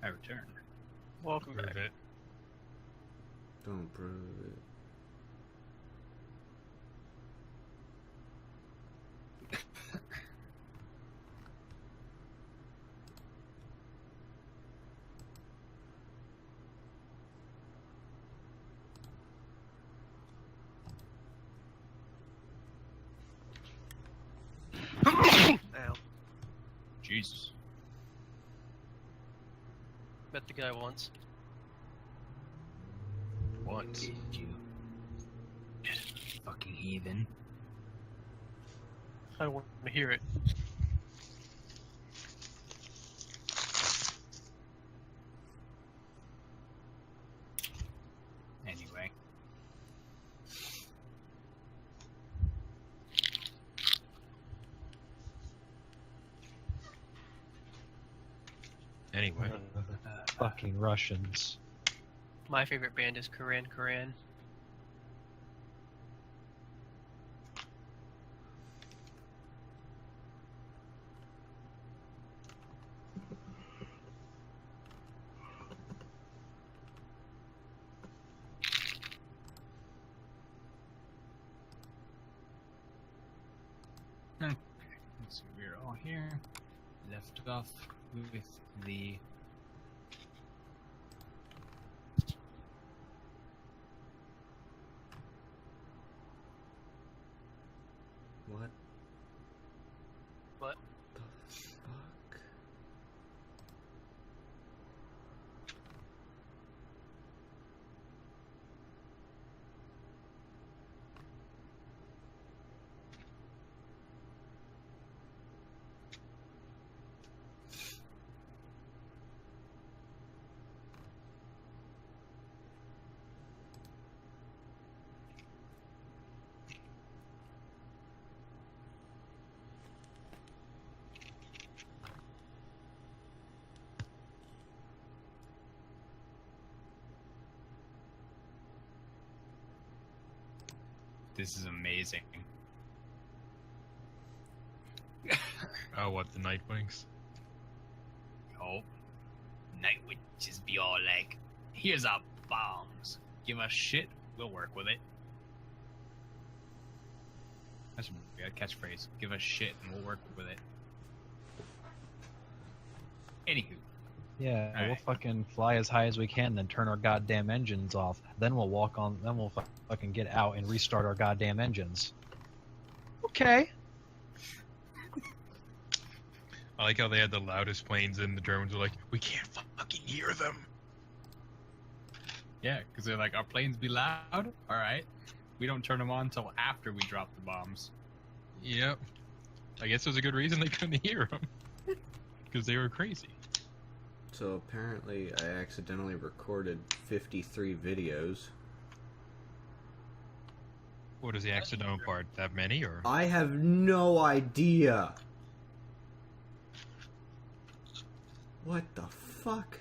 I return. Welcome back. It. Don't prove it. Ow. Jesus. Met the guy once. What did you? Fucking heathen. I don't want to hear it. Anyway. Anyway. Fucking Russians. My favorite band is Koran. Okay. So we're all here. Left off with the What What? the fuck? This is amazing. Oh, what, the Nightwings? Oh, night witches be all like, here's our bombs. Give us shit, we'll work with it. That's a catchphrase. Give us shit and we'll work with it. Anywho. Yeah, we'll Alright. fucking fly as high as we can, then turn our goddamn engines off. Then we'll walk on. Then we'll fucking get out and restart our goddamn engines. Okay. I like how they had the loudest planes and the Germans were like, we can't fucking hear them. Yeah, because they're like, our planes be loud? Alright. We don't turn them on until after we drop the bombs. Yep. I guess there's a good reason they couldn't hear them. Because they were crazy. So apparently I accidentally recorded 53 videos. What is the accidental part? That many, or? I have no idea. What the fuck?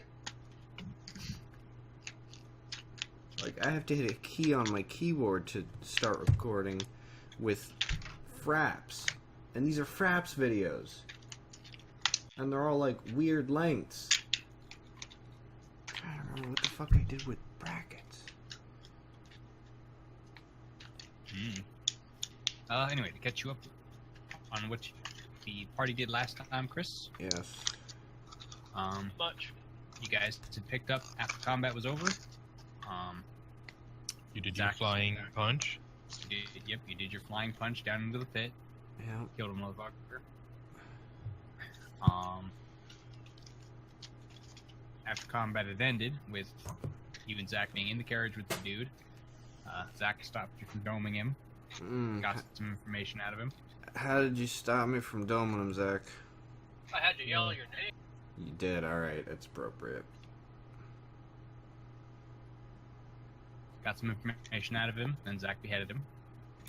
Like, I have to hit a key on my keyboard to start recording with fraps. And these are fraps videos. And they're all like weird lengths. I don't remember what the fuck I did with brackets. Anyway, to catch you up on what the party did last time, Chris. Yes. Much. You guys had picked up after combat was over. You did your Zach- flying punch? Yep, you did your flying punch down into the pit. Yeah. Killed a motherfucker. After combat had ended, with you and Zach being in the carriage with the dude, Zach stopped you from doming him. Got some information out of him. How did you stop me from doming him, Zach? I had to yell your name. You did, alright, that's appropriate. Got some information out of him, then Zach beheaded him.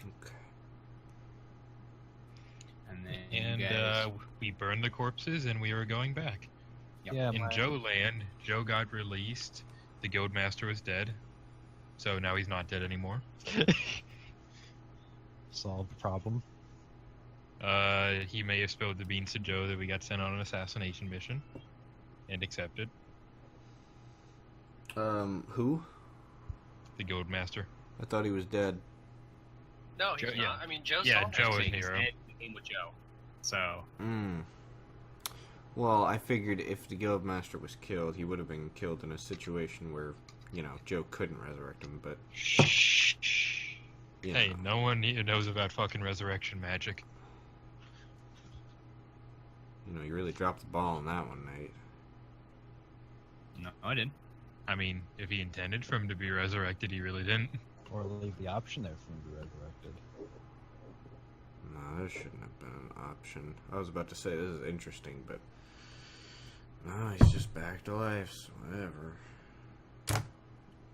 Okay. And then And you guys... we burned the corpses and we were going back. Yep. Yeah, In Joe land, Joe got released. The Guildmaster was dead. So now he's not dead anymore. solved the problem. He may have spilled the beans to Joe that we got sent on an assassination mission. And accepted. Who? The guild master. I thought he was dead. No, he's Joe- not. yeah. I mean, Joe's Yeah, not. Joe is Actually, hero. he's dead, he came with Joe. So, Well, I figured if the guildmaster was killed, he would have been killed in a situation where, Joe couldn't resurrect him, but... Hey, no one knows about fucking resurrection magic. You really dropped the ball on that one, Nate. no, I didn't. I mean, if he intended for him to be resurrected, he really didn't. Or leave the option there for him to be resurrected. No, there shouldn't have been an option. I was about to say, this is interesting, but... No, he's just back to life, so whatever.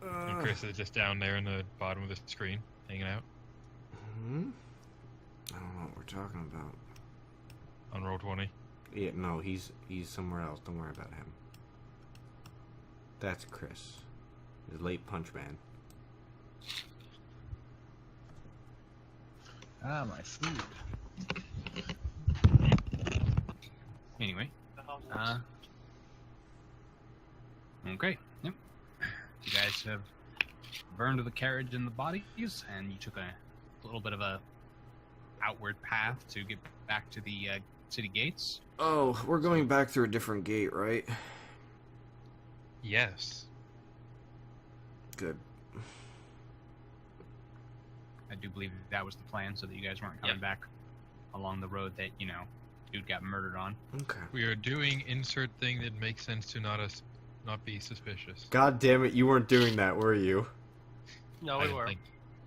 And Chris is just down there in the bottom of the screen, hanging out Hmm? I don't know what we're talking about. on roll 20. Yeah, no, he's somewhere else. Don't worry about him. That's Chris. His late punch man. Ah, my food. Anyway, okay. Yep. You guys have burned the carriage and the bodies, and you took a little bit of a outward path to get back to the city gates. Oh, we're going back through a different gate, right? Yes. Good. I do believe that was the plan, so that you guys weren't coming Yep. back along the road that, dude got murdered on. Okay. We are doing insert thing that makes sense to not be suspicious. God damn it, you weren't doing that, were you? No, I we didn't were. think,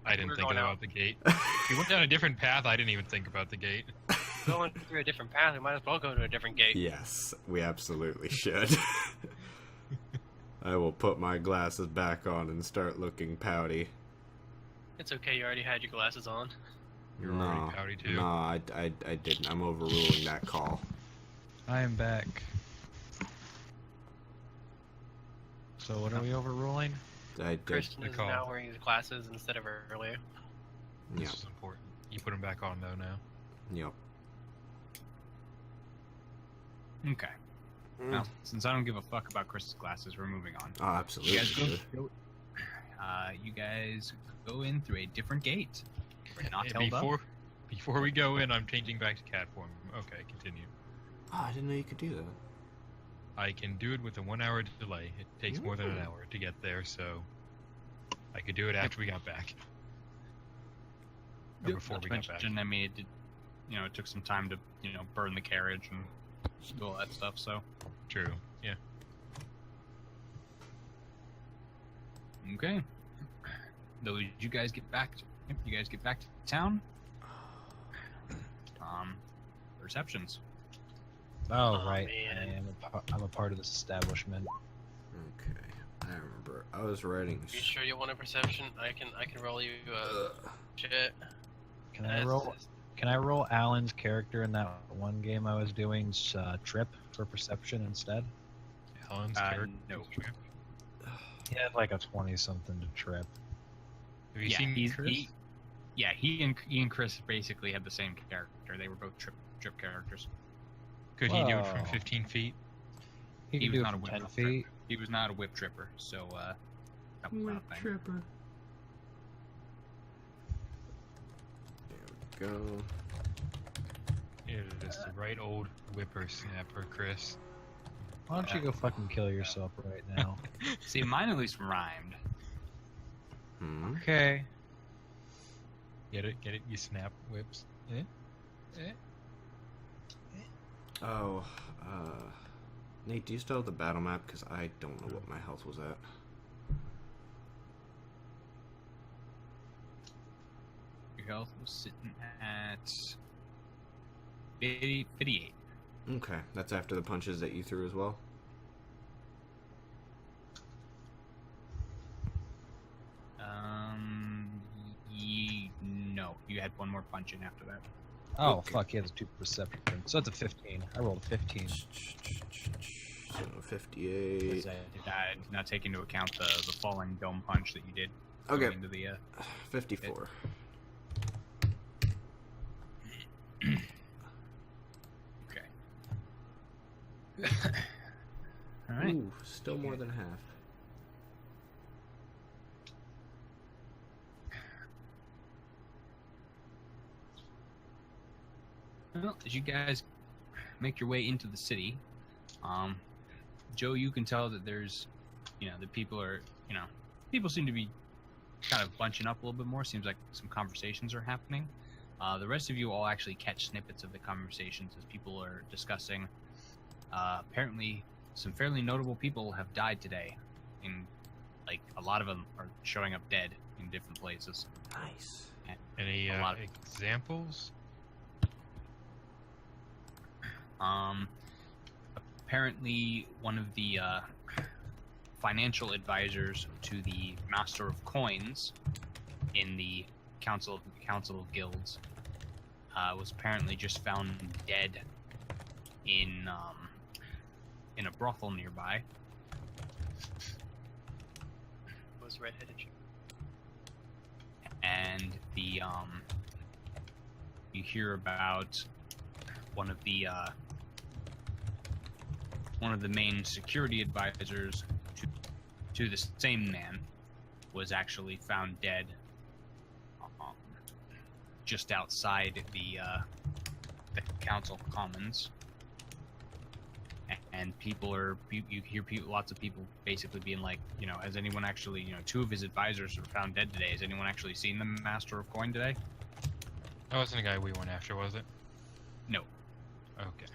I didn't were think going about out. the gate. We went down a different path. I didn't even think about the gate. Going through a different path, we might as well go to a different gate. Yes, we absolutely should. I will put my glasses back on and start looking pouty. It's okay, you already had your glasses on. You're already pouty too. No, I didn't. I'm overruling that call. I am back. So what are we overruling? I did. Christian the is call. now wearing his glasses instead of earlier. Yeah. This is important. You put them back on though now. Yep. Okay. Now, since I don't give a fuck about Chris's glasses, we're moving on. Oh, absolutely. You guys dude. You guys go in through a different gate. We're not held up. Before we go in, I'm changing back to cat form. Okay, continue. Oh, I didn't know you could do that. I can do it with a 1 hour delay. It takes more than an Ooh. hour to get there, so I could do it after we got back. Or before Not we to got back. mention, I mean, it took some time to, burn the carriage and do all that stuff, so. True. Yeah. Okay. Though you guys get back to town. Perceptions. Oh, Oh, right. man. I'm a part of this establishment. Okay. I remember. I was writing. Are you sure you want a perception? I can roll you shit. Can I roll Alan's character in that one game I was doing's trip for perception instead? Alan's character. No. He had like a 20-something to trip. Have you seen Chris? He and Chris basically had the same character. They were both trip characters. Could he do it from Whoa. 15 feet? He He could was do it not a from whip 10 tripper. feet. He was not a whip tripper, so that was not a thing. Tripper. There we go. It is the right old whippersnapper, Chris. Why don't you go fucking kill yourself right now? See, mine at least rhymed. Hmm. Okay. Get it? You snap whips. Oh, Nate, do you still have the battle map? Because I don't know what my health was at. Your health was sitting at 58. Okay, that's after the punches that you threw as well? No, you had one more punch in after that. Oh, Okay. fuck, he has a 2 perception. So that's a 15. I rolled a 15. So 58. I did not take into account the falling dome punch that you did. Okay, Into the, 54. okay. All right. Ooh, still more than half. Well, as you guys make your way into the city, Joe, you can tell that there's, the people are, people seem to be kind of bunching up a little bit more. Seems like some conversations are happening. The rest of you all actually catch snippets of the conversations as people are discussing. Apparently, some fairly notable people have died today. A lot of them are showing up dead in different places. Nice. Any examples? Apparently, one of the financial advisors to the Master of Coins in the Council of Guilds was apparently just found dead in a brothel nearby. Was redheaded. And you hear about one of the main security advisors to the same man was actually found dead just outside the council commons. And you hear lots of people basically being like, has anyone actually, 2 of his advisors were found dead today. Has anyone actually seen the Master of Coin today? That wasn't the guy we went after, was it? No. Okay.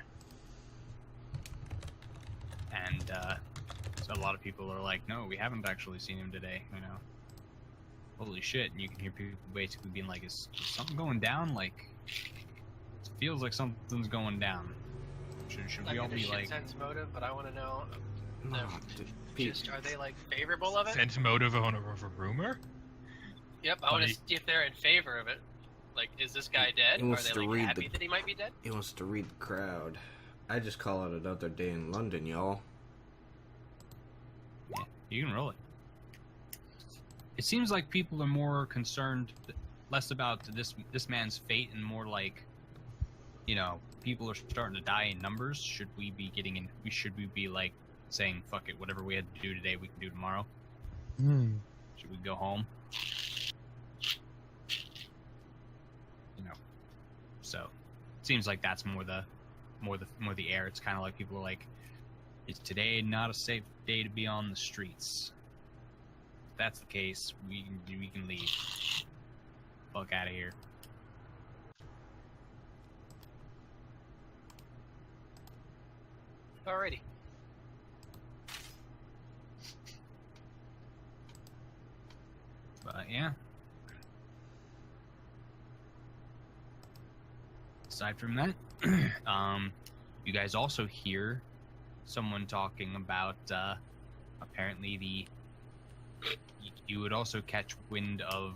And so a lot of people are like, no, we haven't actually seen him today, Holy shit. And you can hear people basically being like, is something going down? Like, it feels like something's going down. Should we all be like... sense motive, but I want to know... Pete. Are they, favorable of it? Sense motive of a rumor? Yep, I want to see if they're in favor of it. Is this guy dead? Are they, happy that he might be dead? He wants to read the crowd. I just call it another day in London, y'all. Yeah, you can roll it. It seems like people are more concerned, less about this man's fate and more like, people are starting to die in numbers. Should we be saying, fuck it, whatever we had to do today, we can do tomorrow? Should we go home? So, it seems like that's more the air. It's kind of like people are like, is today not a safe day to be on the streets? If that's the case, we can leave. Fuck out of here. Alrighty. But yeah. Aside from that, you guys also hear someone talking about apparently you would also catch wind of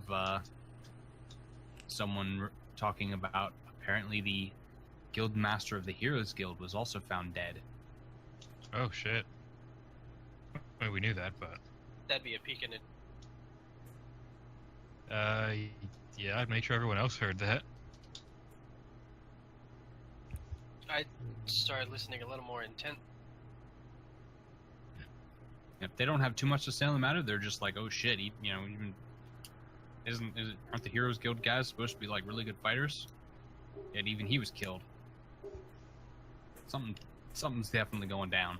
someone talking about apparently the guild master of the Heroes Guild was also found dead. Oh shit. Well, we knew that, but... That'd be a peek in it. Yeah, I'd make sure everyone else heard that. I started listening a little more intent. If they don't have too much to say on the matter, they're just like, oh shit, even aren't the Heroes Guild guys supposed to be like really good fighters? Yet even he was killed. Something's definitely going down.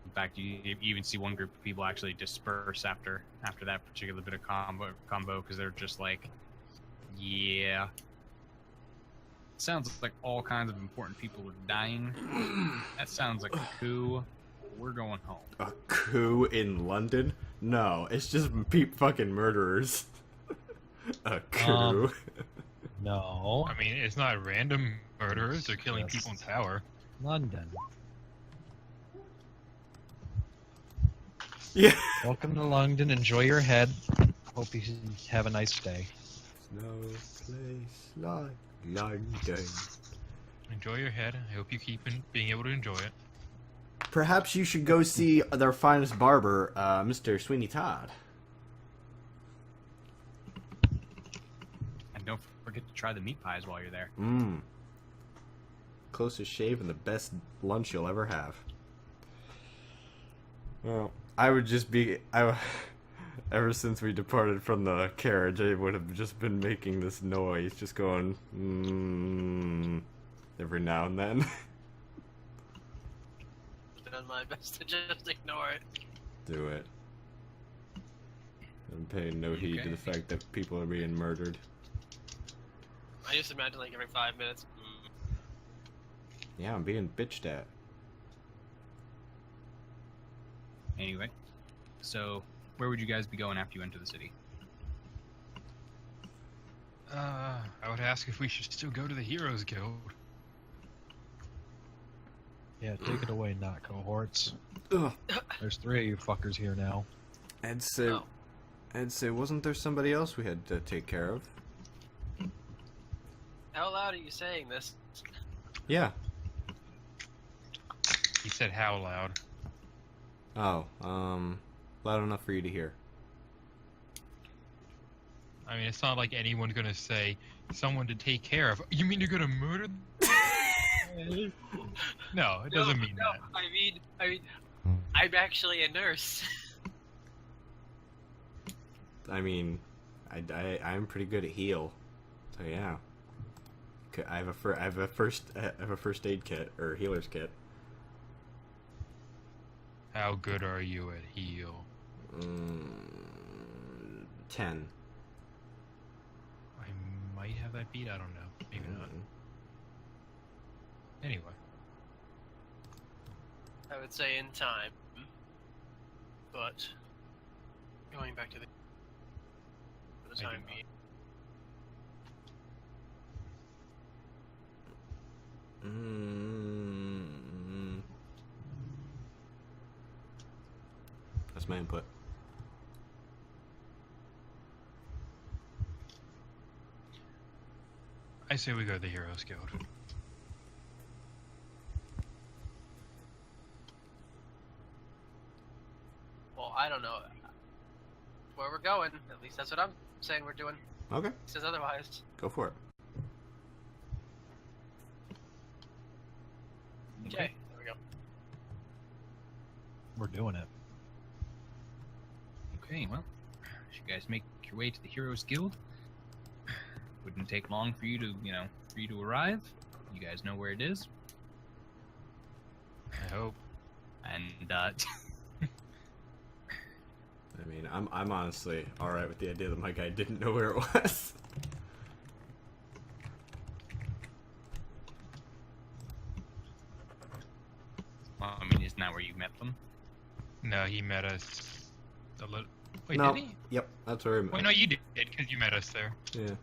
In fact, you even see one group of people actually disperse after that particular bit of combo because they're just like, yeah. Sounds like all kinds of important people are dying. That sounds like a coup. We're going home. A coup in London? No, it's just fucking murderers. A coup. No. I mean, it's not random murderers. They're killing people in power. London. Yeah. Welcome to London. Enjoy your head. Hope you have a nice day. No place like London. Enjoy your head. I hope you keep being able to enjoy it. Perhaps you should go see their finest barber, Mr. Sweeney Todd. And don't forget to try the meat pies while you're there. Closest shave and the best lunch you'll ever have. Well, I would just be... Ever since we departed from the carriage, I would have just been making this noise, just going, every now and then. Done my best to just ignore it. Do it. I'm paying no heed to the fact that people are being murdered. I just imagine like every 5 minutes. Yeah, I'm being bitched at. Anyway, so where would you guys be going after you enter the city? I would ask if we should still go to the Heroes Guild. Yeah, take it away, not cohorts. Ugh. There's 3 of you fuckers here now. I'd say, wasn't there somebody else we had to take care of? How loud are you saying this? Yeah. He said how loud? Oh, loud enough for you to hear. I mean, it's not like anyone's gonna say someone to take care of. You mean you're gonna murder? No, it doesn't mean that. I mean, I'm actually a nurse. I mean, I'm pretty good at heal, so yeah. I have a first aid kit or healer's kit. How good are you at heal? 10. I might have that beat. I don't know. Maybe not. Anyway. I would say in time, but going back to the for the I do time not. being. That's my input. I say we go to the Heroes Guild. Well, I don't know where we're going. At least that's what I'm saying we're doing. Okay, He says otherwise. go for it. Okay, there we go. We're doing it. Okay, well, as you guys make your way to the Heroes Guild, wouldn't take long for you to arrive. You guys know where it is, I hope. and I mean, I'm honestly alright with the idea that my guy didn't know where it was. well, I mean, isn't that where you met them? No, he met us a little. Wait, No. did he? Yep, that's where he met. Wait, no, you did, because you met us there. Yeah. It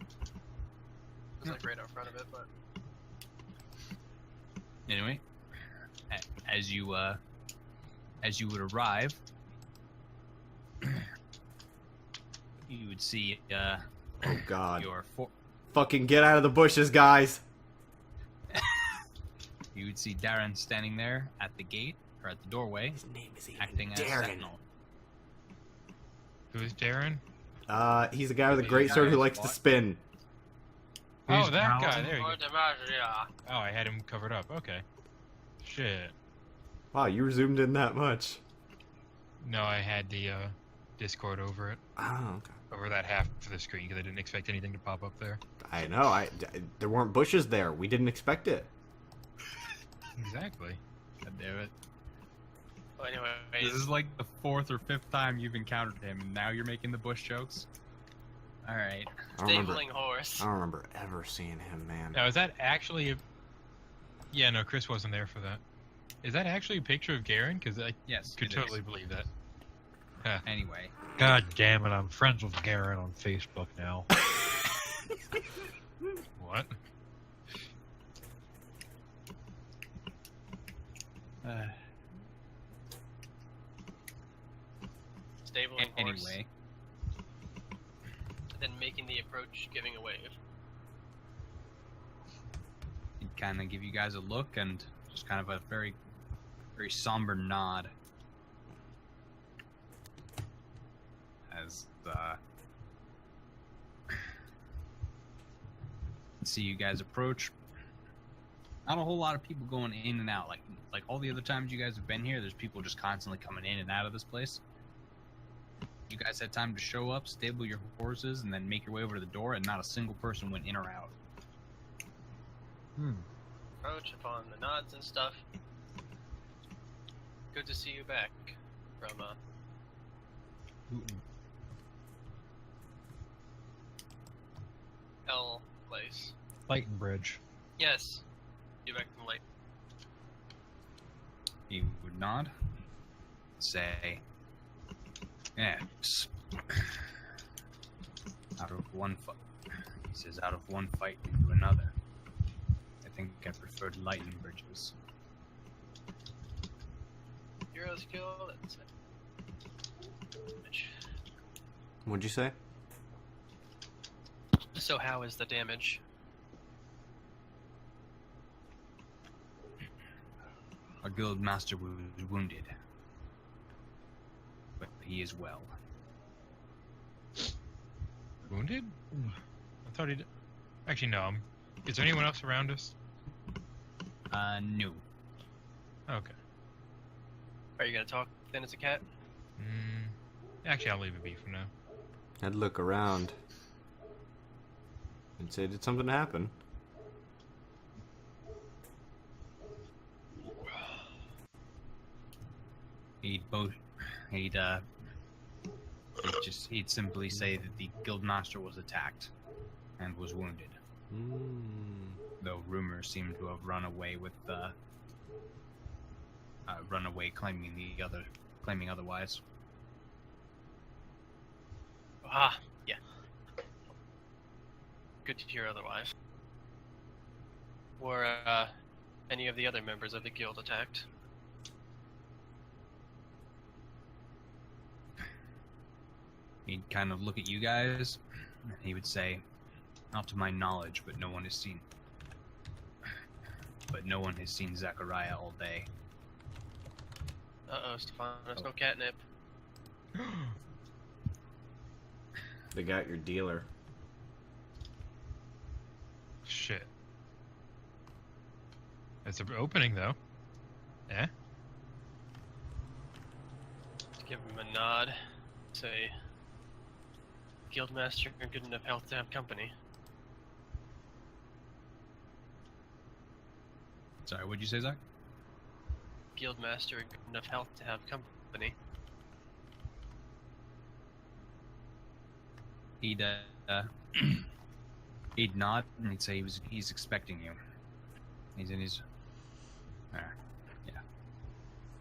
was like right out front of it, but Anyway, as you would arrive, you would see Oh god. your Fucking get out of the bushes, guys! you would see Darren standing there at the gate or at the doorway, His name is even acting as Darren. sentinel. Who's Darren? He's the guy with the great sword who likes to spin. Oh, that guy. There you go. yeah. Oh, I had him covered up. Okay. Shit. Wow, you zoomed in that much. No, I had the Discord over it. Oh, okay. Over that half of the screen, because I didn't expect anything to pop up there. I know, there weren't bushes there. We didn't expect it. Exactly. God damn it. Well, anyway, This is like the 4th or 5th time you've encountered him, and now you're making the bush jokes? Alright. I don't remember. stabling horse. I don't remember ever seeing him, man. Now, is that actually a... Yeah, no, Chris wasn't there for that. Is that actually a picture of Garen? Because I Yes, could it totally is. believe that. Huh. Anyway. God damn it, I'm friends with Garen on Facebook now. What? Stabling horse. Anyway. Then making the approach, giving a wave. He'd kind of give you guys a look and just kind of a very, very somber nod. As see you guys approach. Not a whole lot of people going in and out. Like all the other times you guys have been here, there's people just constantly coming in and out of this place. You guys had time to show up, stable your horses, and then make your way over to the door, and not a single person went in or out. Approach upon the nods and stuff. Good to see you back from L place. Lighton Bridge. Yes. You back from late. He would nod. Say, yes. Out of one fight. He says, out of one fight into another. I think I preferred Lighton Bridges. Heroes Guild. What'd you say? So how is the damage? Our guild master was wounded, but he is well. Wounded? I thought he'd... Actually, no. Is there anyone else around us? No. Okay. Are you gonna talk then as a cat? Actually, I'll leave it be for now. I'd look around and say, did something happen? He'd simply say that the guildmaster was attacked and was wounded. Though rumors seem to have run away with claiming otherwise. Ah, yeah. Good to hear otherwise. Were any of the other members of the guild attacked? He'd kind of look at you guys, and he would say, not to my knowledge, but no one has seen Zachariah all day. Uh-oh, Stefanos, no catnip. They got your dealer. Shit. It's an opening, though. Eh? Give him a nod. Say, Guildmaster in good enough health to have company. Sorry, what'd you say, Zach? Guildmaster in good enough health to have company. He'd he'd nod and he'd say he's expecting you. He's in his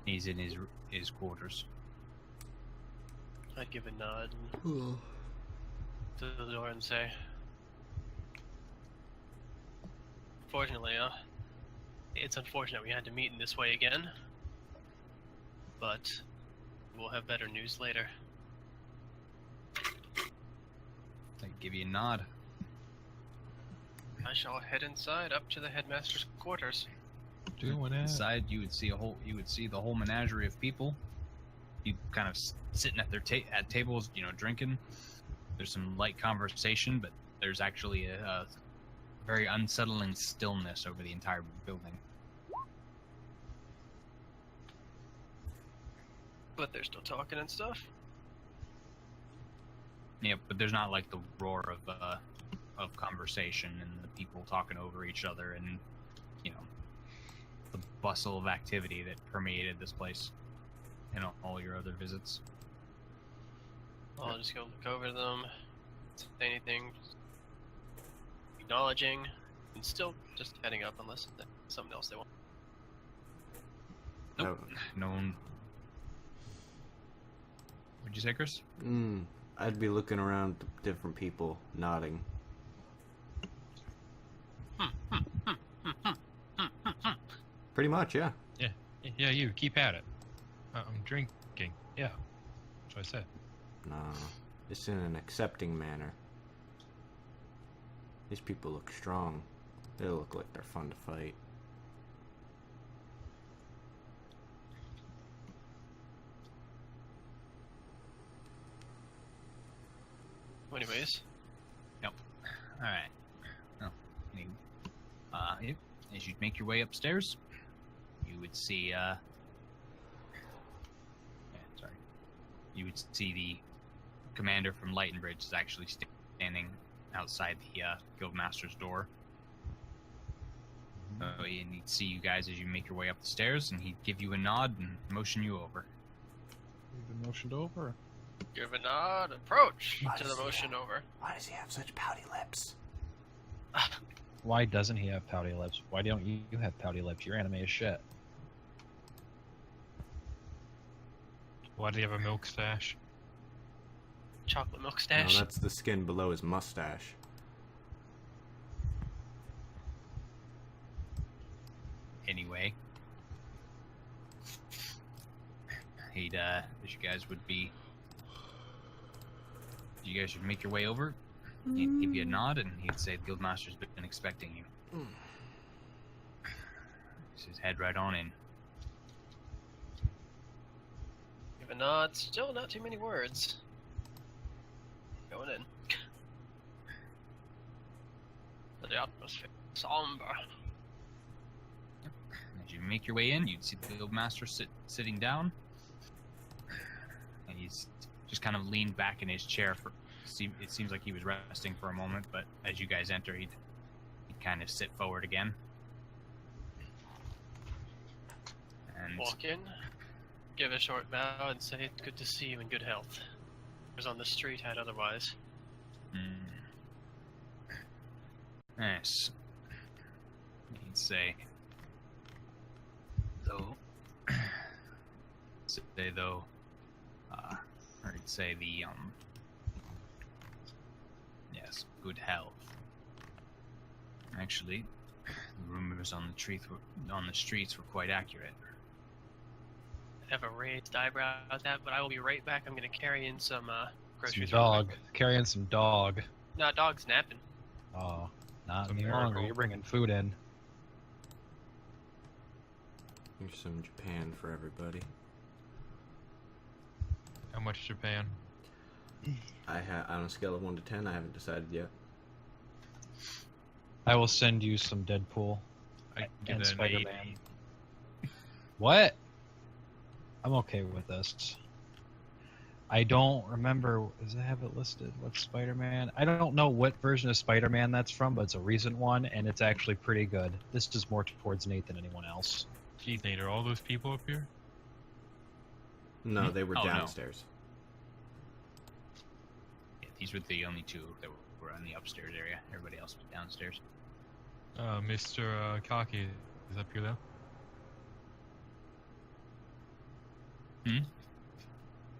he's in his quarters. I'd give a nod to the door and say, fortunately, it's unfortunate we had to meet in this way again, but we'll have better news later. I'd give you a nod. I shall head inside up to the headmaster's quarters. Doing it. Inside, you would see the whole menagerie of people. You kind of sitting at their at tables, drinking. There's some light conversation, but there's actually a very unsettling stillness over the entire building. But they're still talking and stuff. Yeah, but there's not like the roar of conversation and the people talking over each other and the bustle of activity that permeated this place in all your other visits. I'll just go look over them, say anything, just acknowledging, and still just heading up unless there's something else they want. Nope. No one. What'd you say, Chris? I'd be looking around at different people, nodding. Pretty much, yeah. Yeah, you keep at it. I'm drinking. Yeah, that's what I said. Nah, it's in an accepting manner. These people look strong. They look like they're fun to fight. Anyways. Yep. Alright. As you make your way upstairs, you would see, you would see commander from Lightenbridge is actually standing outside the guildmaster's door. He'd see you guys as you make your way up the stairs, and he'd give you a nod and motion you over. You've been motioned over. Give a nod, approach to the motion over. Why does he have such pouty lips? Why doesn't he have pouty lips? Why don't you have pouty lips? You're anime as shit. Why do you have a milk stash? Chocolate milk No, stash. that's the skin below his mustache. Anyway, he'd as you guys would make your way over, he'd give you a nod and he'd say the guildmaster's been expecting you. Just head right on in. Give a nod. Still not too many words. Going in. The atmosphere somber. As you make your way in, you'd see the guildmaster sitting down, and he's just kind of leaned back in his chair. It seems like he was resting for a moment, but as you guys enter, he'd kind of sit forward again. And Walk in, give a short bow, and say it's good to see you in good health. Was on the street had otherwise. Yes. He'd say, or he'd say yes, good health. Actually, the rumors on the streets were quite accurate. I have a raised eyebrow at that, but I will be right back. I'm gonna carry in some Some groceries. dog. Carrying some dog. No, dog's napping. Oh, not Some any miracle. longer. You're bringing food in. Here's some Japan for everybody. How much Japan? On a scale of 1 to 10, I haven't decided yet. I will send you some Deadpool I give and that an Spider-Man. 80. What? I'm okay with this. I don't remember. Does it have it listed? What's Spider-Man? I don't know what version of Spider-Man that's from, but it's a recent one, and it's actually pretty good. This is more towards Nate than anyone else. Jeez, Nate, are all those people up here? No, they were Oh, no. downstairs. Yeah, these were the only two that were in the upstairs area. Everybody else was downstairs. Mr. Kaki is up here though.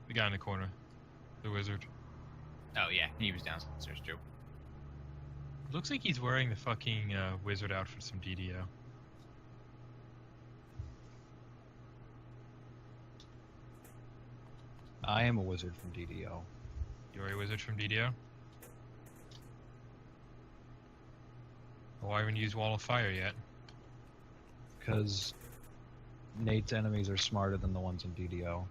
The guy in the corner. The wizard. Oh yeah, he was downstairs too. Looks like he's wearing the fucking wizard outfit from DDO. I am a wizard from DDO. You're a wizard from DDO? Why haven't you used Wall of Fire yet? Because Nate's enemies are smarter than the ones in DDO.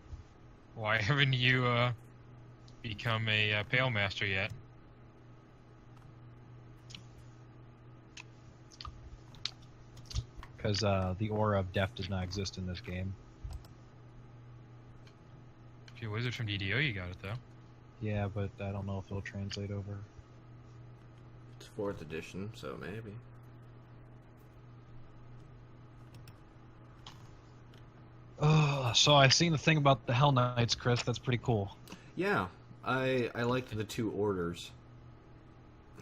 Why haven't you become a Pale Master yet? Because the aura of death does not exist in this game. If you're a wizard from DDO, you got it though. Yeah, but I don't know if it'll translate over. It's 4th edition, so maybe. Oh, so I've seen the thing about the Hell Knights, Chris. That's pretty cool. Yeah, I liked the 2 orders.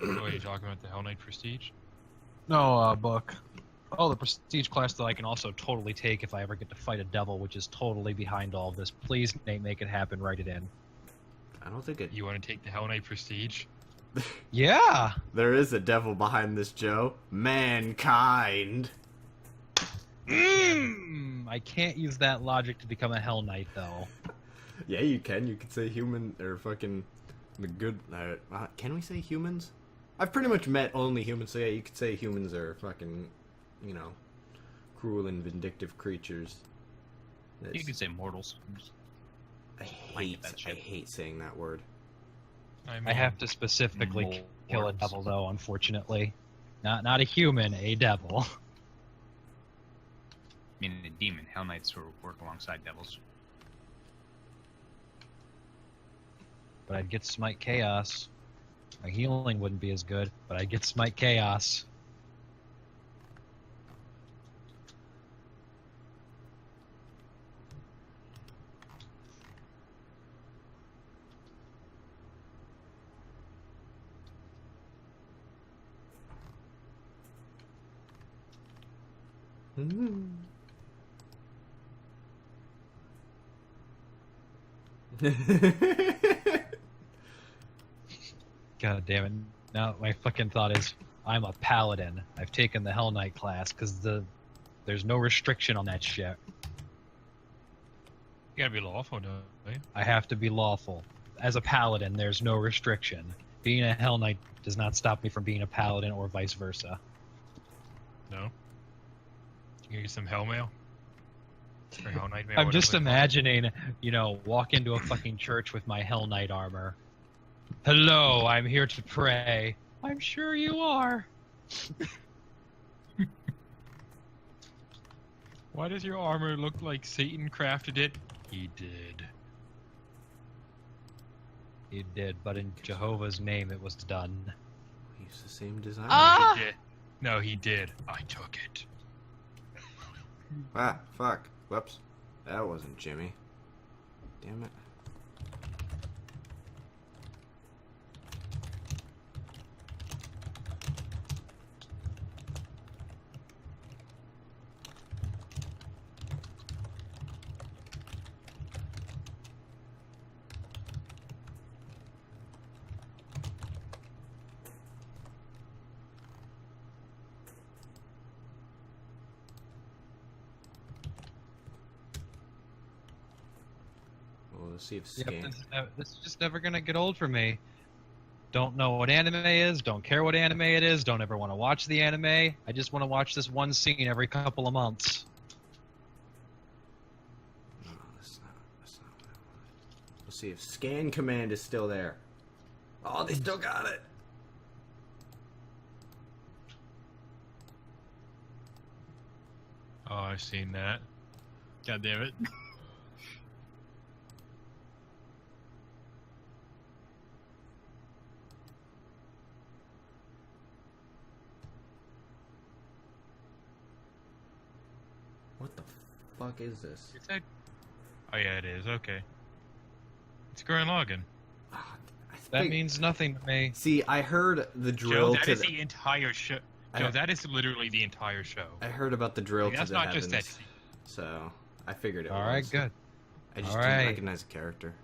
Oh, are you talking about the Hell Knight Prestige? No, book. Oh, the prestige class that I can also totally take if I ever get to fight a devil, which is totally behind all of this. Please, Nate, make it happen. Write it in. I don't think it... You want to take the Hell Knight Prestige? Yeah! There is a devil behind this, Joe. Mankind. I can't use that logic to become a Hell Knight, though. Yeah, you can. You could say human, or fucking... the good... can we say humans? I've pretty much met only humans, so yeah, you could say humans are fucking, you know, cruel and vindictive creatures. You could say mortals. I hate that shit. hate saying that word. I have to specifically kill a Mortals. devil, though, unfortunately. Not a human, a devil. I mean, a demon. Hell Knights sort of work alongside devils. but I'd get Smite Chaos. My healing wouldn't be as good, but I'd get Smite Chaos. God damn it. Now my fucking thought is, I'm a paladin. I've taken the Hell Knight class, because there's no restriction on that shit. You gotta be lawful, don't you? I have to be lawful. As a paladin, there's no restriction. Being a Hell Knight does not stop me from being a paladin or vice versa. No? You get some hell mail? Or hell knight mail? I'm whatever just they call it. imagining, walk into a fucking church with my Hell Knight armor. Hello, I'm here to pray. I'm sure you are. Why does your armor look like Satan crafted it? He did. He did, but in Jehovah's name it was done. He's the same designer. Ah! He did. No, he did. I took it. Ah, fuck. Whoops. That wasn't Jimmy. Damn it. Well, let's see if Scan. This is just never gonna get old for me. Don't know what anime is, don't care what anime it is, don't ever want to watch the anime. I just want to watch this one scene every couple of months. No, that's not what I wanted. Let's see if Scan Command is still there. Oh, they still got it. Oh, I've seen that. God damn it. What the fuck is this? Is that... Oh yeah, it is. Okay. It's Gurren Lagann. Ah, I That think- means nothing to me. See, I heard the Joe, drill that to is the entire show. Joe, that is literally the entire show. I heard about the drill Like, to that's the not heavens, just that. so I figured it All was. right, good. I just All didn't right. recognize the character.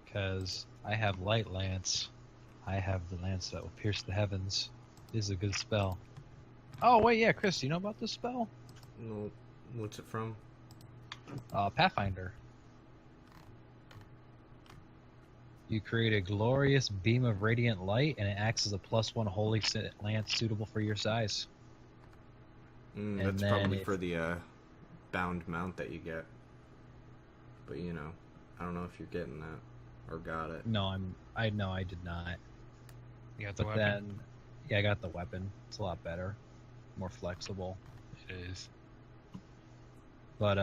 Because I have Light Lance. I have the lance that will pierce the heavens. This is a good spell. Oh, wait, yeah, Chris, you know about this spell? No, what's it from? Pathfinder. You create a glorious beam of radiant light, and it acts as a +1 holy lance suitable for your size. And That's then probably if- for the bound mount that you get. But you know, I don't know if you're getting that or got it. No, I know I did not. You got the But weapon? then, yeah, I got the weapon. It's a lot better, more flexible. It is. But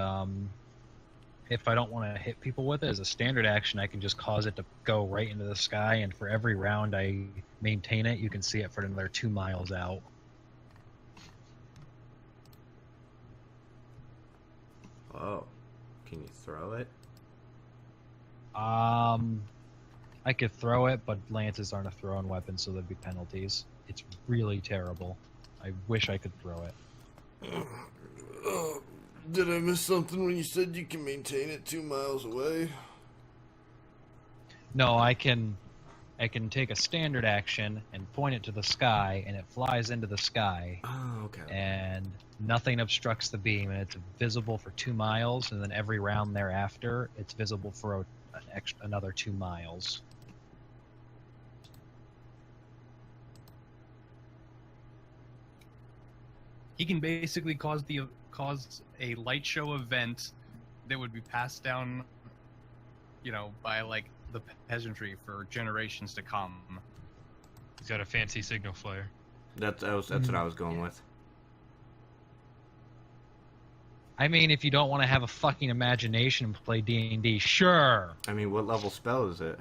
if I don't want to hit people with it as a standard action, I can just cause it to go right into the sky, and for every round I maintain it, you can see it for another 2 miles out. Oh, can you throw it? I could throw it, but lances aren't a thrown weapon, so there'd be penalties. It's really terrible. I wish I could throw it. Did I miss something when you said you can maintain it 2 miles away? No, I can take a standard action and point it to the sky, and it flies into the sky, Oh, okay. and nothing obstructs the beam, and it's visible for 2 miles, and then every round thereafter, it's visible for another 2 miles. He can basically cause a light show event that would be passed down, by like the peasantry for generations to come. He's got a fancy signal flare. That's what I was going with. I mean, if you don't want to have a fucking imagination and play D&D, sure. I mean, what level spell is it?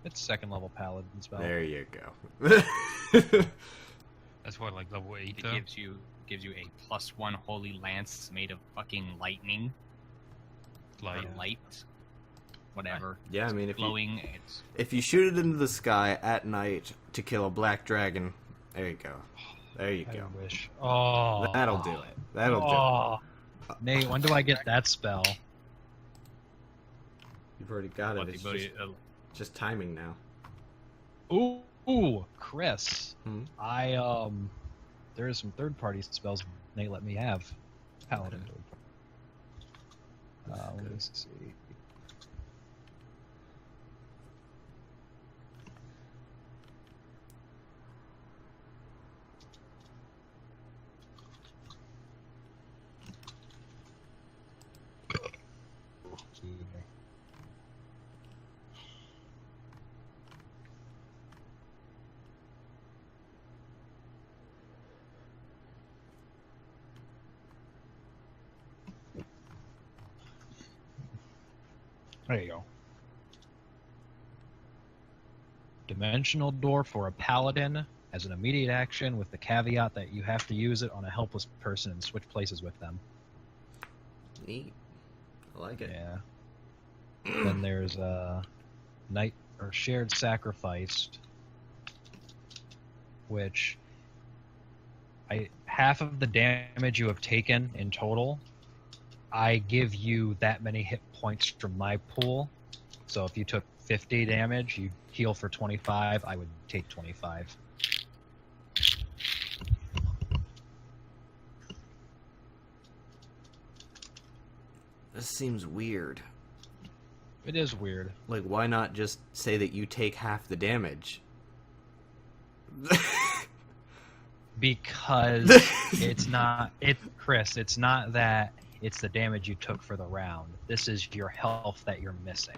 It's second level paladin spell. There you go. That's what, like level 8 It though? gives you a +1 holy lance made of fucking lightning. Like, Or light. Whatever. Yeah, I It's mean, if you, glowing. It's if you shoot it into the sky at night to kill a black dragon, there you go. There you I go. wish. Oh. That'll do it. That'll do Oh. Nate, when do I get that spell? it. You've already got it. what It's the ability. just timing now. Ooh, Chris. Hmm? There is some third-party spells Nate let me have. Paladin. Let me see. There you go. Dimensional door for a paladin as an immediate action with the caveat that you have to use it on a helpless person and switch places with them. Neat. I like it. Yeah. Then there's night or shared sacrifice, which half of the damage you have taken in total, I give you that many hit points from my pool. So if you took 50 damage, you heal for 25. I would take 25. This seems weird. It is weird. Like, why not just say that you take half the damage? Because Chris, it's not that it's the damage you took for the round. This is your health that you're missing.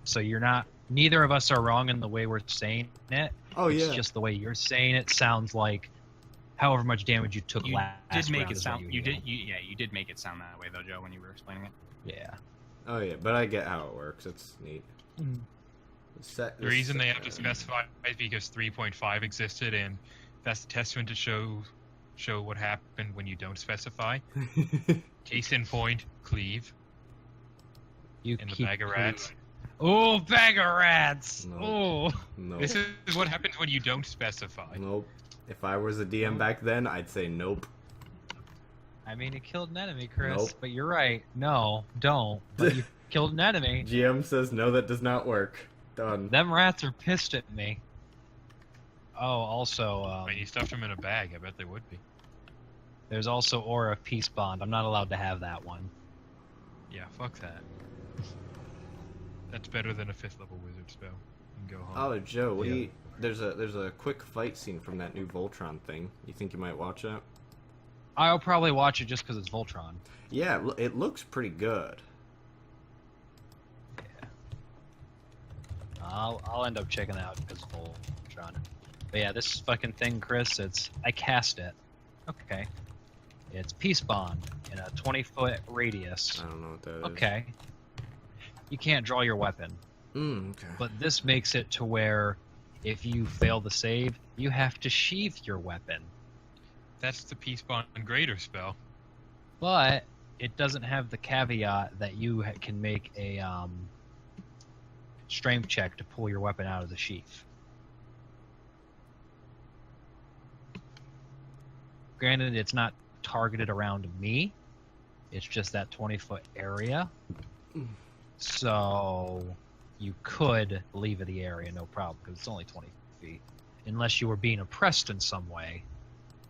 So neither of us are wrong in the way we're saying it. Oh, It's yeah. just the way you're saying it sounds like however much damage you took You last did make round it is what sound. you healed. You did make it sound that way though, Joe, when you were explaining it. Yeah. Oh, yeah, but I get how it works. It's neat. the reason they have to specify is because 3.5 existed, and that's a testament to show what happened when you don't specify. Case in point, Cleave You in the keep bag of rats. Oh, bag of rats! No. Oh. Nope. This is what happens when you don't specify. Nope. If I was a DM back then, I'd say nope. I mean, you killed an enemy, Chris. Nope. But you're right. No, don't. But you killed an enemy. GM says no, that does not work. Done. Them rats are pissed at me. Oh, also, When you stuffed them in a bag, I bet they would be. there's also Aura of Peace Bond. I'm not allowed to have that one. Yeah, fuck that. That's better than a 5th level wizard spell. You can go home. Oh, Joe, what do Yeah. you... There's a quick fight scene from that new Voltron thing. You think you might watch it? I'll probably watch it just because it's Voltron. Yeah, it looks pretty good. I'll end up checking it out because it's Voltron. But yeah, this fucking thing, Chris, I cast it. Okay. It's Peace Bond in a 20-foot radius. I don't know what that is. Okay. You can't draw your weapon. Okay. But this makes it to where if you fail the save, you have to sheath your weapon. That's the Peace Bond Greater spell. But it doesn't have the caveat that you can make a strength check to pull your weapon out of the sheath. Granted, it's not targeted around me. It's just that 20-foot area. So you could leave the area, no problem, because it's only 20 feet. Unless you were being oppressed in some way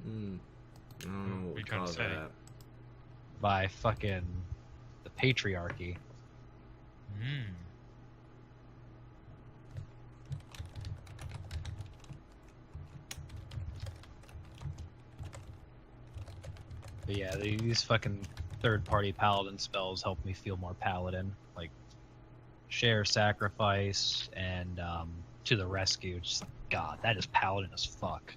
I don't know what What we you trying call to say? that. by fucking the patriarchy. But yeah, these fucking third-party paladin spells help me feel more paladin. Like, share sacrifice and to the rescue. Just, God, that is paladin as fuck.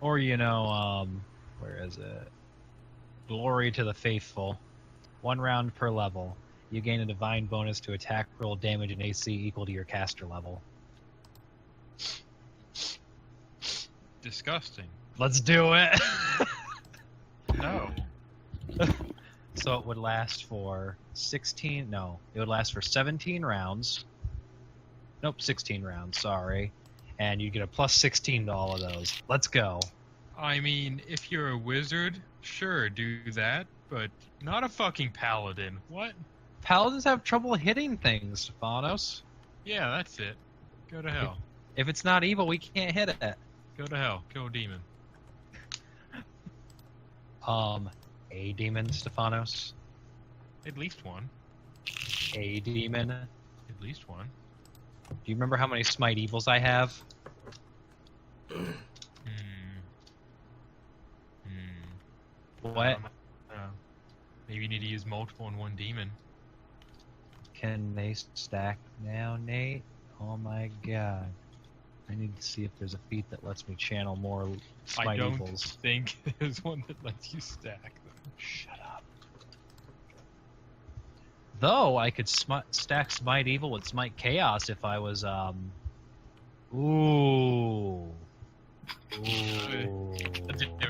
Or, where is it? Glory to the Faithful. 1 round per level. You gain a divine bonus to attack, roll, damage, and AC equal to your caster level. Disgusting. Let's do it! No. So it would last for 17 rounds. Nope, 16 rounds, sorry. And you get a plus 16 to all of those. Let's go. I mean, if you're a wizard, sure, do that, but not a fucking paladin. What? Paladins have trouble hitting things, Stefanos. Yeah, that's it. Go to hell. If it's not evil, we can't hit it. Go to hell. Kill a demon. A demon, Stefanos. At least one. A demon. At least one. Do you remember how many smite evils I have? What? Maybe you need to use multiple in one demon. Can they stack now, Nate? Oh my god. I need to see if there's a feat that lets me channel more smite I don't evils. think there's one that lets you stack them. Shut up. Though I could stack Smite Evil with Smite Chaos if I was, Ooh. Ooh.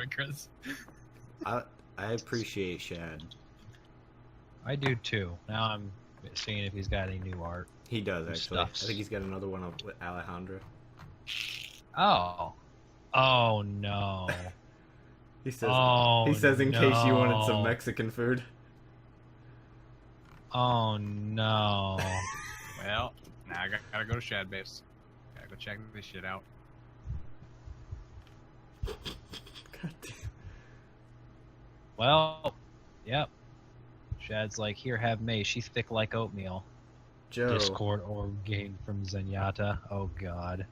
Chris. I appreciate Shad. I do too. Now I'm seeing if he's got any new art. He does, actually. Stuffs. I think he's got another one up with Alejandra. Oh. Oh no. He says, in no. case you wanted some Mexican food. Oh no. Well, now I gotta go to Shad Base. Gotta go check this shit out. God damn. Well, yep. Shad's like, here, have May. She's thick like oatmeal. Joe. Discord orb gained from Zenyatta. Oh god.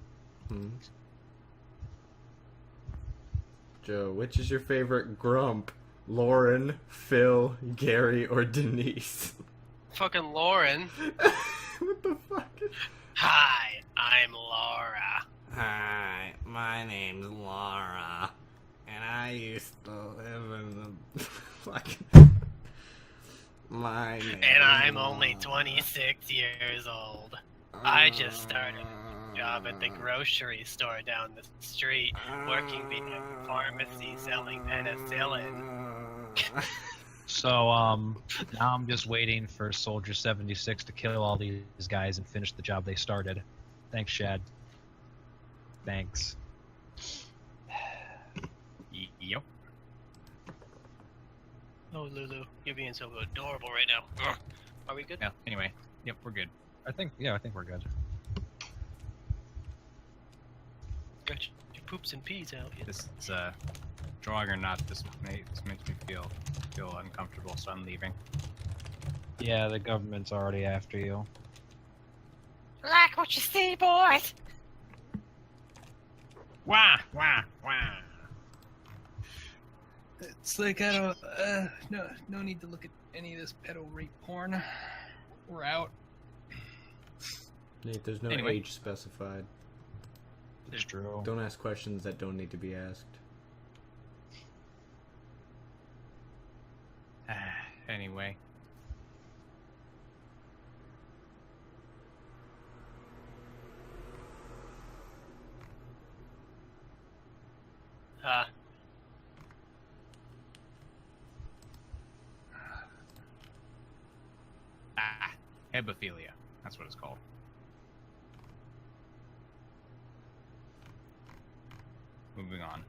Joe, which is your favorite grump? Lauren, Phil, Gary, or Denise? Fucking Lauren. What the fuck? Hi, I'm Laura. Hi, my name's Laura, and I used to live in the fucking... My name And I'm is only Laura. 26 years old. I just started a job at the grocery store down the street, working behind a pharmacy selling penicillin. So, now I'm just waiting for Soldier 76 to kill all these guys and finish the job they started. Thanks, Shad. Thanks. Yep. Oh, Lulu, you're being so adorable right now. Ugh. Are we good? Yeah, anyway. Yep, we're good. I think we're good. Got your poops and peas out. This is, drawing or not, this makes me feel uncomfortable, so I'm leaving. Yeah, the government's already after you. Like what you see, boys! Wah, wah, wah. It's like I don't, no need to look at any of this pedo rape porn. We're out. Nate, there's no Anyway. age specified. It's true. Don't ask questions that don't need to be asked. Anyway. Hebophilia. That's what it's called. Moving on.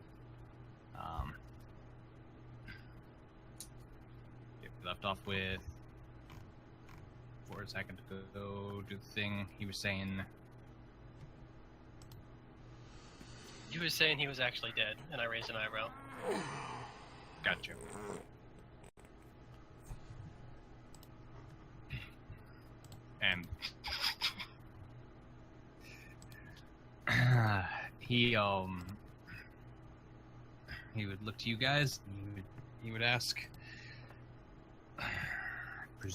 We left off with for a second to go do the thing he was saying. You were saying he was actually dead, and I raised an eyebrow. Gotcha. And he would look to you guys and he would ask, he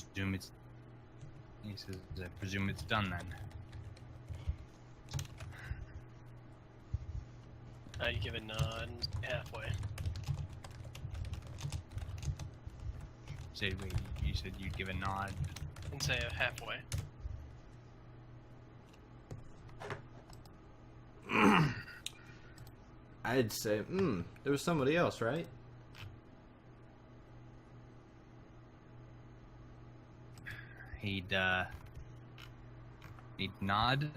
says, I presume it's done then. I'd give a nod halfway. Say, wait, you said you'd give a nod. And say halfway. I'd say, there was somebody else, right? He'd nod,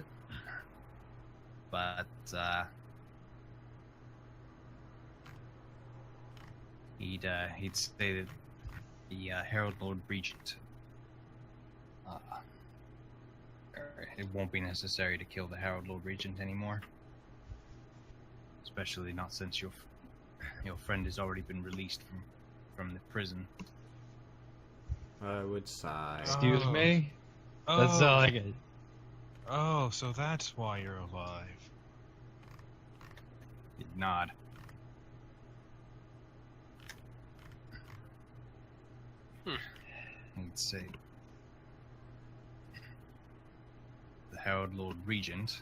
but he'd say that the Herald Lord Regent, it won't be necessary to kill the Herald Lord Regent anymore, especially not since your friend has already been released from the prison. I would sigh. Excuse me? Oh. That's all I get. Oh, so that's why you're alive. He'd nod. He'd say, the Herald Lord Regent,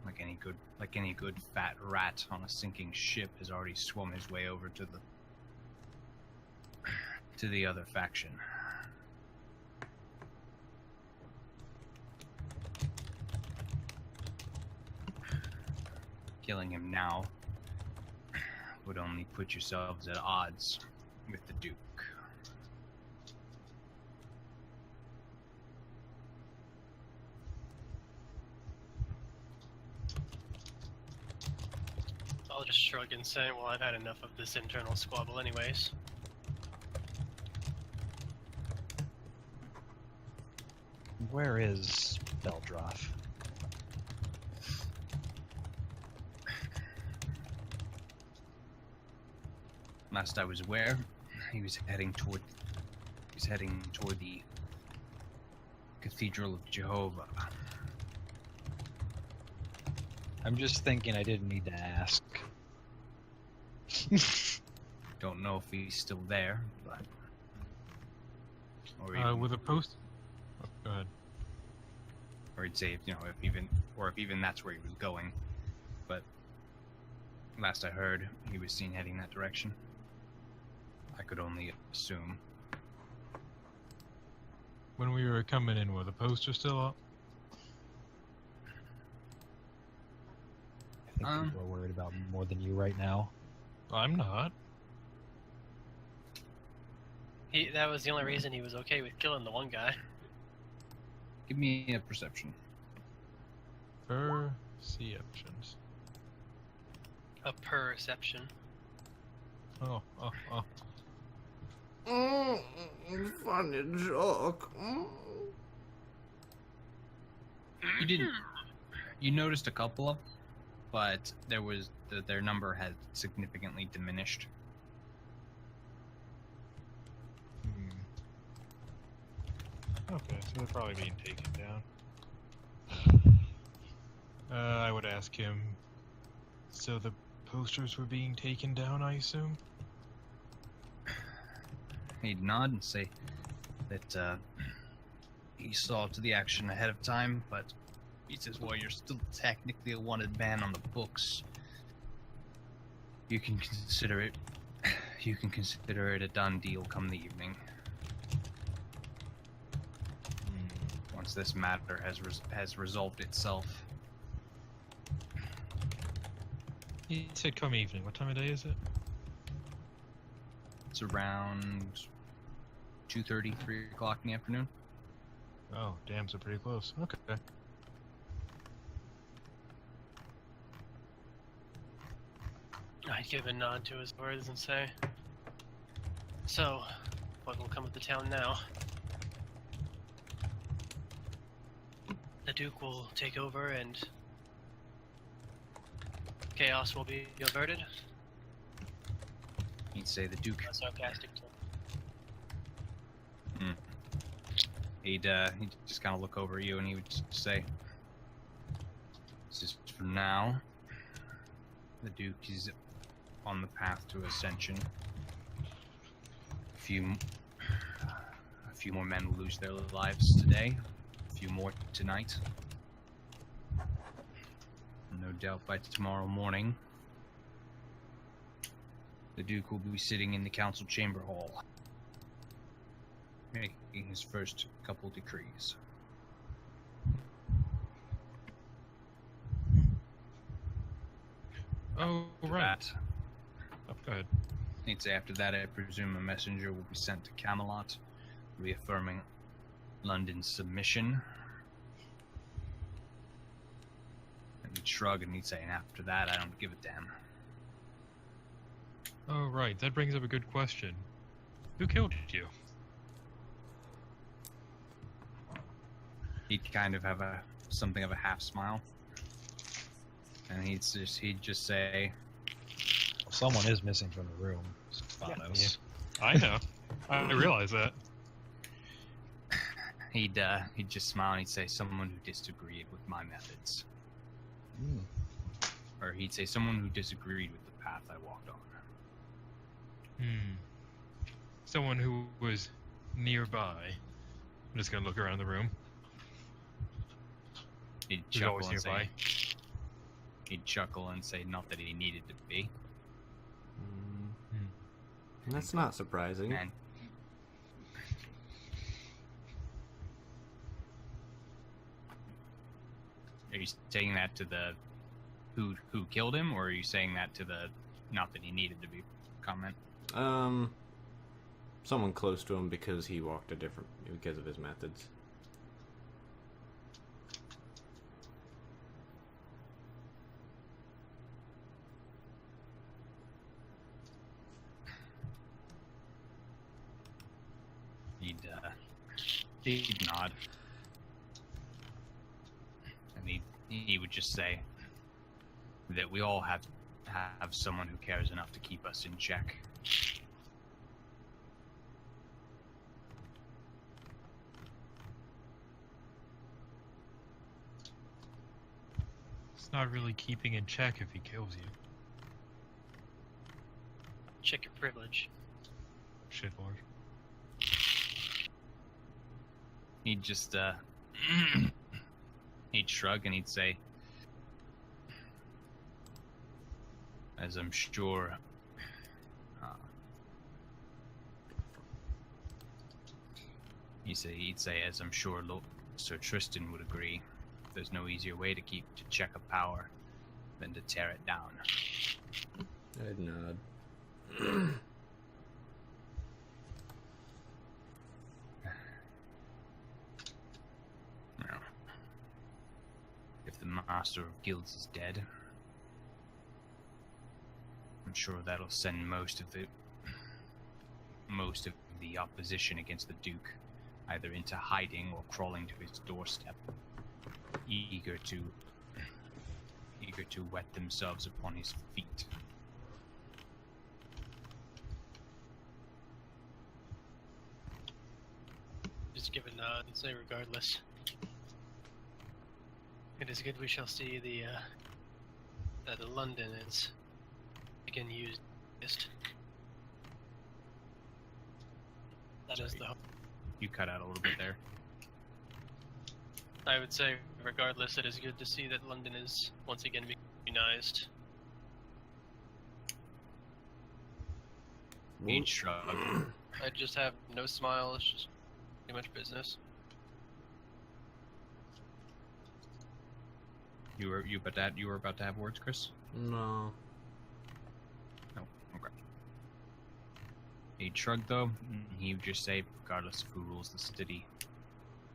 like any good fat rat on a sinking ship, has already swum his way over to the other faction. Killing him now would only put yourselves at odds with the Duke. I'll just shrug and say, well, I've had enough of this internal squabble anyways. Where is Beldroth? Last I was aware, he was heading toward the Cathedral of Jehovah. I'm just thinking I didn't need to ask. Don't know if he's still there, but With a post. Oh, go ahead. or he'd say if even that's where he was going. But last I heard, he was seen heading that direction. I could only assume. When we were coming in, were the poster still up? I think people are worried about me more than you right now. I'm not. That was the only reason he was okay with killing the one guy. Give me a perception. Perceptions. A perception. Oh. Funny joke. You didn't. You noticed a couple of, but their number had significantly diminished. Okay, so they're probably being taken down. I would ask him. So the posters were being taken down, I assume? He'd nod and say that he saw to the action ahead of time, but he says, well, you're still technically a wanted man on the books. You can consider it a done deal come the evening. Once this matter has resolved itself. He said come evening. What time of day is it? It's around 2:30, 3 o'clock in the afternoon. Oh, damn, so pretty close. Okay. I'd give a nod to his words and say, so, what will come of the town now? The Duke will take over and chaos will be averted? He'd say the Duke. That's sarcastic too. He'd just kind of look over at you and he would just say, this is for now. The Duke is on the path to ascension. A few more men will lose their lives today. A few more tonight. No doubt by tomorrow morning, the Duke will be sitting in the council chamber hall, making his first couple decrees. Oh, right. Oh, go ahead. He'd say after that, I presume a messenger will be sent to Camelot, reaffirming London's submission. And he'd shrug and he'd say, and after that, I don't give a damn. Oh, right. That brings up a good question. Who killed you? He'd kind of have something of a half smile. And he'd just say, Well, someone is missing from the room. Stefanos. Yeah. I know. I realize that. He'd just smile and he'd say, someone who disagreed with my methods. Or he'd say, someone who disagreed with the path I walked on. Someone who was nearby. I'm just gonna look around the room. He'd He's chuckle always and nearby. say, he'd chuckle and say, not that he needed to be. That's not surprising. And are you saying that to the who killed him, or are you saying that to the not that he needed to be comment? Someone close to him because he walked because of his methods. He'd nod, and he would just say that we all have someone who cares enough to keep us in check. It's not really keeping in check if he kills you. Check your privilege. Shitlord. He'd just he'd shrug and he'd say, as I'm sure he'd say, as I'm sure Sir Tristan would agree, there's no easier way to check a power than to tear it down. I'd nod. Now, if the Master of Guilds is dead, I'm sure that'll send most of the opposition against the Duke either into hiding or crawling to his doorstep, eager to wet themselves upon his feet. Just give a nod and say, regardless, it is good we shall see that London is again used. That is the hope. You cut out a little bit there. I would say, regardless, it is good to see that London is once again being unionized. He'd shrug. I just have no smile. It's just too much business. You were about to have words, Chris? No. No. Okay. He'd shrug though. He would just say, regardless of who rules the city,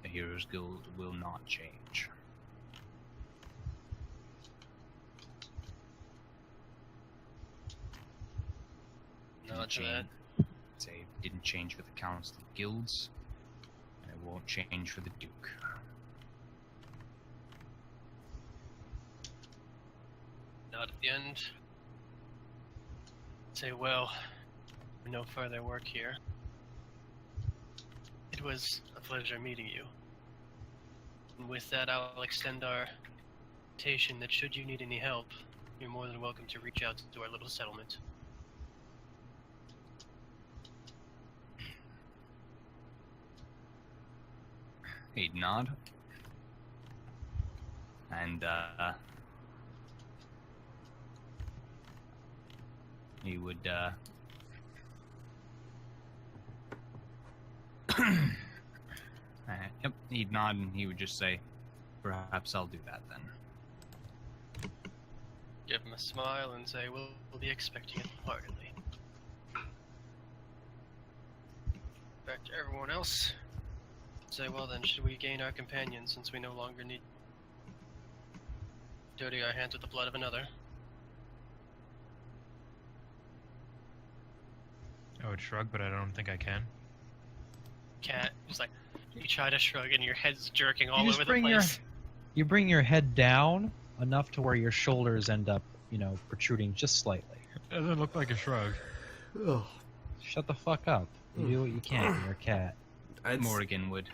the Heroes Guild will not change. Not to that. Say it didn't change for the Council of Guilds, and it won't change for the Duke. Not at the end. Say, well, no further work here. It was a pleasure meeting you. And with that, I'll extend our invitation that should you need any help, you're more than welcome to reach out to our little settlement. He'd nod. And, he would, Yep, he'd nod and he would just say, perhaps I'll do that then. Give him a smile and say, we'll be expecting it heartily. Back to everyone else. Say, well then, should we gain our companion since we no longer need dirty our hands with the blood of another? I would shrug, but I don't think I can. Cat, just like, you try to shrug and your head's jerking all You just over the bring place. You bring your head down enough to where your shoulders end up, protruding just slightly. It doesn't look like a shrug. Ugh. Shut the fuck up. You do what you can. You're a cat. Morrigan would.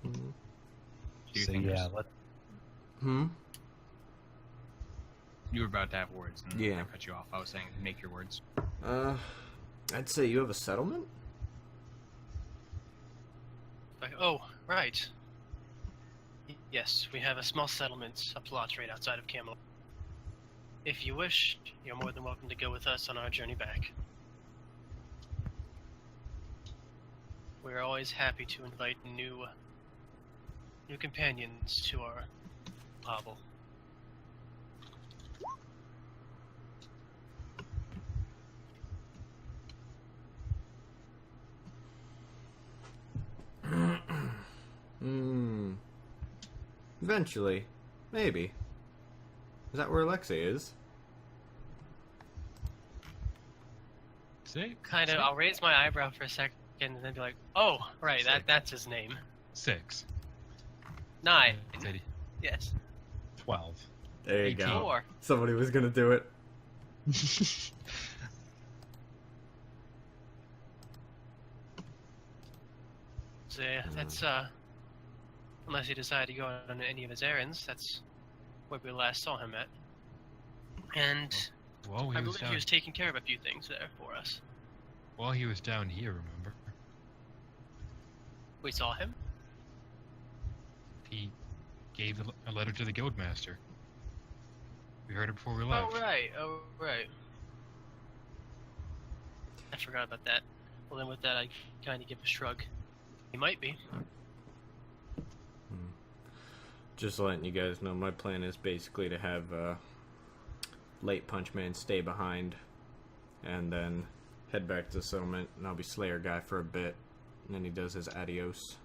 Hmm. Do you So, think yeah, you were about to have words and Yeah. I cut you off. I was saying make your words. I'd say you have a settlement? Like, oh, right. Yes, we have a small settlement, a plot right outside of Camelot. If you wish, you're more than welcome to go with us on our journey back. We're always happy to invite new companions to our hovel. Eventually. Maybe. Is that where Alexei is? Kind of, I'll raise my eyebrow for a second and then be like, oh, right, that's his name. 6. 9. Said Yes. 12. There you 18. go. 4. Somebody was gonna do it. So yeah, that's unless he decided to go on any of his errands, that's where we last saw him at. And Well, I believe he was taking care of a few things there for us. Well, he was down here, remember? We saw him? He gave a letter to the guildmaster. We heard it before we left. Oh right. I forgot about that. Well then with that I kinda give a shrug. He might be. Just letting you guys know, my plan is basically to have Late Punch Man stay behind and then head back to the settlement, and I'll be Slayer Guy for a bit, and then he does his adios.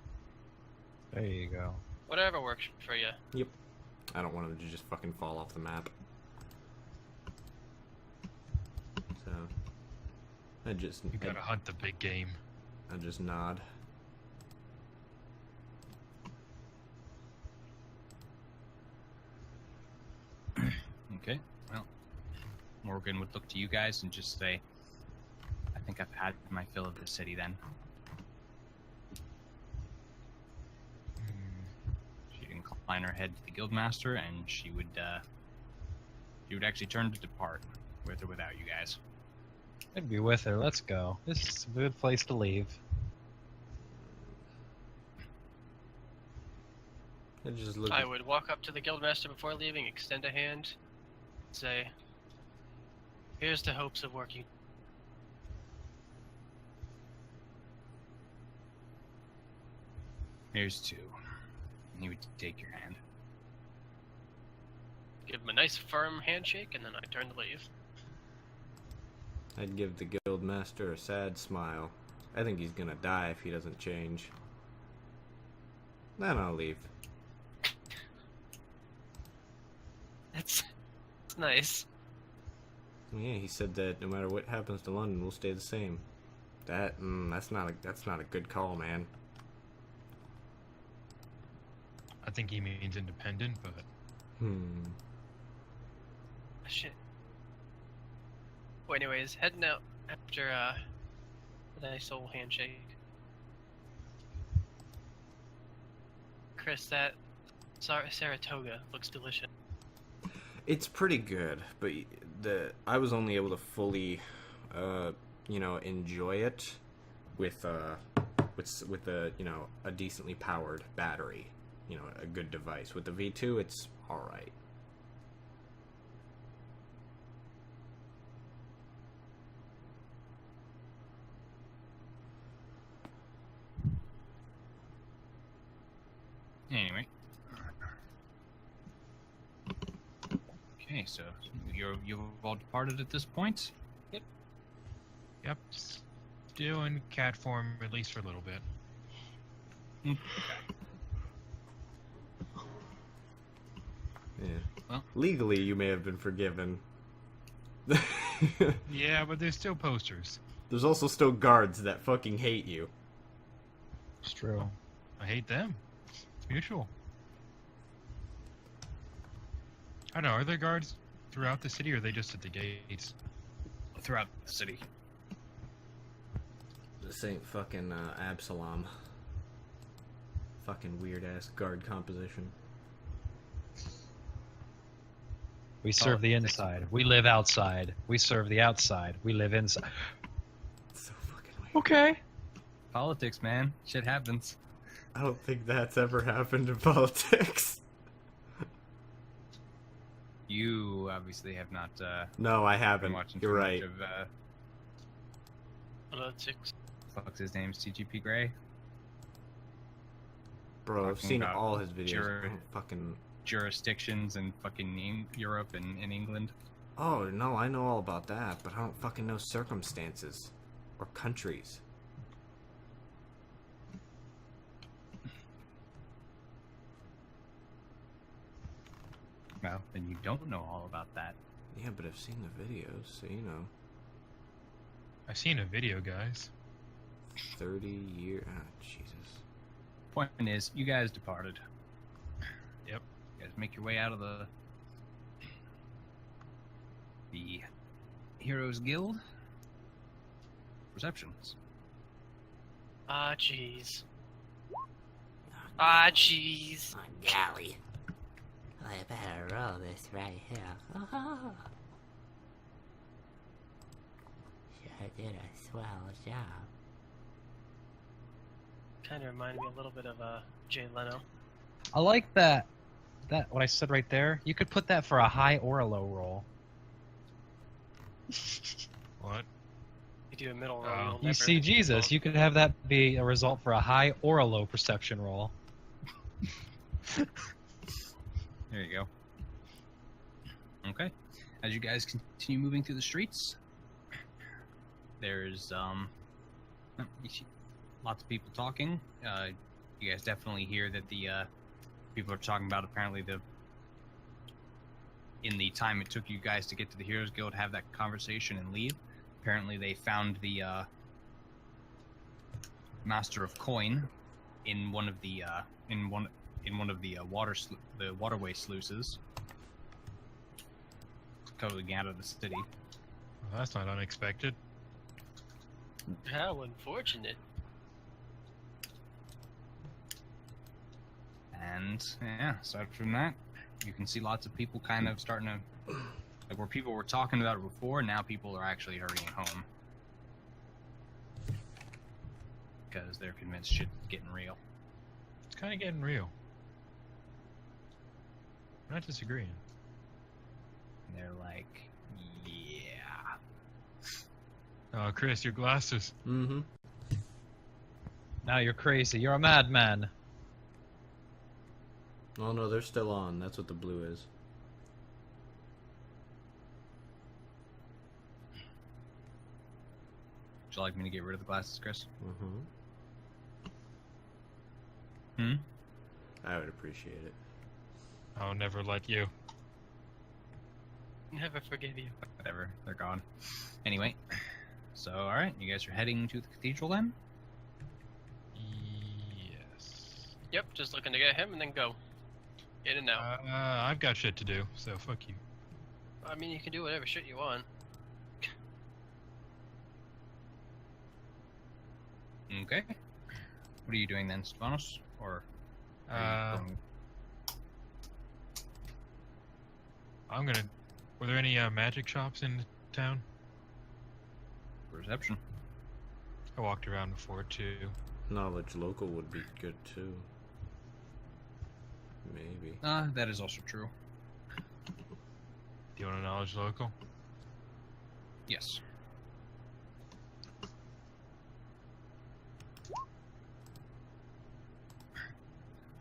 There you go. Whatever works for you. Yep. I don't want him to just fucking fall off the map. So, You gotta hunt the big game. I just nod. Okay, well, Morgan would look to you guys and just say, I think I've had my fill of the city then. She'd incline her head to the guildmaster and she would actually turn to depart, with or without you guys. I'd be with her. Let's go. This is a good place to leave. I would walk up to the guildmaster before leaving, extend a hand, say, here's to hopes of working. Here's two. And he would take your hand. Give him a nice firm handshake, and then I turn to leave. I'd give the guildmaster a sad smile. I think he's gonna die if he doesn't change. Then I'll leave. That's nice. Yeah, he said that no matter what happens to London, we'll stay the same. That's not a good call, man. I think he means independent, but... Shit. Well, anyways, heading out after a nice old handshake. Chris, that Saratoga looks delicious. It's pretty good, but I was only able to fully, enjoy it with a a decently powered battery, a good device. With the V2, it's all right. Anyway. Okay, so you've all departed at this point? Yep. Still in cat form, at least for a little bit. Okay. Yeah. Well. Legally, you may have been forgiven. Yeah, but there's still posters. There's also still guards that fucking hate you. It's true. I hate them. It's mutual. I don't know, are there guards throughout the city, or are they just at the gates? Throughout the city. This ain't fucking Absalom. Fucking weird ass guard composition. We serve the inside. We live outside. We serve the outside. We live inside. So fucking weird. Okay. Politics, man. Shit happens. I don't think that's ever happened in politics. You obviously have not No, I been haven't. watching You're too right. much of Politics. fuck's his name, CGP Grey. Bro, I've Talking seen about all his videos. jur- I don't fucking... Jurisdictions in fucking Europe and in England. Oh, no, I know all about that, but I don't fucking know circumstances. Or countries. Well, then you don't know all about that. Yeah, but I've seen the videos, so you know. I've seen a video, guys. 30 years... Ah, Jesus. Point is, you guys departed. Yep. You guys make your way out of the Heroes Guild. Receptions. Ah, jeez. Ah, jeez. Oh, golly. I better roll this right here. Oh. Sure did a swell job. Kind of reminded me a little bit of Jay Leno. I like that. What I said right there. You could put that for a high or a low roll. What? You do a middle roll. Oh. you'll You never see Jesus. You could have that be a result for a high or a low perception roll. There you go. Okay. As you guys continue moving through the streets, there's you see lots of people talking. You guys definitely hear that the people are talking about apparently in the time it took you guys to get to the Heroes Guild, have that conversation and leave. Apparently they found the Master of Coin in one of the waterway sluices, coming out of the city. Well, that's not unexpected. How unfortunate. And yeah, aside from that, you can see lots of people kind of starting to, like where people were talking about it before, now people are actually hurrying home because they're convinced shit's getting real. It's kind of getting real. I'm not disagreeing. And they're like, yeah. Oh, Chris, your glasses. Mm-hmm. Now you're crazy. You're a madman. Oh no, they're still on. That's what the blue is. Would you like me to get rid of the glasses, Chris? Mm-hmm. I would appreciate it. I'll never let you. Never forgive you. Whatever, they're gone. Anyway, so alright, you guys are heading to the cathedral then? Yes. Yep, just looking to get him and then go. In and out. I've got shit to do, so fuck you. I mean, you can do whatever shit you want. Okay. What are you doing then, Stefanos? Or are you going- I'm gonna... Were there any magic shops in town? Reception. I walked around before, too. Knowledge local would be good too. Maybe. That is also true. Do you want a knowledge local? Yes.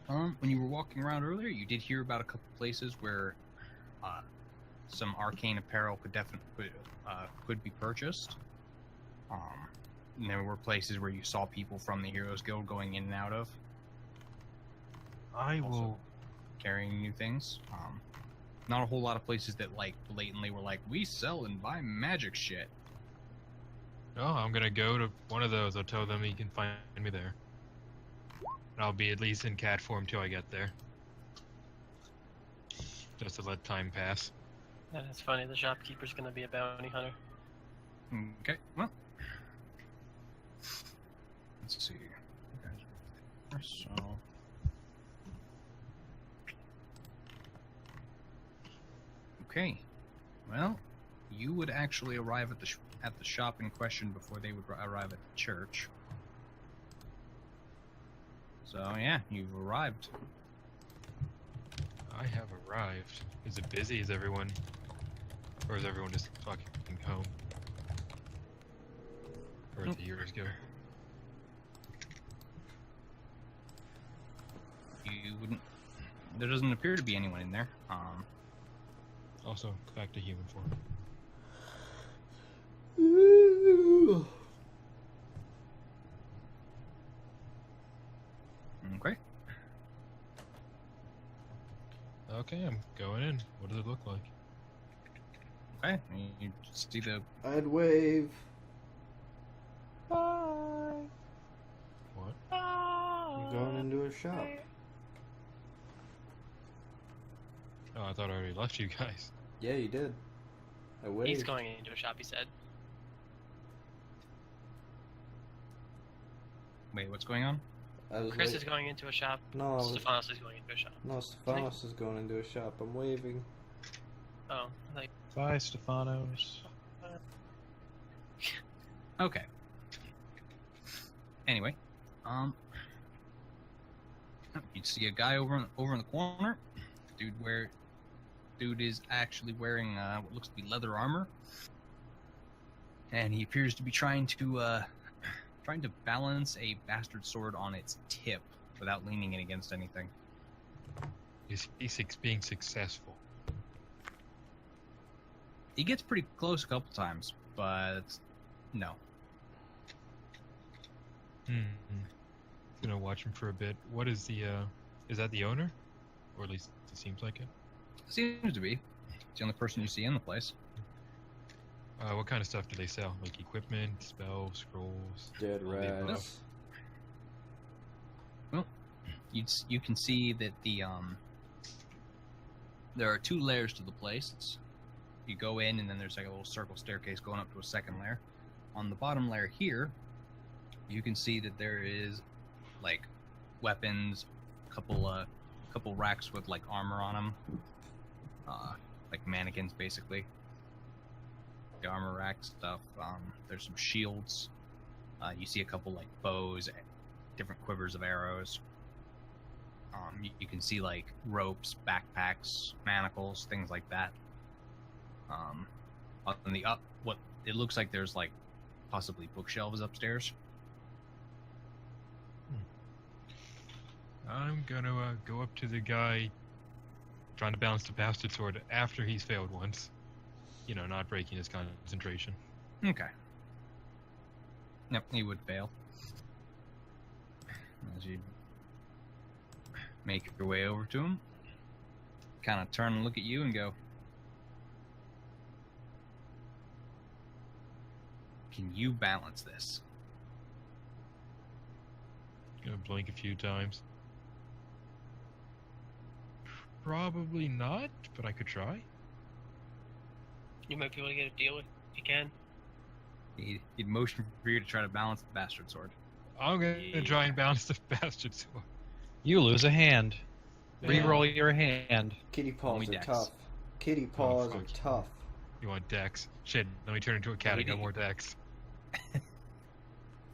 When you were walking around earlier, you did hear about a couple places where some arcane apparel could be purchased. And there were places where you saw people from the Heroes Guild going in and out of. I will. Carrying new things. Not a whole lot of places that like blatantly were like, we sell and buy magic shit. Oh, I'm gonna go to one of those. I'll tell them he can find me there. And I'll be at least in cat form till I get there. Just to let time pass. Yeah, it's funny. The shopkeeper's gonna be a bounty hunter. Okay, well. Let's see. So. Okay. Well, you would actually arrive at the shop in question before they would arrive at the church. So yeah, you've arrived. I have arrived. Is it busy? Is everyone, or is everyone just fucking home? Or is the Heroes Guild? You wouldn't. There doesn't appear to be anyone in there. Also, back to human form. Okay. Okay, I'm going in. What does it look like? Okay. You see the. I'd wave. What? I'm going into a shop. Oh, I thought I already left you guys. Yeah, you did. I waved. He's going into a shop, he said. Wait, what's going on? Chris is going into a shop. No, Stefanos is going into a shop. no, Stefanos is going into a shop. I'm waving. Oh, like. Bye, Stefanos. Okay. Anyway, you'd see a guy over in the corner. Dude is actually wearing what looks to be leather armor, and he appears to be trying to balance a bastard sword on its tip without leaning it against anything. Is he being successful? He gets pretty close a couple times, but no. Gonna watch him for a bit. What is the is that the owner? Or at least it seems like it. Seems to be. It's the only person you see in the place. What kind of stuff do they sell? Like equipment, spells, scrolls? Dead all the above? rats. Well, you can see that there are two layers to the place. You go in, and then there's like a little circle staircase going up to a second layer. On the bottom layer here, you can see that there is like weapons, couple racks with like armor on them, like mannequins basically. The armor rack stuff. There's some shields. You see a couple like bows, different quivers of arrows. You can see like ropes, backpacks, manacles, things like that. On the what it looks like there's like possibly bookshelves upstairs. I'm gonna go up to the guy trying to balance the bastard sword after he's failed once. You know, not breaking his concentration. Okay. Yep, he would fail. As you make your way over to him, kind of turn and look at you and go, "Can you balance this?" Gonna blink a few times. Probably not, but I could try. You might be able to get a deal if you can. He'd motion for you to try to balance the bastard sword. I'm gonna try and balance the bastard sword. You lose a hand. Yeah. Reroll your hand. Kitty paws Only are dex. tough. Kitty paws are fuck. tough. You want dex? Shit, let me turn into a cat. I got more dex.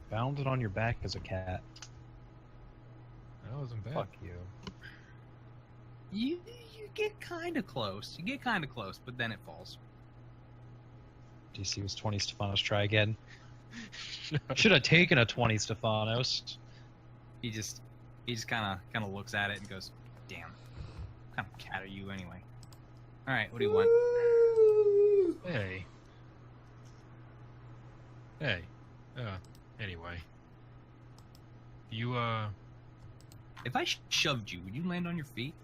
Bound it on your back as a cat. That wasn't bad. Fuck you. You get kind of close. You get kind of close, but then it falls. DC was 20 Stefanos. Try again. Should have taken a 20 Stefanos. He He just kind of looks at it and goes, "Damn, what kind of cat are you anyway?" All right, what do you want? Hey. Hey. Anyway. You, If I shoved you, would you land on your feet?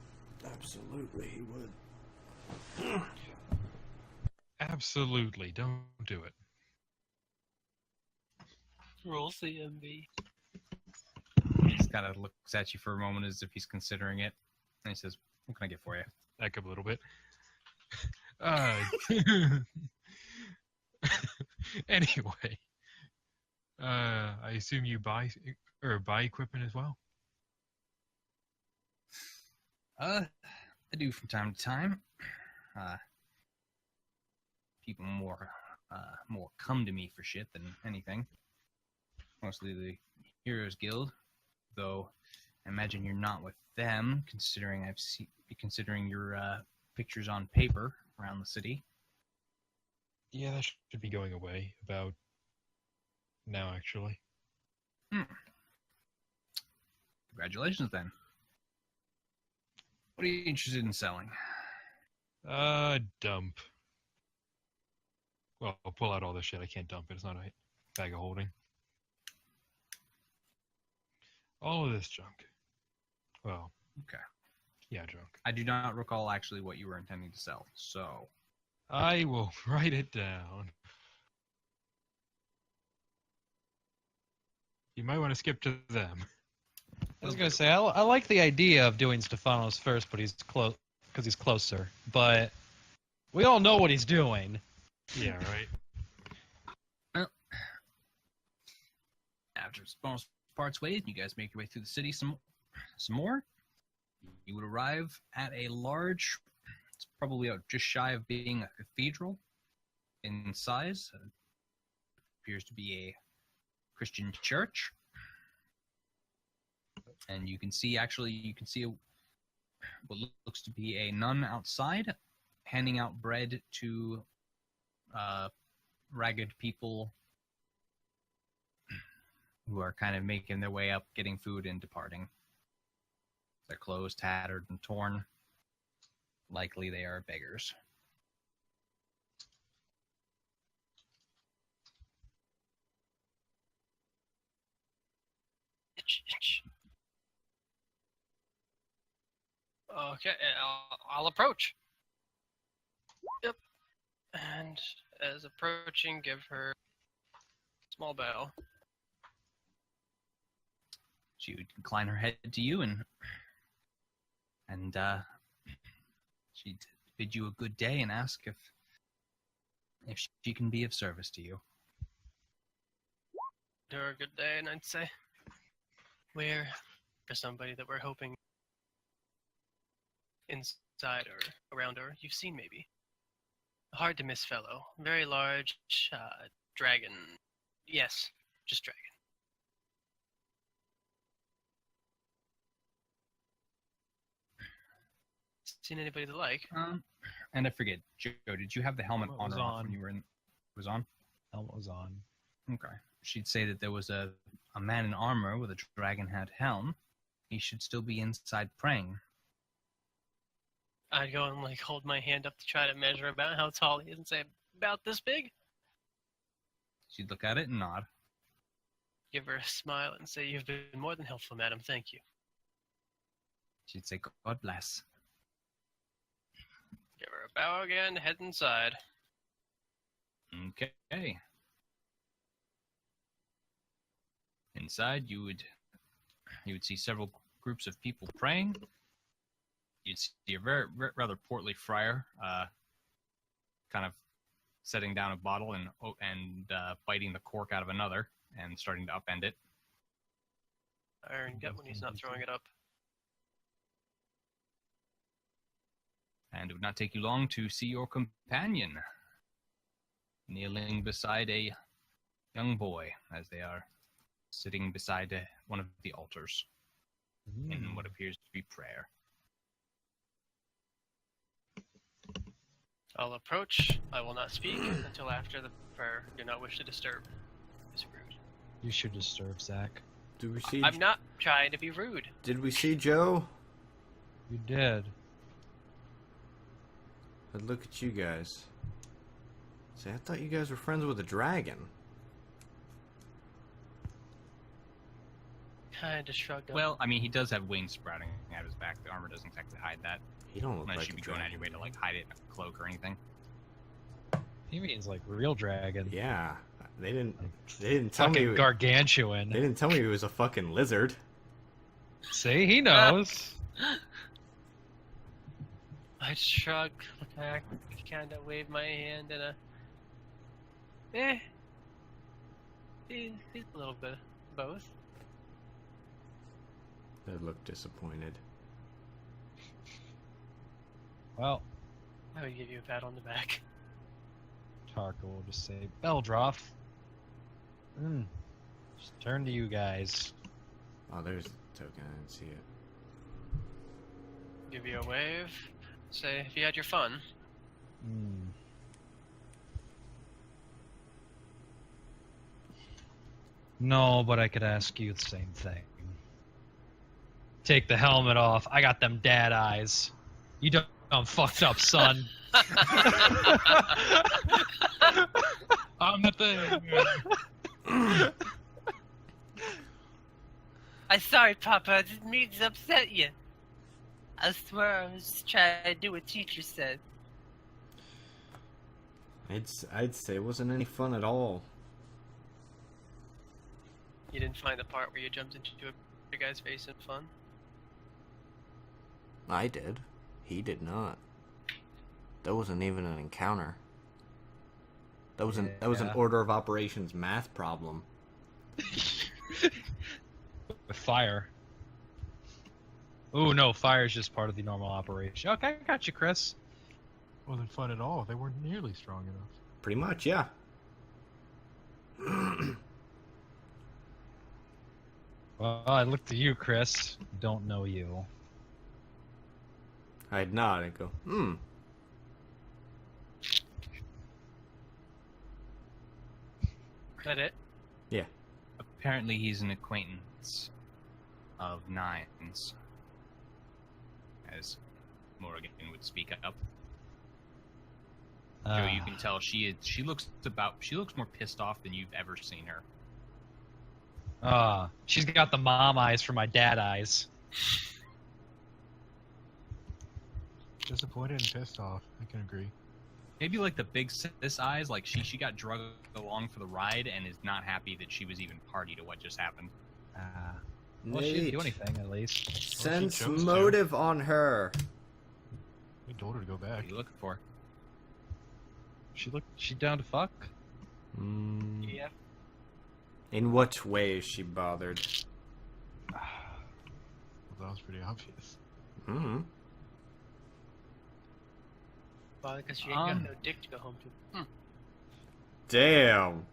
Absolutely, he would. absolutely, don't do it. Roll CMB. He just kind of looks at you for a moment as if he's considering it, and he says, "What can I get for you?" Back up a little bit. Anyway. I assume you buy equipment as well? I do from time to time. People more come to me for shit than anything. Mostly the Heroes Guild, though I imagine you're not with them, considering considering your pictures on paper around the city. Yeah, that should be going away about now, actually. Congratulations, then. What are you interested in selling? Dump. Well, I'll pull out all this shit. I can't dump it. It's not a bag of holding. All of this junk. Well. Okay. Yeah, junk. I do not recall actually what you were intending to sell, so... I will write it down. You might want to skip to them. I was gonna say I like the idea of doing Stefanos first, but he's close because he's closer. But we all know what he's doing. Yeah, right. Well, after Stefanos parts ways, you guys make your way through the city some more. You would arrive at a large, it's probably just shy of being a cathedral in size. It appears to be a Christian church. And you can see what looks to be a nun outside handing out bread to ragged people who are kind of making their way up, getting food and departing. Their clothes tattered and torn. Likely they are beggars. Okay, I'll approach. Yep. And as approaching, give her a small bow. She would incline her head to you and she'd bid you a good day and ask if she can be of service to you. Do her a good day, and I'd say we're for somebody that we're hoping inside or around her. You've seen maybe. A hard to miss fellow. Very large dragon. Yes, just dragon. Seen anybody that like? And I forget, Joe, did you have the helmet on or off when you were in? It was on? Helmet was on. Okay. She'd say that there was a man in armor with a dragon hat helm. He should still be inside praying. I'd go and hold my hand up to try to measure about how tall he is and say, about this big? She'd look at it and nod. Give her a smile and say, you've been more than helpful, madam, thank you. She'd say, God bless. Give her a bow again, head inside. Okay. Inside, you would see several groups of people praying. You'd see a very rather portly friar, kind of setting down a bottle and biting the cork out of another and starting to upend it. Iron gut when he's not throwing it up. And it would not take you long to see your companion kneeling beside a young boy as they are sitting beside one of the altars in what appears to be prayer. I'll approach. I will not speak until after the prayer. Do not wish to disturb. It's rude. You should disturb Zach. Did we see? I'm not trying to be rude. Did we see Joe? You did. But look at you guys. See, I thought you guys were friends with a dragon. Kinda shrugged up. Well, I mean, he does have wings sprouting out his back. The armor doesn't exactly hide that. You don't look Unless like you'd a be going out of dragon. your way to like hide it in a cloak or anything. He means like real dragon. Yeah, they didn't tell me. Fucking gargantuan. They didn't tell me he was a fucking lizard. See, he knows. I shrug back, kinda wave my hand in a... He's a little bit of both. They look disappointed. Well, I would give you a pat on the back. Tarka will just say, Beldroth. Just turn to you guys. Oh, there's the token. I didn't see it. Give you a wave. Say, if you had your fun. No, but I could ask you the same thing. Take the helmet off. I got them dad eyes. You don't. I'm fucked up, son. I'm the thing. I'm sorry, Papa. I didn't mean to upset you. I swear I was just trying to do what teacher said. I'd say it wasn't any fun at all. You didn't find the part where you jumped into a big guy's face in fun? I did. He did not. That wasn't even an encounter. That was an order of operations math problem. With fire. Ooh, no, fire is just part of the normal operation. Okay, I got you, Chris. Wasn't fun at all. They weren't nearly strong enough. Pretty much, yeah. Well, I looked at you, Chris. Don't know you. I'd nod and go, That it? Yeah. Apparently, he's an acquaintance of Nine's, as Morrigan would speak up. Joe, you can tell she looks more pissed off than you've ever seen her. She's got the mom eyes for my dad eyes. Disappointed and pissed off. I can agree. Maybe like the big sis eyes, like she got drugged along for the ride and is not happy that she was even party to what just happened. Well, she didn't do anything, at least. Sense chose to. motive on her. We told her to go What back. are you looking for? She down to fuck? Yeah. In what way is she bothered? Well, that was pretty obvious. Probably because she ain't got no dick to go home to. Damn.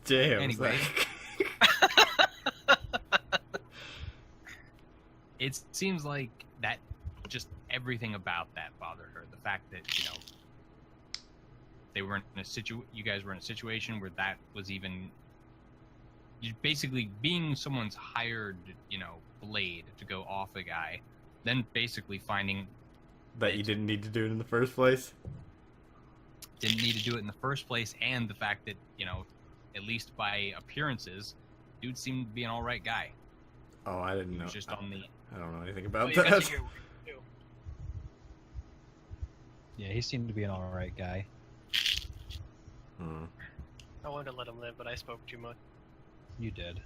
Damn. Anyway. Zach. It seems like that just everything about that bothered her. The fact that, they were in you guys were in a situation where that was even basically being someone's hired, blade to go off a guy, then basically finding that you didn't need to do it in the first place? Didn't need to do it in the first place, and the fact that, at least by appearances, dude seemed to be an alright guy. Oh, I didn't He know. was just on the... I don't know anything about You got that. to hear too. Yeah, he seemed to be an alright guy. I wanted to let him live, but I spoke too much. You did.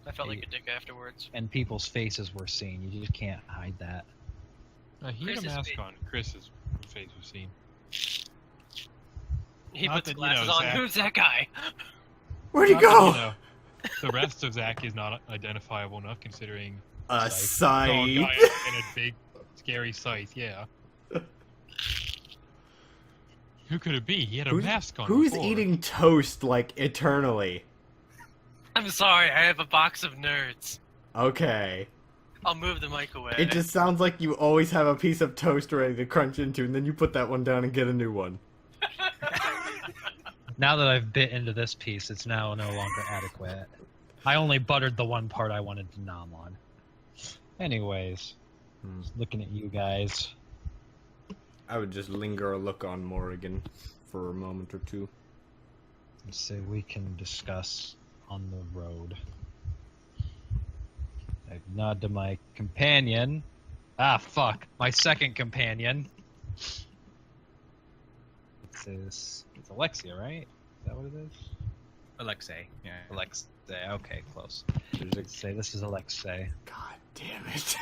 I felt like a dick afterwards. And people's faces were seen. You just can't hide that. He had a Chris's mask face. on. Chris's face was seen. He Not puts that, glasses on. Zach- Who's that guy? Where'd he Not go? that, the rest of Zach is not identifiable enough, considering A dog scythe. guy and a big, scary scythe. Yeah. Who could it be? He had a mask on. Who's before. eating toast, like, eternally? I'm sorry, I have a box of nerds. Okay. I'll move the mic away. It just sounds like you always have a piece of toast ready to crunch into, and then you put that one down and get a new one. Now that I've bit into this piece, it's now no longer adequate. I only buttered the one part I wanted to nom on. Anyways, just looking at you guys. I would just linger a look on Morrigan for a moment or two. Let's say we can discuss on the road. I nod to my companion. Ah, fuck. My second companion. It's Alexia, right? Is that what it is? Alexei. Yeah. Alexei. Okay, close. There's Let's say this is Alexei. God damn it.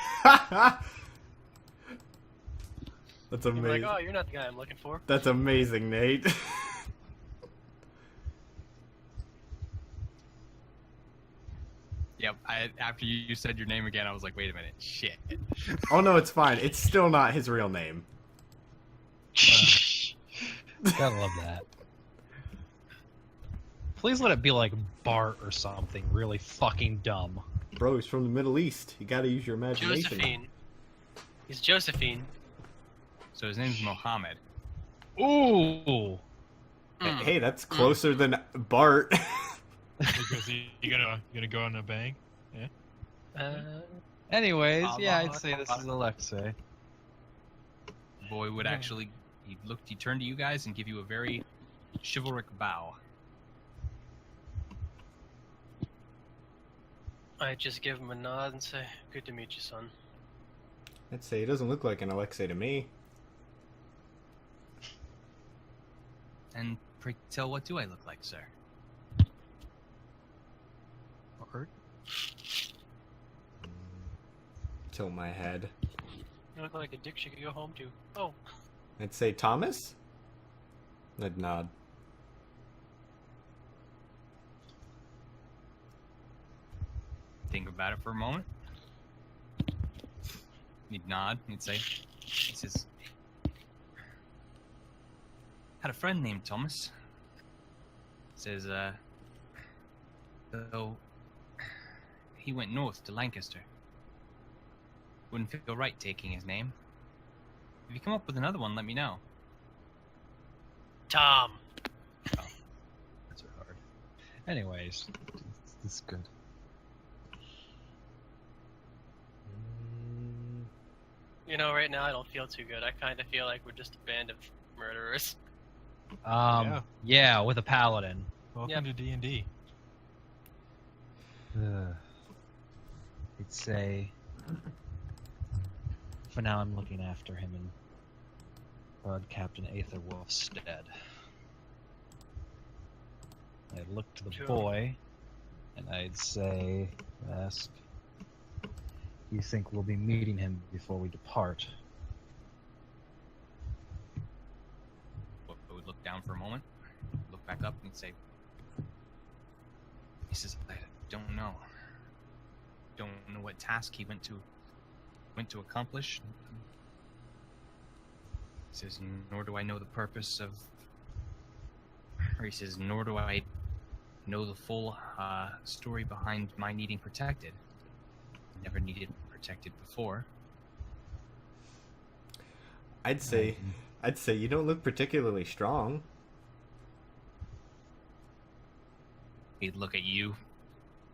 That's You're amazing. like, oh, you're not the guy I'm looking for. That's amazing, Nate. Yep. After you said your name again, I was like, wait a minute. Shit. Oh no, it's fine. It's still not his real name. Gotta love that. Please let it be like Bart or something really fucking dumb. Bro, he's from the Middle East. You gotta use your imagination. Josephine. He's Josephine. So his name's Mohammed. Ooh! Hey, that's closer than Bart. Because you gonna go on a bang? Anyways, yeah, I'd say this is Alexei. The boy would actually, he turned to you guys and give you a very chivalric bow. I just give him a nod and say, good to meet you, son. I'd say he doesn't look like an Alexei to me. And pray tell, what do I look like, sir? Hurt? Tilt my head. You look like a dick she could go home to. Oh. I'd say Thomas? I'd nod. Think about it for a moment. He'd nod. He'd say, he says, had a friend named Thomas. Says, though he went north to Lancaster. Wouldn't feel right taking his name. If you come up with another one, let me know. Tom. That's hard. Anyways, this is good. You know, right now I don't feel too good. I kind of feel like we're just a band of murderers. Yeah, with a paladin. Welcome to D&D. He'd say, for now I'm looking after him in Lord Captain Aetherwolf's stead. I'd look to the boy, and I'd say, ask, you think we'll be meeting him before we depart? I would look down for a moment, look back up, and say, he says, I don't know. Don't know what task he went to accomplish. He says, nor do I know the purpose of, or he says, nor do I know the full story behind my needing protected. Never needed protected before. I'd say you don't look particularly strong. He'd look at you,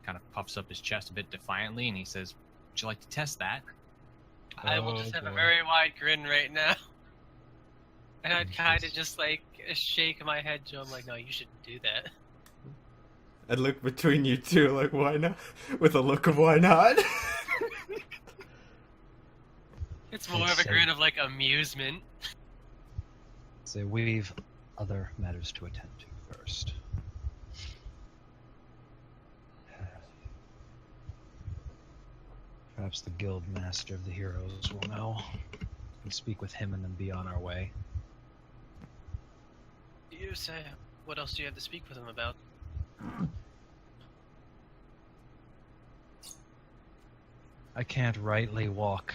kind of puffs up his chest a bit defiantly, and he says, would you like to test that? I will just have a very wide grin right now. And I'd kind of just like shake my head to him like, no, you shouldn't do that. I'd look between you two like, why not? With a look of why not? It's more of a grin of like amusement. So we've other matters to attend to first. Perhaps the guild master of the heroes will know. We speak with him and then be on our way. You say, what else do you have to speak with him about? I can't rightly walk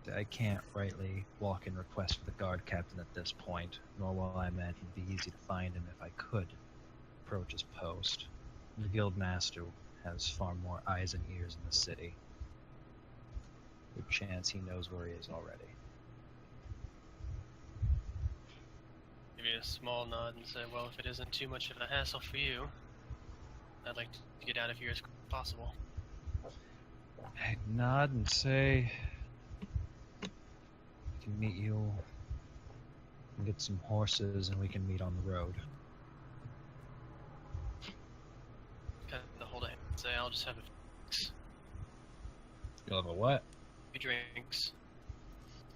in request for the guard captain at this point, nor will I imagine it'd be easy to find him if I could approach his post. The guild master has far more eyes and ears in the city. Good chance he knows where he is already. Give you a small nod and say, well, if it isn't too much of a hassle for you, I'd like to get out of here as quick as possible. I nod and say, "I can meet you and get some horses, and we can meet on the road." Kind of hold a hand and say, I'll just have a few You'll have a what? drinks.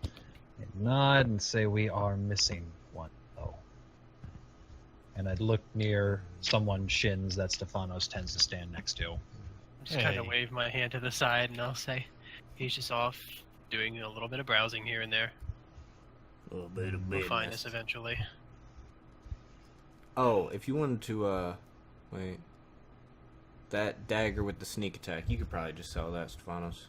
I nod and say, "We are missing one, though." And I'd look near someone's shins that Stefanos tends to stand next to. Just kind of wave my hand to the side and I'll say, he's just off doing a little bit of browsing here and there. A little bit of We'll business. find us eventually. Oh, if you wanted to, wait. That dagger with the sneak attack, you could probably just sell that, Stefanos.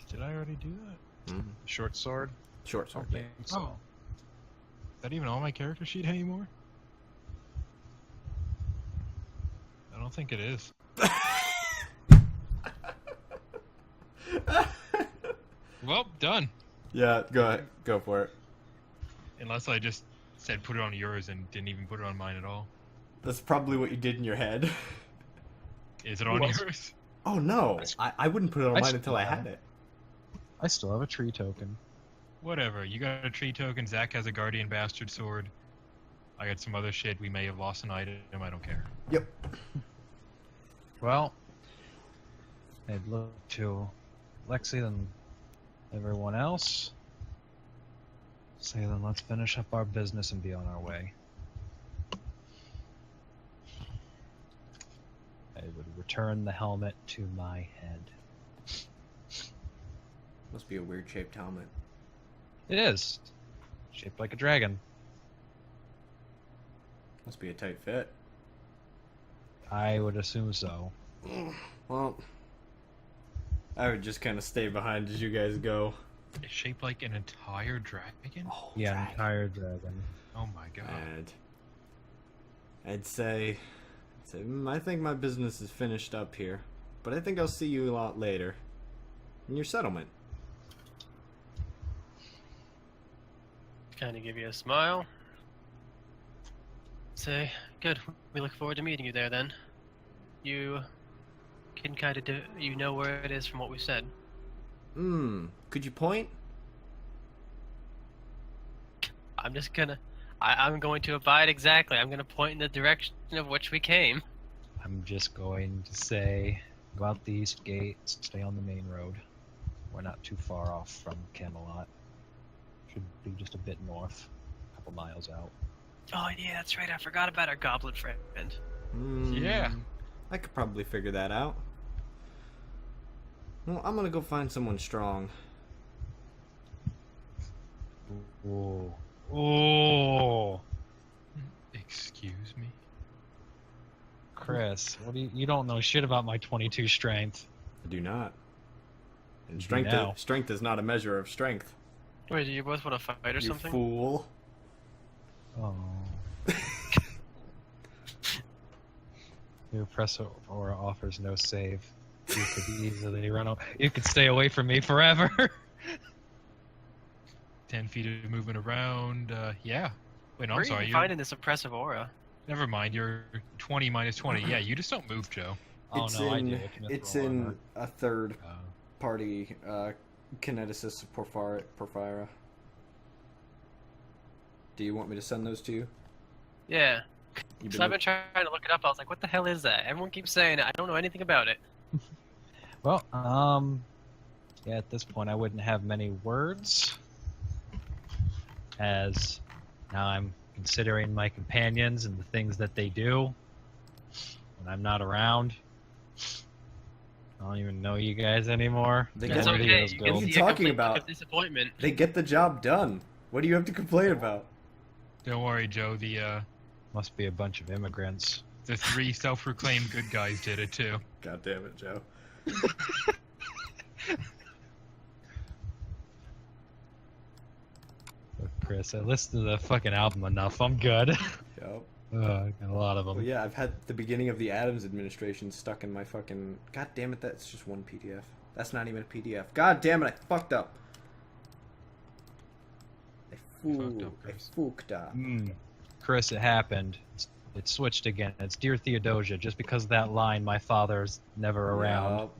Did I already do that? Mm-hmm. Short sword? Short sword. Okay, so. Oh. Is that even on my character sheet anymore? I don't think it is. Well, done. Yeah, go ahead. Go for it. Unless I just said put it on yours and didn't even put it on mine at all. That's probably what you did in your head. Is it on What? yours? Oh no, I wouldn't put it on I mine until I still had have it. I still have a tree token. Whatever. You got a tree token. Zach has a guardian bastard sword. I got some other shit. We may have lost an item. I don't care. Yep. Well, I'd look to Lexi and everyone else. Say then let's finish up our business and be on our way. I would return the helmet to my head. Must be a weird shaped helmet. It is. Shaped like a dragon. Must be a tight fit. I would assume so. Well, I would just kind of stay behind as you guys go. It's shaped like an entire dragon? Oh, Yeah, dragon. entire dragon. Oh my god. And I'd say, I think my business is finished up here, but I think I'll see you a lot later in your settlement. Kind of give you a smile. Say, good. We look forward to meeting you there then. You can kind of you know where it is from what we said. Could you point? I'm just gonna, I'm going to abide exactly. I'm gonna point in the direction of which we came. I'm just going to say, go out the east gate, stay on the main road. We're not too far off from Camelot. Should be just a bit north, a couple miles out. Oh yeah, that's right. I forgot about our goblin friend. Yeah. I could probably figure that out. Well, I'm gonna go find someone strong. Ooh. Ooh. Excuse me? Chris, what do you don't know shit about my 22 strength. I do not. And You strength, now. strength is not a measure of strength. Wait, do you both want to fight or You something? fool. Oh. Your oppressor aura offers no save. You could easily run. You could stay away from me forever. 10 feet of movement around. Yeah. Wait, no, Where I'm sorry. are you You're... finding this oppressive aura? Never mind. You're 20 minus 20. Yeah, you just don't move, Joe. Oh It's no, I in, do. It's It's mithril in armor. a third Oh. party Kineticist Porphyra. Do you want me to send those to you? Yeah. You've So I've been trying to look it up. I was like, what the hell is that? Everyone keeps saying it. I don't know anything about it. Well, yeah, at this point I wouldn't have many words, as now I'm considering my companions and the things that they do when I'm not around. I don't even know you guys anymore. They It's get- okay. Videos You go. can What are you see a talking complete about? look of disappointment. They get the job done. What do you have to complain about? Don't worry, Joe. The Must be a bunch of immigrants. 3 self-proclaimed good guys did it too. God damn it, Joe. Look, Chris, I listened to the fucking album enough. I'm good. Yep. I got a lot of them. Well, yeah, I've had the beginning of the Adams administration stuck in my fucking... God damn it, that's just one PDF. That's not even a PDF. God damn it, I fucked up. I fool. up, I Chris. fooked up. Chris, it happened. It switched again. It's Dear Theodosia. Just because of that line, my father's never around. Yup.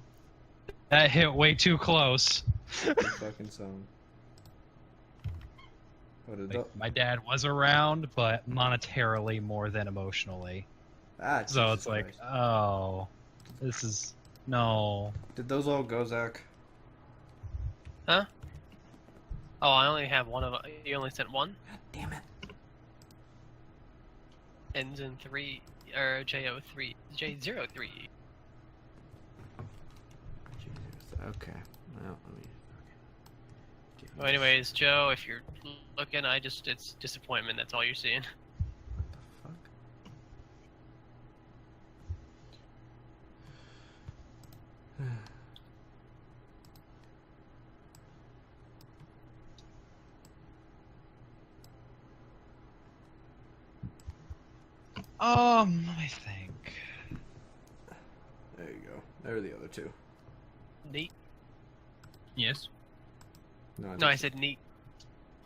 That hit way too close. Good fucking song. What did Like, my dad was around, but monetarily more than emotionally. Ah, So Jesus it's like, Christ. oh, this is no. Did those all go, Zach? Huh? Oh, I only have one of. You only sent one. Damn it. Ends in 3 or J03 J03. Jesus. Okay. Well, let me. Okay. Well, anyways, Joe, if you're looking, it's disappointment. That's all you're seeing. What the fuck? Let me think. There you go. There are the other two. Neat. Yes. No, I said neat.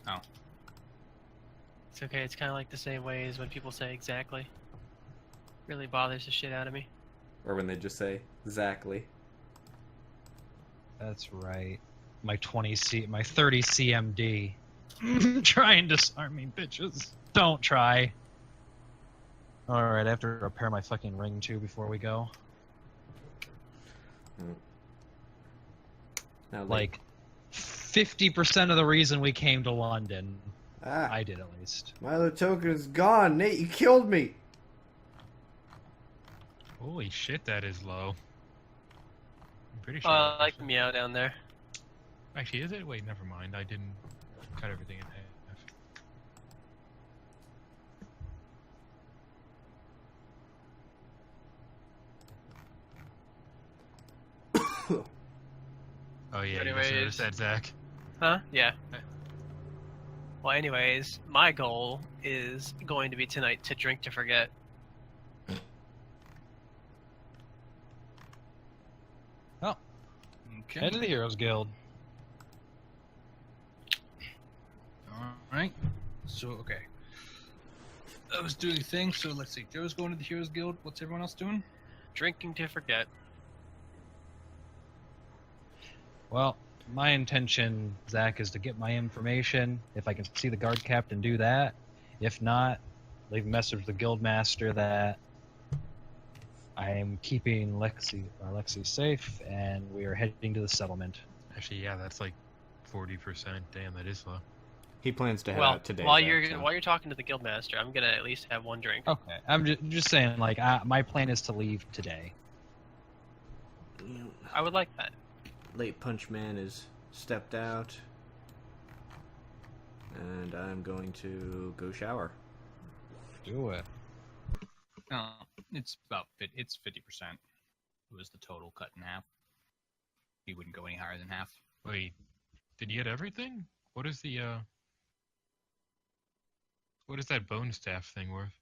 Oh. It's okay. It's kind of like the same way as when people say exactly. Really bothers the shit out of me. Or when they just say exactly. That's right. My 30 CMD. Try and disarm me, bitches. Don't try. Alright, I have to repair my fucking ring too before we go. Now, Like, 50% of the reason we came to London. ah, I did at least. my other token is gone. Nate, you killed me. Holy shit, that is low. I'm pretty sure. Oh, I like the meow down there. Actually, is it? Wait, never mind. I didn't cut everything in half. Oh yeah, you just Anyways. noticed that, Zach. Huh? Yeah. Well, anyways, my goal is going to be tonight to drink to forget. Okay. Head to the Heroes Guild. Alright. So, okay. I was doing things, so let's see. Joe's going to the Heroes Guild. What's everyone else doing? Drinking to forget. Well, my intention, Zach, is to get my information. If I can see the guard captain, do that. If not, leave a message with the guild master that I am keeping Lexi safe, and we are heading to the settlement. Actually, yeah, that's like 40%. Damn, that is low. He plans to head Well, out today. while Zach, you're so. while you're talking to the guildmaster, I'm gonna at least have one drink. Okay, I'm just saying, like, my plan is to leave today. I would like that. Late Punch Man is stepped out. And I'm going to go shower. Do it. No, it's 50%. It was the total cut in half. He wouldn't go any higher than half. Wait, did you get everything? What is the what is that bone staff thing worth?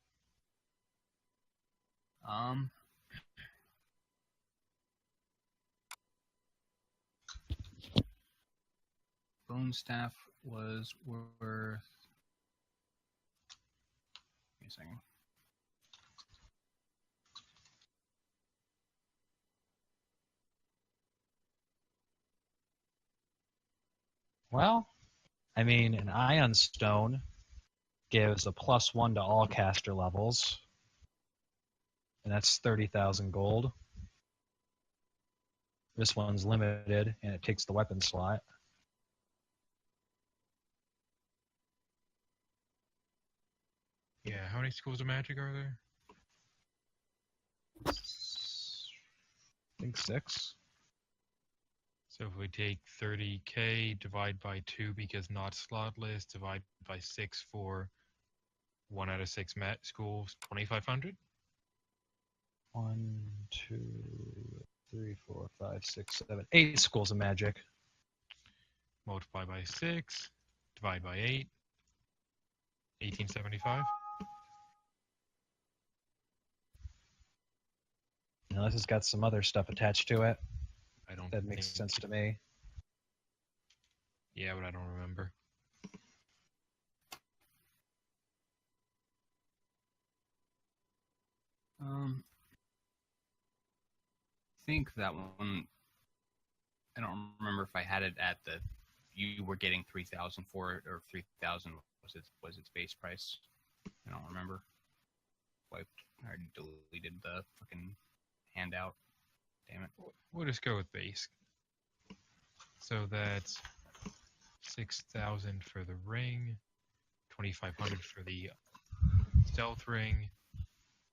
Bone staff was worth. Give me a second. Well, I mean, an Ion Stone gives a +1 to all caster levels, and that's 30,000 gold. This one's limited, and it takes the weapon slot. Yeah, how many schools of magic are there? I think 6. So if we take 30k, divide by 2 because not slotless, divide by 6 for 1 out of 6 mat schools, 2,500? 1, 2, 3, 4, 5, 6, 7, 8 schools of magic. Multiply by 6, divide by 8, 1875. Unless it's got some other stuff attached to it. I don't That makes think- sense to me. Yeah, but I don't remember. think that one. I don't remember if I had it at the. You were getting 3,000 for it, or 3,000 was its base price. I don't remember. Wiped. I already deleted the fucking handout. Damn it. We'll just go with base. So that's 6,000 for the ring, 2,500 for the stealth ring.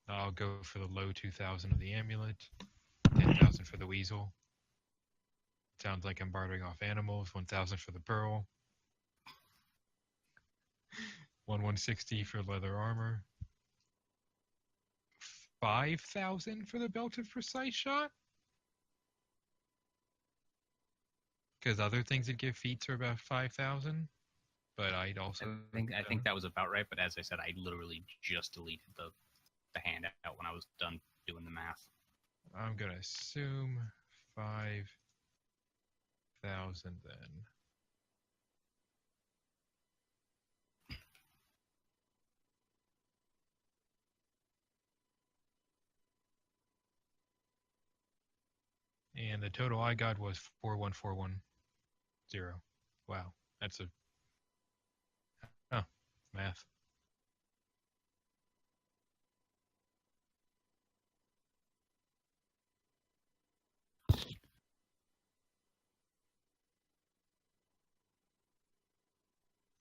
I'll go for the low 2,000 of the amulet, 10,000 for the weasel. Sounds like I'm bartering off animals. 1,000 for the pearl. 1,160 for leather armor. 5,000 for the belt of precise shot. Because other things that give feats are about 5,000. But I'd also I think that was about right. But as I said, I literally just deleted the handout when I was done doing the math. I'm gonna assume 5,000 then. And the total I got was 41410. Wow, that's a math.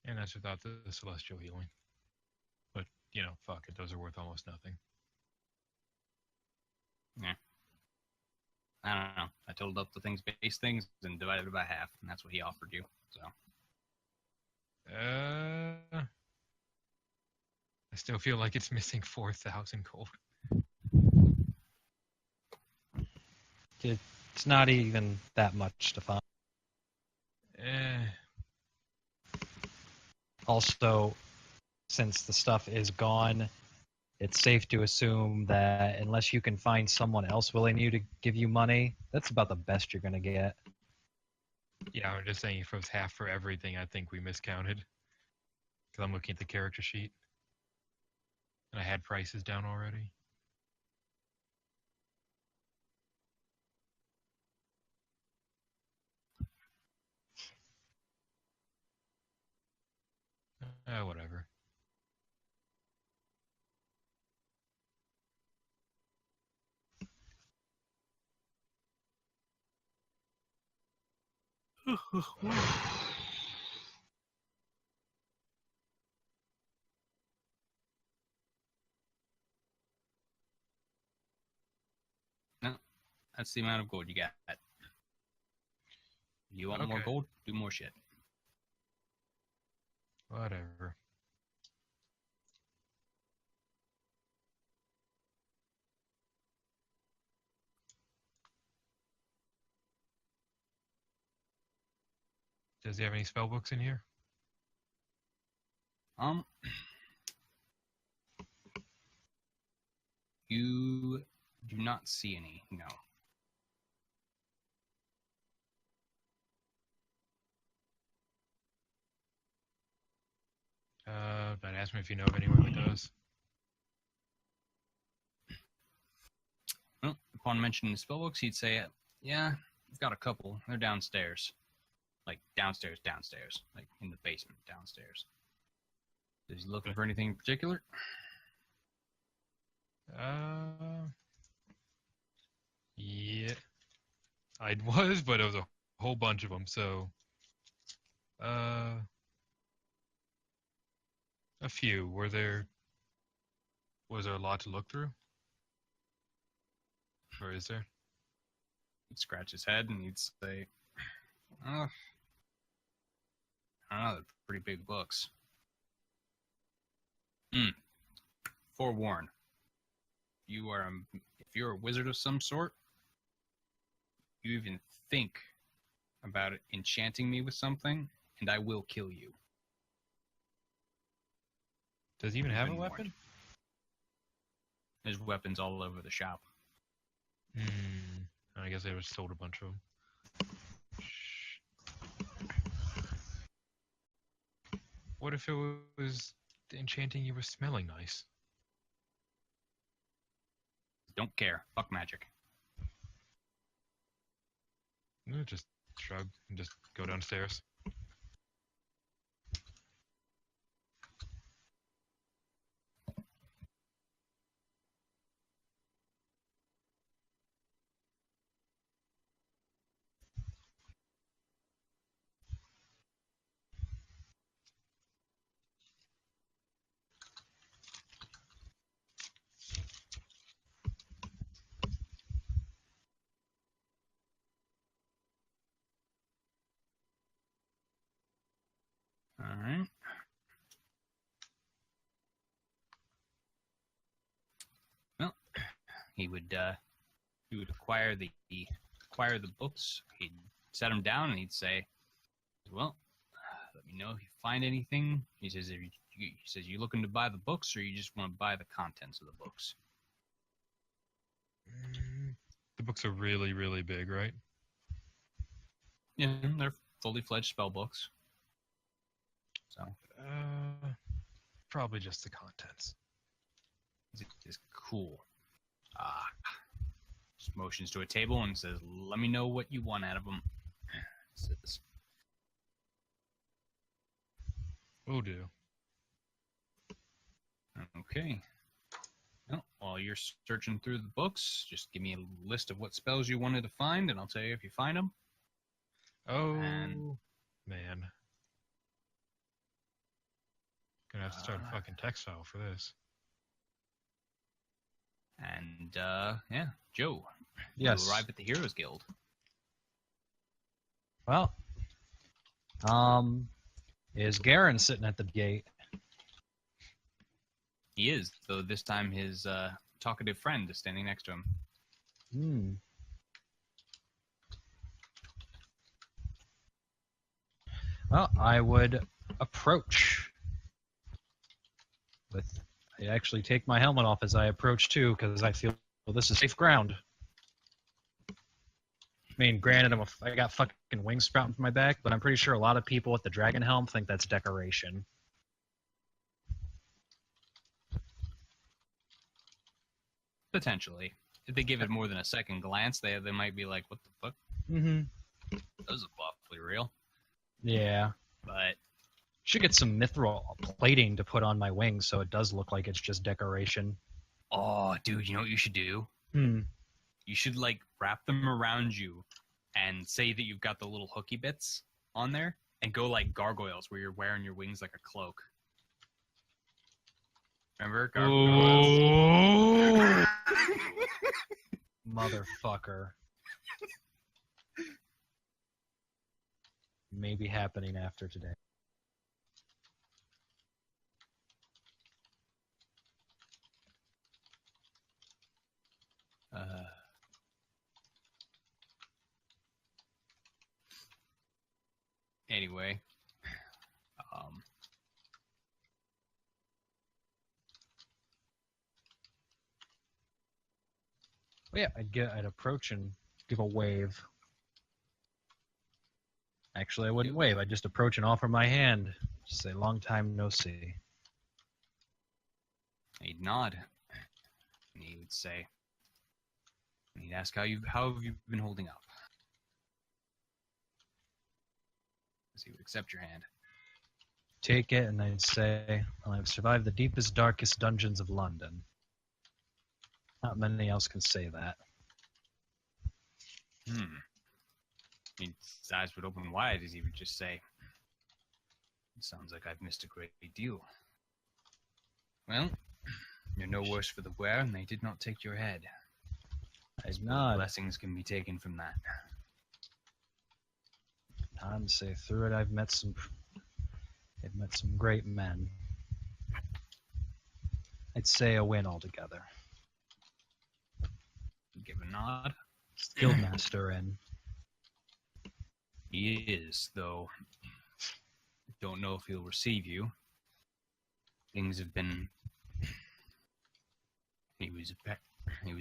And that's without the celestial healing. But, you know, fuck it, those are worth almost nothing. Yeah. I don't know. I totaled up the base things, and divided it by half, and that's what he offered you. So. I still feel like it's missing 4,000 gold. It's not even that much to find. Also, since the stuff is gone, it's safe to assume that unless you can find someone else willing to give you money, that's about the best you're going to get. Yeah, I'm just saying if it was half for everything, I think we miscounted. Because I'm looking at the character sheet. And I had prices down already. Whatever. No, that's the amount of gold you got. You want more gold? Do more shit. Whatever. Does he have any spell books in here? You do not see any, no. But ask me if you know of anyone that does. Well, upon mentioning the spellbooks, he'd say, yeah, I've got a couple. They're downstairs. Like, downstairs. Like, in the basement, downstairs. Is he looking for anything in particular? Yeah. I was, but it was a whole bunch of them, so... a few. Was there a lot to look through? Or is there? He'd scratch his head and he'd say, I don't know, they're pretty big books. Forewarn. If you're a wizard of some sort, you even think about enchanting me with something, and I will kill you. Does he even have a weapon? There's weapons all over the shop. I guess they just sold a bunch of them. What if it was enchanting you with smelling nice? Don't care. Fuck magic. Just shrug and just go downstairs. All right. Well, he would acquire the books. He'd set them down, and he'd say, "Well, let me know if you find anything." He says, "You looking to buy the books, or you just want to buy the contents of the books?" The books are really, really big, right? Yeah, they're fully fledged spell books. So Probably just the contents. it's cool. Just motions to a table and says, "Let me know what you want out of them." Says, Will do. "Okay. Well, while you're searching through the books, just give me a list of what spells you wanted to find, and I'll tell you if you find them." Oh, And- man. Gonna have to start a fucking text file for this. And, yeah, Joe. Yes. You arrive at the Heroes Guild. Well, is Garen sitting at the gate? He is, though this time his talkative friend is standing next to him. Hmm. Well, I would approach I actually take my helmet off as I approach too, because I feel this is safe ground. I mean, granted, I got fucking wings sprouting from my back, but I'm pretty sure a lot of people with the dragon helm think that's decoration. Potentially. If they give it more than a second glance, they might be like, "What the fuck? Mm-hmm. Those are awfully real." Yeah. But Should get some mithril plating to put on my wings so it does look like it's just decoration. oh, dude, you know what you should do? Hmm. You should like wrap them around you and say that you've got the little hooky bits on there and go like gargoyles where you're wearing your wings like a cloak. Remember gargoyles? Motherfucker. Maybe happening after today. Anyway, Well, yeah, I'd approach and give a wave. Actually, I wouldn't wave. I'd just approach and offer my hand. Just say, "Long time no see." he'd nod, and he would say, and he'd ask, how have you been holding up? As he would accept your hand. Take it, and I'd say, "Well, I've survived the deepest, darkest dungeons of London." Not many else can say that. I mean, his eyes would open wide as he would just say, "It sounds like I've missed a great deal. Well, you're no worse for the wear, and they did not take your head. I'd nod. Blessings can be taken from that." Nod and say, "Through it, I've met some great men." I'd say a win altogether. Give a nod. Guildmaster in. He is, though. Don't know if he'll receive you. Things have been. He was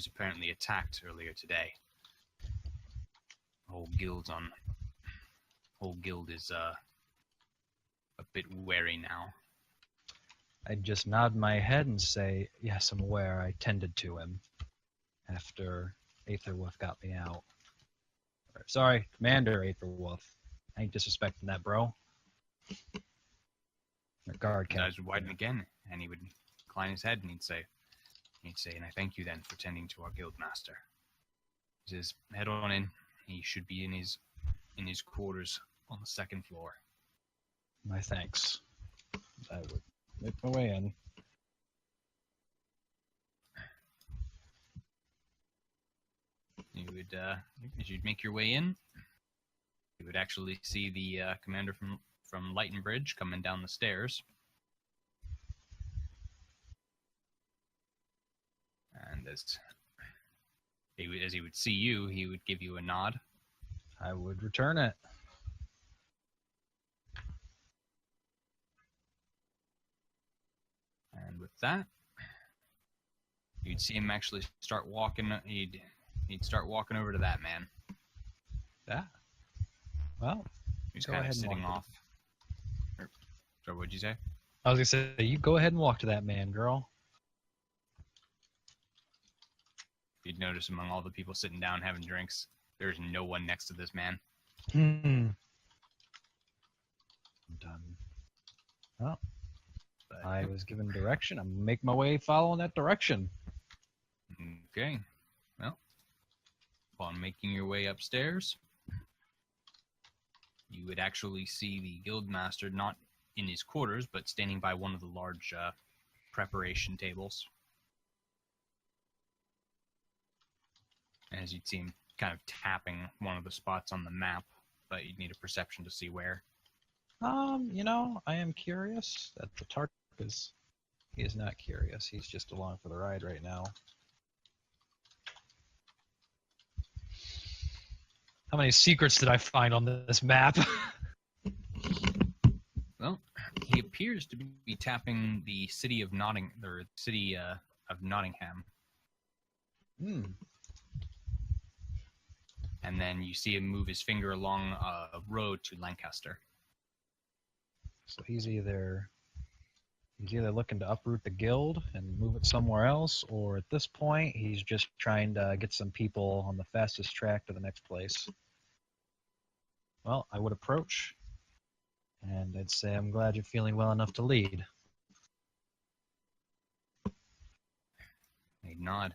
apparently attacked earlier today. Whole guild is a bit wary now. I'd just nod my head and say, "Yes, I'm aware. I tended to him after Aetherwolf got me out." Or Sorry, Commander Aetherwolf. I ain't disrespecting that, bro. Or guard His eyes captain. would widen again, and he would incline his head, and he'd say, and I thank you then for tending to our guild master. He says, head on in. He should be in his quarters on the second floor. My thanks. I would make my way in. You would, as you'd make your way in, you would actually see the commander from Lighton Bridge coming down the stairs. And as he would see you, he would give you a nod. I would return it. And with that, you'd see him actually start walking. He'd start walking over to that man. Yeah. Well, He's go kind ahead of and sitting walk. off. So what'd you say? I was gonna say, you go ahead and walk to that man, girl. You'd notice among all the people sitting down having drinks, there's no one next to this man. I'm done. Well, But, I was given direction. I'm gonna make my way following that direction. Okay. Well, upon making your way upstairs, you would actually see the guildmaster not in his quarters, but standing by one of the large preparation tables. And as you'd see him kind of tapping one of the spots on the map, but you'd need a perception to see where. I am curious that the Tark he is not curious. He's just along for the ride right now. How many secrets did I find on this map? Well, he appears to be tapping the city of of Nottingham. And then you see him move his finger along a road to Lancaster. So he's either looking to uproot the guild and move it somewhere else, or at this point he's just trying to get some people on the fastest track to the next place. Well, I would approach, and I'd say, I'm glad you're feeling well enough to lead. He'd nod.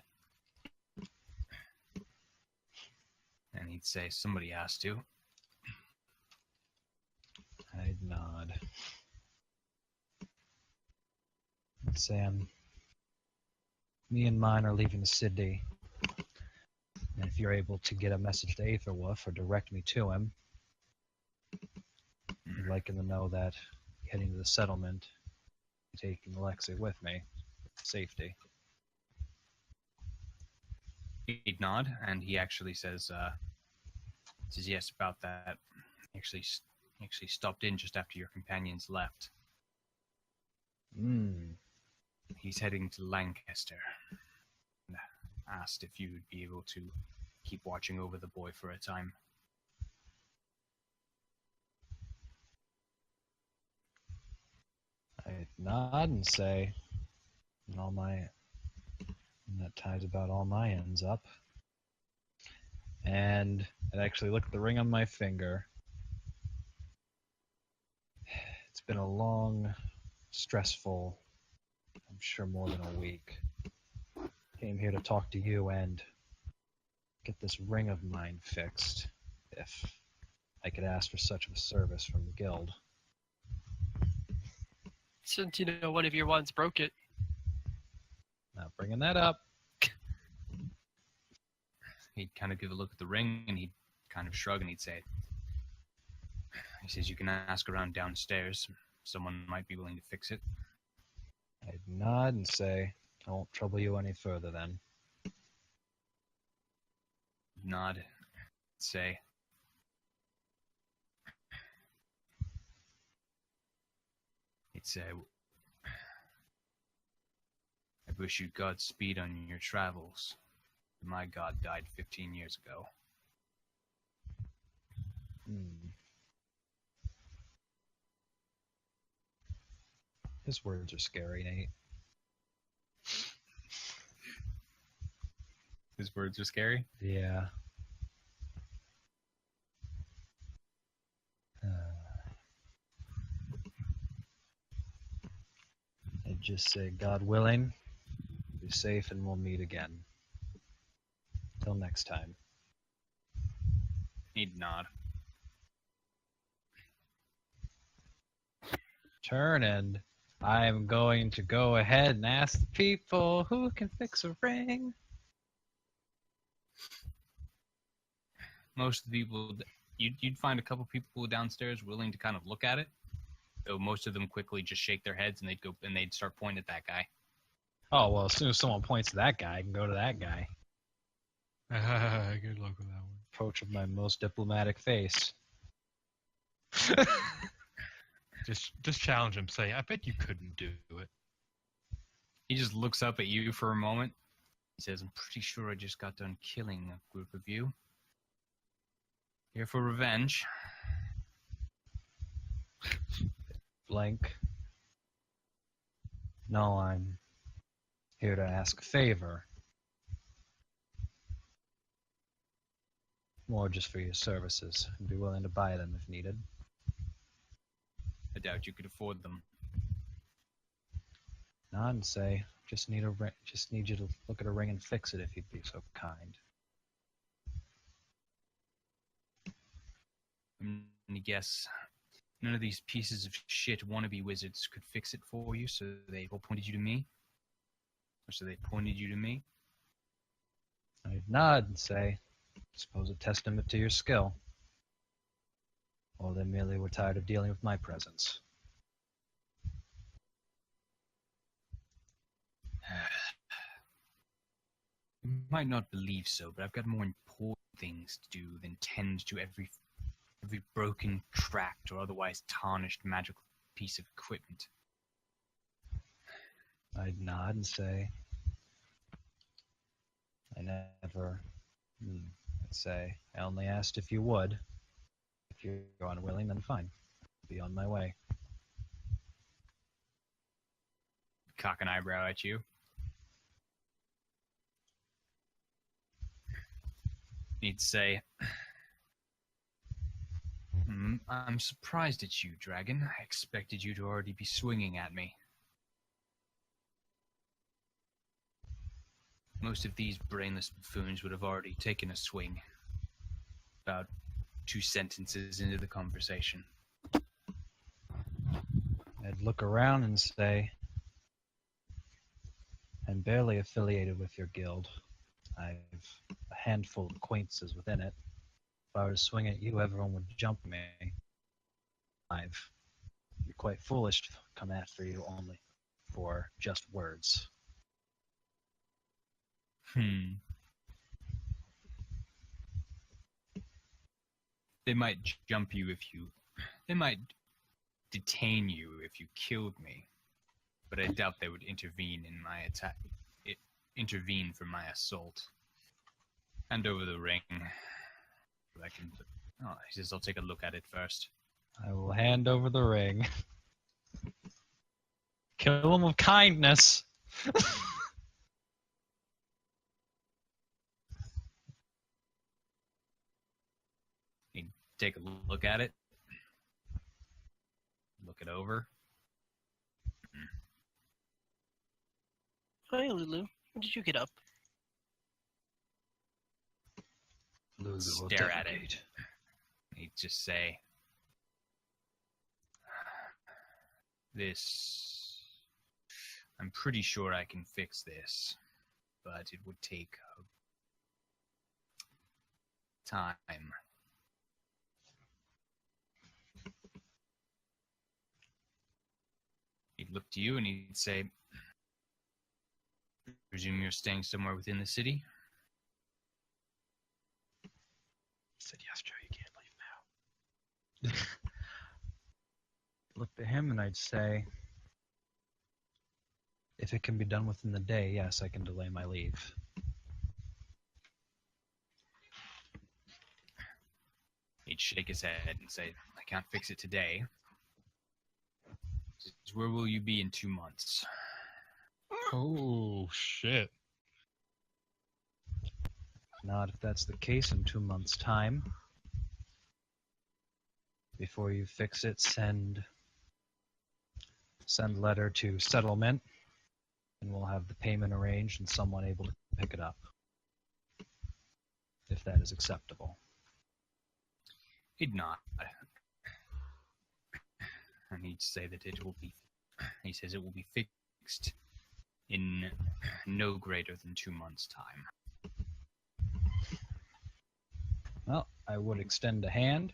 And he'd say, somebody has to. I'd nod. I'd say, me and mine are leaving the city. And if you're able to get a message to Aetherwolf or direct me to him, I'd like him to know that heading to the settlement, taking Alexei with me, with safety. He'd nod, and he actually says yes about that. He actually stopped in just after your companions left. He's heading to Lancaster. And asked if you would be able to keep watching over the boy for a time. I nod and say, and that ties about all my ends up. And I'd actually look at the ring on my finger. It's been a long, stressful, I'm sure more than a week. Came here to talk to you and get this ring of mine fixed, if I could ask for such a service from the guild. Since, one of your ones broke it. Not bringing that up. He'd kind of give a look at the ring, and he'd kind of shrug, and he'd say, he says, you can ask around downstairs. Someone might be willing to fix it. I'd nod and say, I won't trouble you any further then. Nod, say, he'd say, I wish you Godspeed on your travels. My god died 15 years ago. His words are scary, Nate. His words are scary? Yeah. just say, God willing, be safe and we'll meet again. Till next time. He'd nod. Turn, and I'm going to go ahead and ask the people who can fix a ring. Most of the people, you'd find a couple people downstairs willing to kind of look at it. So most of them quickly just shake their heads and they'd start pointing at that guy. Oh, well, as soon as someone points to that guy, I can go to that guy. Good luck with that one. Approach with my most diplomatic face. Just challenge him. Say, I bet you couldn't do it. He just looks up at you for a moment. He says, I'm pretty sure I just got done killing a group of you. Here for revenge. Blank. No, I'm here to ask a favor. More just for your services. I'd be willing to buy them if needed. I doubt you could afford them. Nod and say, just need you to look at a ring and fix it if you'd be so kind. I'm gonna guess none of these pieces of shit wannabe wizards could fix it for you, so they all pointed you to me? Or so they pointed you to me? I'd nod and say, suppose a testament to your skill. Or they merely were tired of dealing with my presence. You might not believe so, but I've got more important things to do than tend to every broken, tracked, or otherwise tarnished magical piece of equipment. I'd nod and say, I never... I'd say, I only asked if you would. If you're unwilling, then fine. I'll be on my way. Cock an eyebrow at you. He'd say, I'm surprised at you, dragon. I expected you to already be swinging at me. Most of these brainless buffoons would have already taken a swing. About 2 sentences into the conversation. I'd look around and say, I'm barely affiliated with your guild. I've a handful of acquaintances within it. If I were to swing at you, everyone would jump me. It'd be quite foolish to come after you only for just words. They might jump you they might detain you if you killed me, but I doubt they would intervene in my attack. Intervene for my assault. Hand over the ring. He says, I'll take a look at it first. I will hand over the ring. Kill him with kindness. He'd take a look at it. Look it over. Hey, Lulu. When did you get up? Lulu Stare at it. He'd just say, I'm pretty sure I can fix this, but it would take time. He'd look to you and he'd say, presume you're staying somewhere within the city? Said yes, Joe, you can't leave now. Looked at him and I'd say, if it can be done within the day, yes, I can delay my leave. He'd shake his head and say, I can't fix it today. Where will you be in 2 months? Oh, shit. Not if that's the case in 2 months' time. Before you fix it, send send letter to settlement, and we'll have the payment arranged and someone able to pick it up. If that is acceptable. He'd nod. And he'd say that it will be... He says it will be fixed in no greater than 2 months' time. Well, I would extend a hand,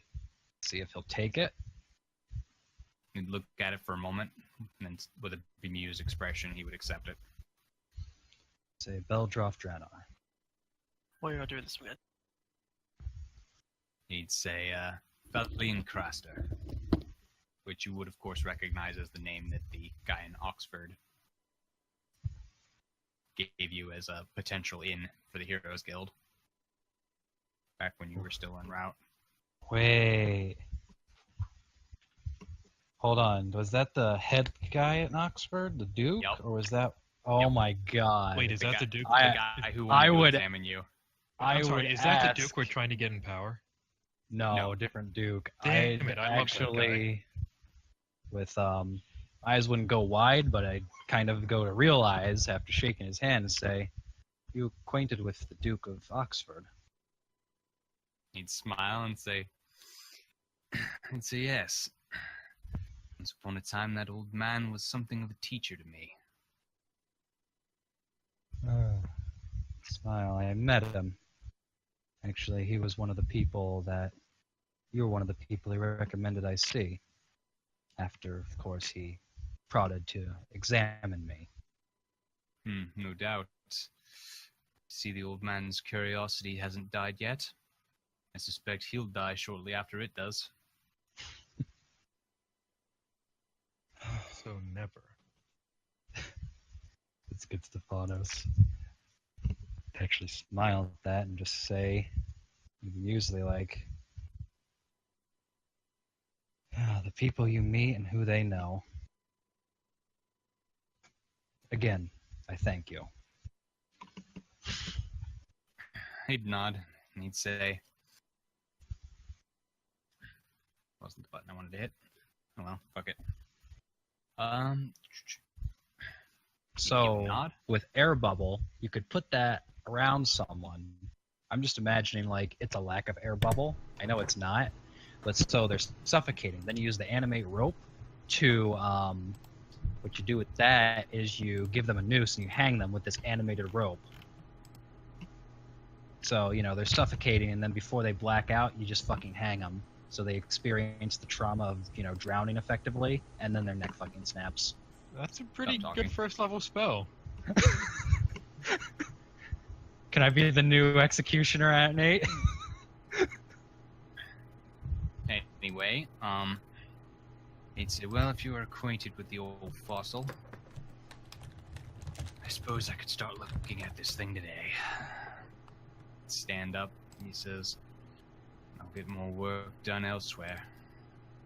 see if he'll take it. He'd look at it for a moment, and then with a bemused expression, he would accept it. Say, Beldroth Draenor. What are you gonna do this with? He'd say, Paladin Craster, which you would, of course, recognize as the name that the guy in Oxford gave you as a potential in for the Heroes Guild. Back when you were still en route. Wait. Hold on. Was that the head guy at Oxford, the Duke? Yep. Or was that... Oh Yep. my god. Wait, is that the Duke? The guy who wanted to examine you. I'm sorry, would is that the ask- Duke we're trying to get in power? No, different Duke. Damn it, I love that actually, with eyes wouldn't go wide, but I'd kind of go to realize after shaking his hand and say, "You acquainted with the Duke of Oxford?" He'd smile and say, yes. Once upon a time, that old man was something of a teacher to me. Smile. I met him. Actually, he was one of the people that... You were one of the people he recommended I see. After, of course, he prodded to examine me. No doubt. See, the old man's curiosity hasn't died yet. I suspect he'll die shortly after it does. So never. It's good, Stefanos. Actually smile at that and just say, usually like, the people you meet and who they know. Again, I thank you. He'd nod, and he'd say... Wasn't the button I wanted to hit. Oh well, fuck it. So, nod? with air bubble, you could put that around someone. I'm just imagining like it's a lack of air bubble. I know it's not, but so they're suffocating. Then you use the animate rope to, what you do with that is you give them a noose and you hang them with this animated rope. So, they're suffocating, and then before they black out, you just fucking hang them. So they experience the trauma of, drowning effectively, and then their neck fucking snaps. That's a pretty Stop good talking. first level spell. Can I be the new executioner at Nate? Anyway, he'd say, well, if you are acquainted with the old fossil, I suppose I could start looking at this thing today. Stand up, he says, I'll get more work done elsewhere,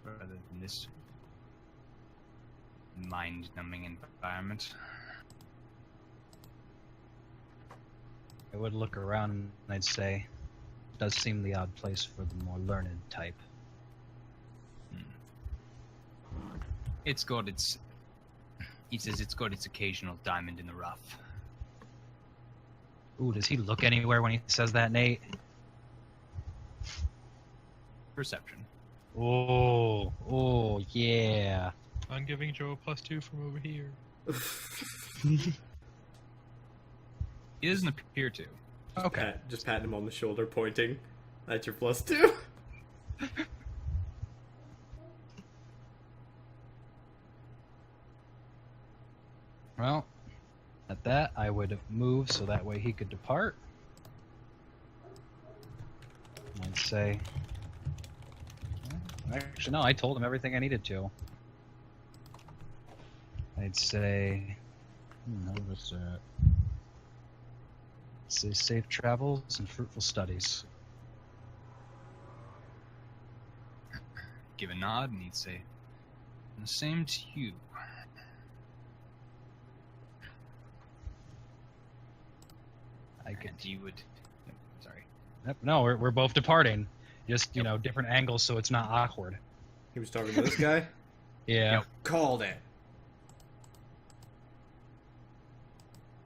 rather than this mind-numbing environment. I would look around and I'd say, it does seem the odd place for the more learned type. It's got its... He says it's got its occasional diamond in the rough. Ooh, does he look anywhere when he says that, Nate? Perception. Oh, yeah. I'm giving Joe a +2 from over here. He doesn't appear to. Okay. Just patting him on the shoulder, pointing. That's your +2. Well, at that, I would move so that way he could depart. I'd say... Actually, no, I told him everything I needed to. I'd say... what's that? Say safe travels and fruitful studies. Give a nod, and he'd say, the same to you. I could... And he would... Sorry. Yep, no, we're both departing. Just, different angles so it's not awkward. He was talking to this guy? Yeah. Yep. Called it.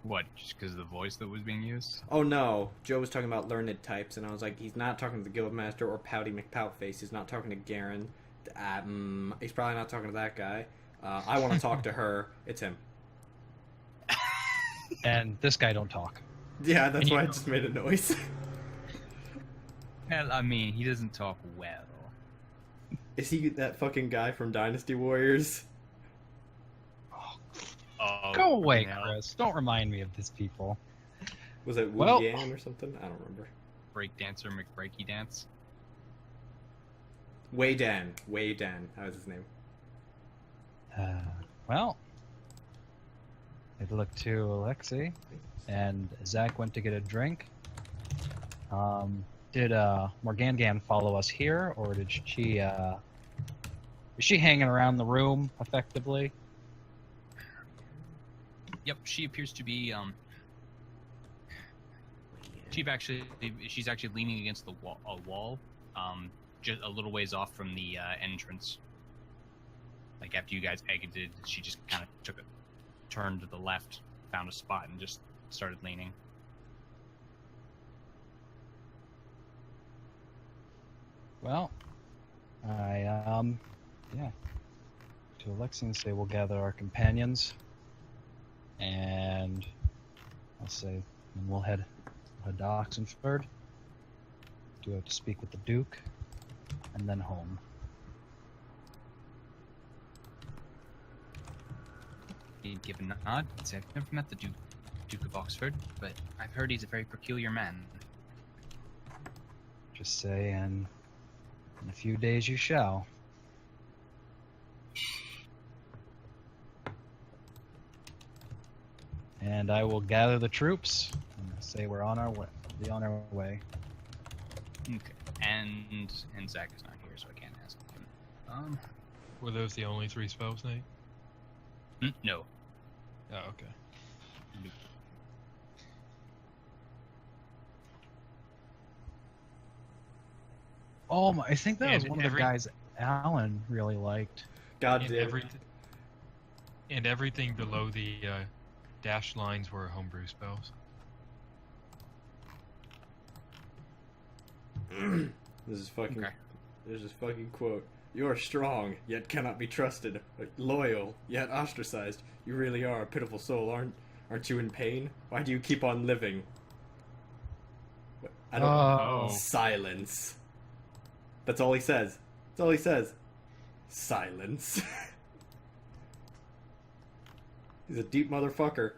What? Just because of the voice that was being used? Oh no, Joe was talking about learned types, and I was like, he's not talking to the Guildmaster or Pouty McPoutface. He's not talking to Garen. He's probably not talking to that guy. I want to talk to her. It's him. And this guy don't talk. Yeah, that's why I just made a noise. Well, I mean, he doesn't talk well. Is he that fucking guy from Dynasty Warriors? Oh, Go away, no. Chris. Don't remind me of these people. Was it Wu Well- Yan or something? I don't remember. Breakdancer McBreaky Dance. Wei Dan. That was his name. Well, I'd look to Alexei, and Zach went to get a drink. Did Morgangan follow us here, or did she? Is she hanging around the room effectively? Yep, she appears to be. She's actually leaning against the wall, just a little ways off from the entrance. Like after you guys exited, she just kind of took a turn to the left, found a spot, and just started leaning. Well, yeah. To Alexei and say we'll gather our companions, and I'll say and we'll head to Oxenford. Do have to speak with the Duke, and then home. He'd give a nod. Say, I've never met the Duke of Oxford, but I've heard he's a very peculiar man. Just say, and in a few days you shall. And I will gather the troops and say we're on our way. Be on our way. Okay. And Zach is not here, so I can't ask him. Were those the only 3 spells, Nate? No. Oh, okay. Oh my! I think that was And one of the guys Alan really liked. God And, damn. and everything below the dashed lines were homebrew spells. This is fucking. Okay. There's this fucking quote. You are strong, yet cannot be trusted. Loyal, yet ostracized. You really are a pitiful soul, aren't you in pain? Why do you keep on living? I don't Oh. Silence. That's all he says. That's all he says. Silence. He's a deep motherfucker.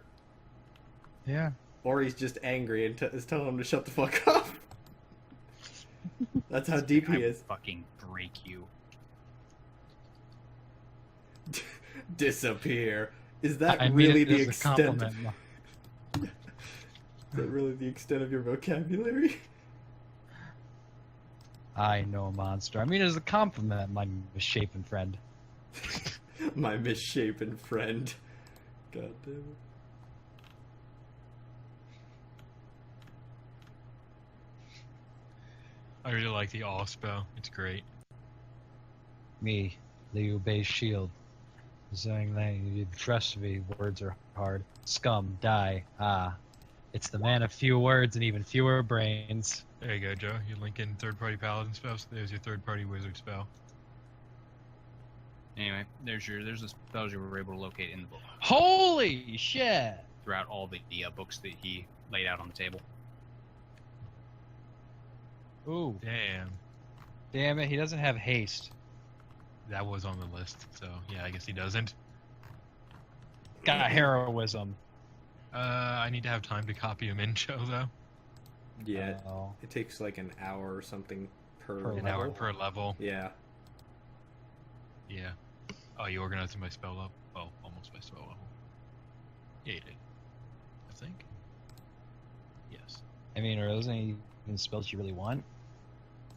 Yeah. Or he's just angry and is telling him to shut the fuck up. That's how deep he I is. fucking break you. Disappear. Is that I mean really it the as a extent? compliment. Is that really the extent of your vocabulary? I know, monster. I mean, it is a compliment, my misshapen friend. My misshapen friend. God damn it. I really like the awe spell. It's great. Me, Liu Bei's shield. Saying that you trust me, words are hard. Scum, die. Ah. It's the man of few words and even fewer brains. There you go, Joe. You link in third-party paladin spells. There's your third-party wizard spell. Anyway, there's the spells you were able to locate in the book Holy shit! throughout all the books that he laid out on the table. Ooh, Damn. damn it, he doesn't have haste. That was on the list, so yeah, I guess he doesn't. Got heroism. I need to have time to copy him in, Joe, though. Yeah, Oh. it takes like an hour or something per Per An level. hour per level. Yeah. Yeah. Oh, you organized my spell up? Well, almost my spell level. Yeah, you did. I think. Yes. I mean, are those any spells you really want?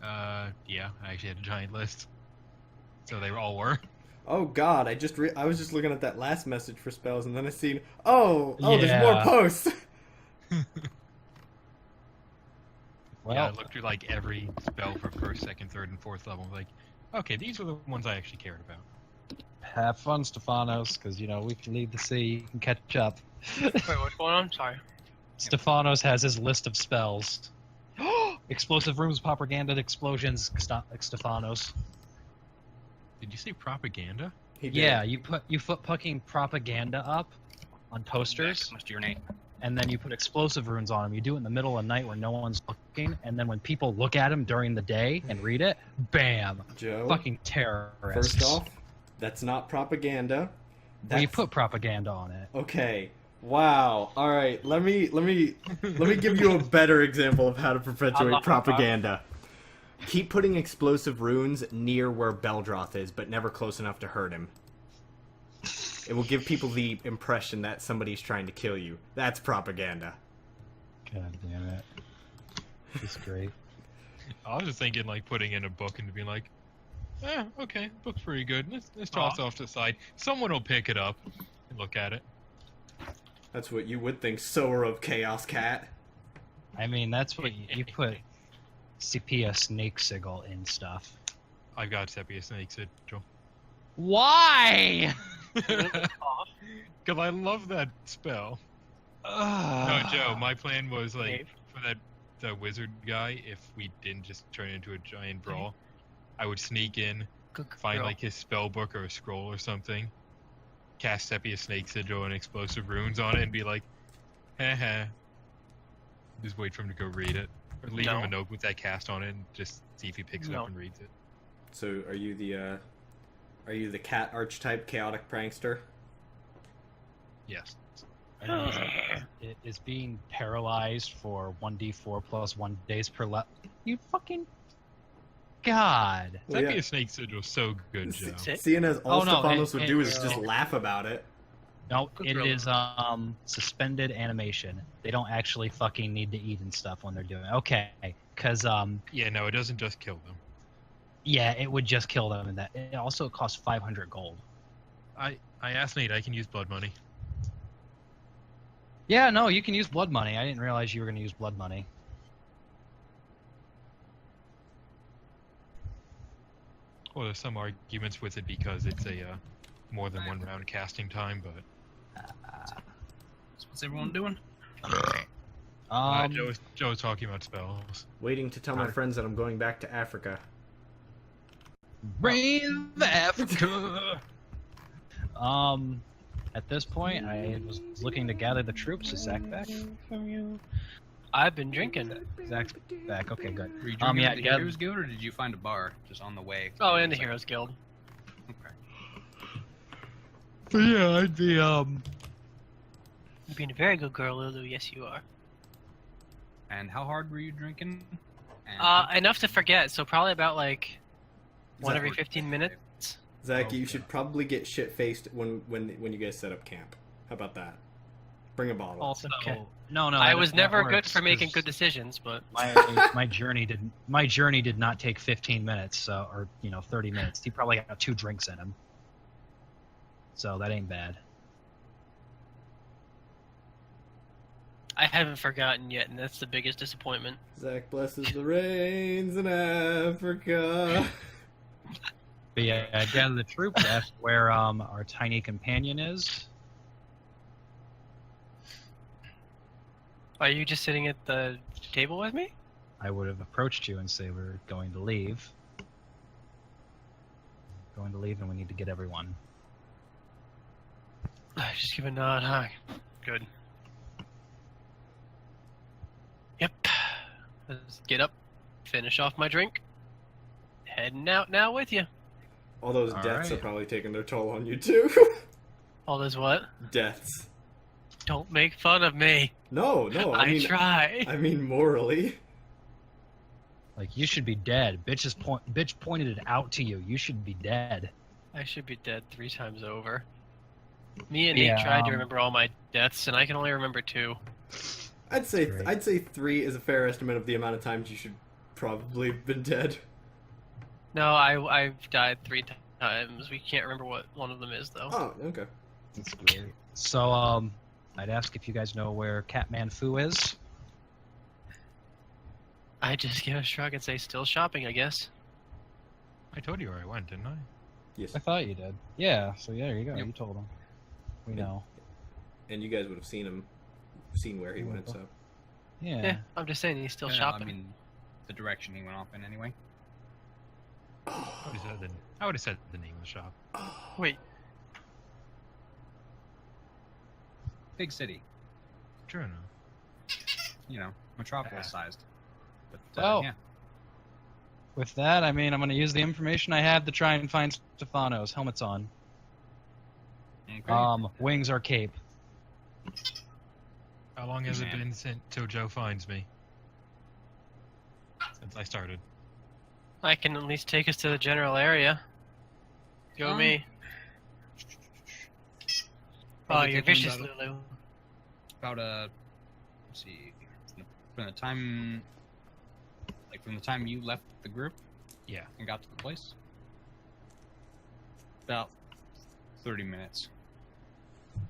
Yeah, I actually had a giant list. So they all were. Oh God, I was just looking at that last message for spells, and then I seen there's more Yeah. posts. Well, Yeah, I looked through like every spell for first, second, third, and fourth level. Like, okay, these were the ones I actually cared about. Have fun, Stefanos, because, we can leave the sea. You can catch up. Wait, what's going on? Sorry. Stefanos has his list of spells. Explosive rooms, propaganda, explosions, Stefanos. Did you say propaganda? Yeah, you put fucking propaganda up on posters, Must your name. and then you put explosive runes on them. You do it in the middle of the night where no one's looking, and then when people look at them during the day and read it, bam, Joe, fucking terrorists. first off, that's not propaganda. Well, you put propaganda on it. Okay. Wow. All right. Let me give you a better example of how to perpetuate propaganda. Keep putting explosive runes near where Beldroth is, but never close enough to hurt him. It will give people the impression that somebody's trying to kill you. That's propaganda. God damn it. It's great. I was just thinking, like, putting in a book and being like, okay, book's pretty good. Let's toss it off to the side. Someone will pick it up and look at it. That's what you would think, sower of chaos, cat. I mean, that's what you put Sepia Snake Sigil in stuff. I've got Sepia Snake Sigil. Why? Because I love that spell. No, Joe, my plan was, like, for the wizard guy, if we didn't just turn into a giant brawl, I would sneak in, find, like, his spell book or a scroll or something, cast Sepia Snake Sigil and explosive runes on it, and be like, heh. Just wait for him to go read it. Or leave him a note with that cast on it and just see if he picks it up and reads it. So, are you the cat archetype chaotic prankster? Yes. It is being paralyzed for 1d4 plus 1 days per level. You fucking... God. Well, Sepia Snake Sigil is so good, Joe. Seeing as all Stefanos would do is just laugh about it. No, it is suspended animation. They don't actually fucking need to eat and stuff when they're doing it. Okay, because Yeah, no, it doesn't just kill them. yeah, it would just kill them. And that it also costs 500 gold. I asked Nate, I can use blood money. Yeah, no, you can use blood money. I didn't realize you were going to use blood money. Well, there's some arguments with it because it's a more than one round casting time, but So what's everyone doing? Joe's talking about spells. Waiting to tell my friends that I'm going back to Africa. Brave Africa. At this point, I was looking to gather the troops. Is Zach back? I've been drinking. Zach's back. Okay, good. Were you drinking yeah, at the Heroes Guild, or did you find a bar just on the way? Oh, and the Heroes Guild. Okay. So yeah, I'd be You're being a very good girl, Lulu. Yes, you are. And how hard were you drinking? And Enough to forget. So probably about like one Zach, every 15 minutes. Zach, you should probably get shit-faced when you guys set up camp. How about that? Bring a bottle. also Okay. no. I was that never good works, for making 'cause good decisions, but my journey did not take 15 minutes, so or 30 minutes. He probably got 2 drinks in him, so that ain't bad. I haven't forgotten yet, and that's the biggest disappointment. Zach blesses the rains in Africa. But yeah, I gather the troops. Asked where our tiny companion is. Are you just sitting at the table with me? I would have approached you and say we're going to leave. Going to leave, and we need to get everyone. Just give a nod, huh? Good. Yep. Let's get up, finish off my drink, heading out now with you. All those All deaths right. are probably taking their toll on you too. All this what? Deaths. Don't make fun of me. No, I try. I mean morally. Like, you should be dead. Bitch pointed it out to you. You should be dead. I should be dead 3 times over. Me and Yeah, Nate tried to remember all my deaths, and I can only remember 2. I'd say Great. 3 is a fair estimate of the amount of times you should probably have been dead. No, I've died 3 times. We can't remember what one of them is, though. Oh, okay. That's great. So, I'd ask if you guys know where Catman Fu is. I just give a shrug and say, still shopping, I guess. I told you where I went, didn't I? Yes. I thought you did. Yeah, so yeah, there you go. Yep. You told him. We know. And you guys would have seen where he went, so. Yeah. Yeah, I'm just saying he's still No, shopping. I mean, the direction he went off in anyway. I would have said the name of the shop. Wait, Big city, True enough. you know, metropolis-sized. But Well, yeah, With that, I mean, I'm going to use the information I have to try and find Stefanos. Helmet's on. okay. Wings or cape. How long has it Man. been since till Joe finds me? Since I started. I can at least take us to the general area. Go me. Oh, Probably you're taking vicious, about Lulu. About let's see, from the time, from the time you left the group, Yeah. and got to the place, about 30 minutes.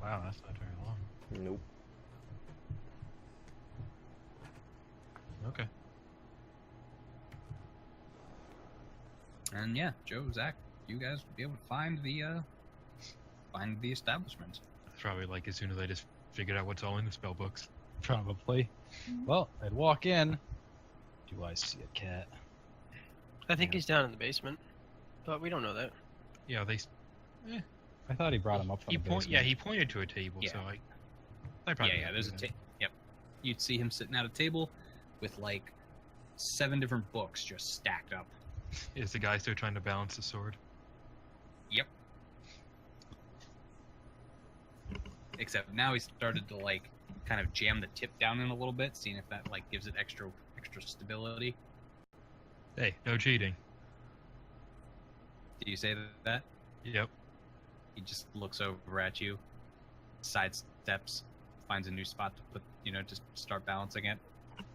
Wow, that's not very long. Nope. Okay. And yeah, Joe, Zach, you guys will be able to find the establishment. It's probably like as soon as I just figured out what's all in the spell books. Probably. Well, I'd walk in. Do I see a cat? I think Yeah. he's down in the basement, but we don't know that. Yeah, I thought he brought him up from the basement. he pointed to a table, Yeah. so I probably Yeah, there's a yep. You'd see him sitting at a table with like 7 different books just stacked up. Is the guy still trying to balance the sword? Yep. Except now he's started to like kind of jam the tip down in a little bit, seeing if that like gives it extra stability. Hey, no cheating. Do you say that? Yep. He just looks over at you, sidesteps, finds a new spot to put, just start balancing it.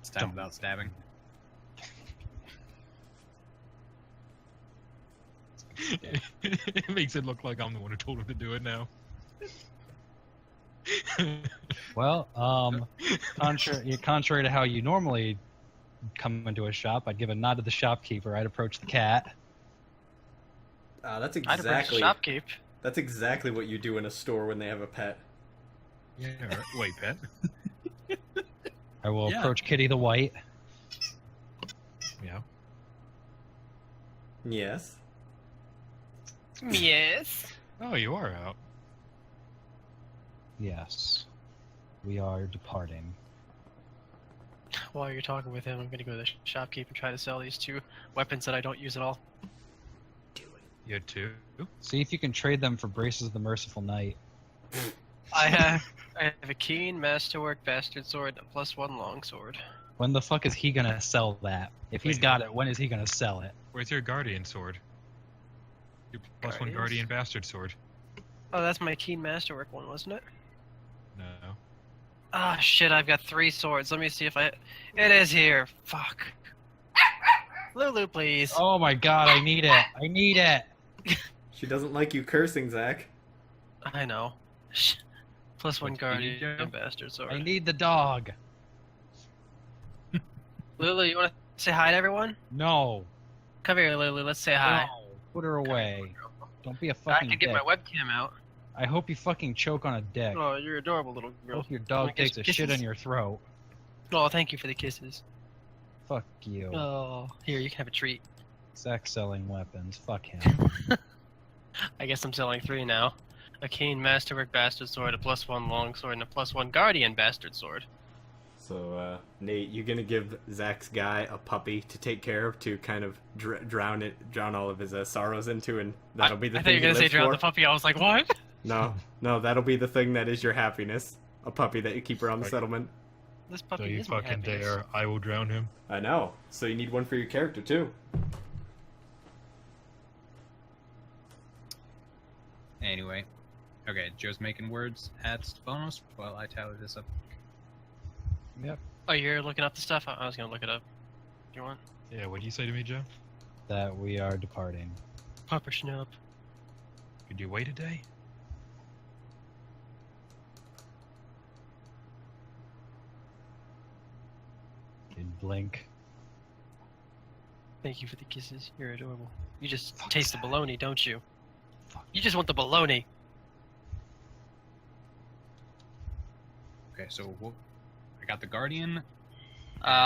It's time without stabbing. It makes it look like I'm the one who told him to do it now. Well, contrary to how you normally come into a shop, I'd give a nod to the shopkeeper. I'd approach the cat. That's I'd approach the exactly shopkeep. that's exactly what you do in a store when they have a pet. Yeah, right. Wait, pet. I will Yeah. approach Kitty the White. Yeah. Yes. Yes. Oh, you are out. Yes. We are departing. While you're talking with him, I'm gonna go to the shopkeep and try to sell these 2 weapons that I don't use at all. You had 2? See if you can trade them for Braces of the Merciful Knight. I have a keen masterwork bastard sword and a +1 longsword. When the fuck is he gonna sell that? If he's Wait, got it, when is he gonna sell it? Where's your guardian sword? Your +1 Guardians? guardian bastard sword. Oh, that's my keen masterwork one, wasn't it? No. Ah, shit, I've got 3 swords. Let me see if It is here. Fuck. Lulu, please. Oh my god, I need it! I need it! She doesn't like you cursing, Zach. I know. +1 What do you need, guardian Joe? bastard sword. I need the dog! Lulu, you want to say hi to everyone? No! Come here, Lulu. Let's say hi. No. Put her away. Don't be a I fucking can get dick. my webcam out. I hope you fucking choke on a dick. Oh, you're adorable little I girl. hope your dog Wanna kiss- takes a shit kisses? in your throat. Oh, thank you for the kisses. Fuck you. Oh, here, you can have a treat. Zach selling weapons. Fuck him. I guess I'm selling 3 now. A keen masterwork bastard sword, a +1 longsword, and a +1 guardian bastard sword. So, Nate, you're gonna give Zach's guy a puppy to take care of to kind of drown all of his sorrows into, and that'll be the I thought thing you were he gonna say lives drown for? the puppy. I was like, what? No, that'll be the thing that is your happiness. A puppy that you keep around the Like- settlement. This So puppy you is my fucking happiness. dare, I will drown him. I know. So you need one for your character too. Anyway, okay, Joe's making words at Stefanos while I tally this up. Yep. Oh, you're looking up the stuff? I was gonna look it up. You want? Yeah, what'd you say to me, Joe? That we are departing. Pupper Schnoop. Could you wait a day? You'd blink. Thank you for the kisses. You're adorable. You just taste the baloney, don't you? You just want the baloney. Okay, so I got the Guardian.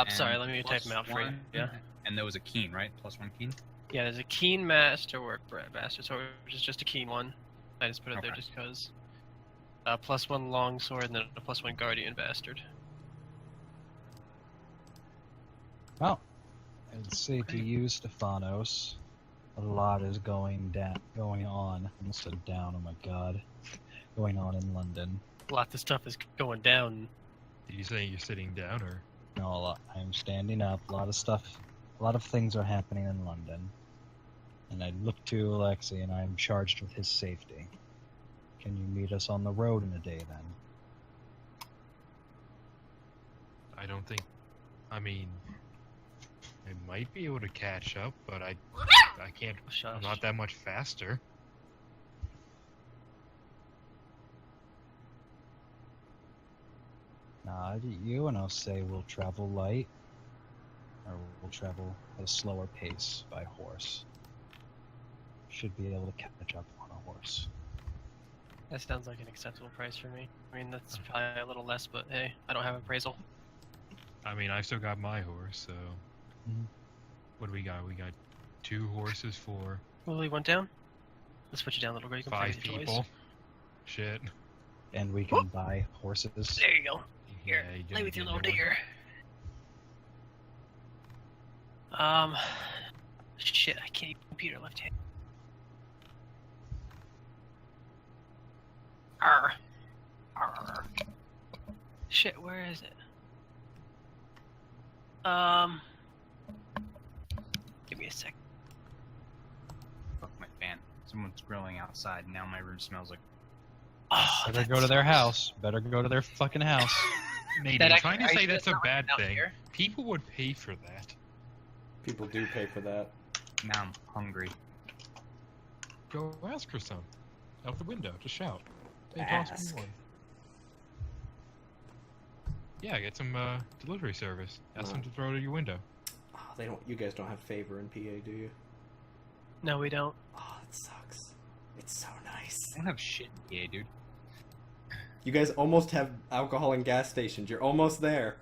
Sorry, let me type plus them out for you. one, Yeah. And there was a Keen, right? +1 Keen? Yeah, there's a keen masterwork bastard sword, which is just a keen one. I just put it there Okay. just because. +1 longsword and then a +1 guardian bastard. Well, it's safe to use Stefanos. A lot is going on. I almost said down, oh my god. Going on in London. Lots of stuff is going down. Did you say you're sitting down, or? No, a lot. I'm standing up. A lot of stuff, a lot of things are happening in London. And I look to Alexei and I'm charged with his safety. Can you meet us on the road in a day then? I don't think. I mean, I might be able to catch up, but I can't. I'm not that much faster. Nah, you and I'll say we'll travel light, or we'll travel at a slower pace by horse. Should be able to catch up on a horse. That sounds like an acceptable price for me. I mean, that's probably a little less, but hey, I don't have appraisal. I mean, I've still got my horse, so. Mhm. What do we got? We got 2 horses for Lily went down? Let's put you down, little girl. You can play 5 with your toys. people. Shit. And we can buy horses. There you go. Here, Yeah, you play gotta with your get little me one. deer. Shit, I can't use computer left hand. Arr. Arr. Shit, where is it? Give me a sec. Fuck my fan. Someone's grilling outside, and now my room smells like. Oh, Better go to their house. Better go to their fucking house. Nate, That I'm actually- trying to are say you that's a not bad out thing. here? People would pay for that. People do pay for that. Now I'm hungry. Go ask for some. Out the window. Just shout. Hey, toss me Ask. one. Yeah, get some delivery service. Ask them to throw it at your window. Oh, they don't. You guys don't have favor in PA, do you? No, we don't. Oh, it sucks. It's so nice. I don't have shit in PA, dude. You guys almost have alcohol and gas stations. You're almost there.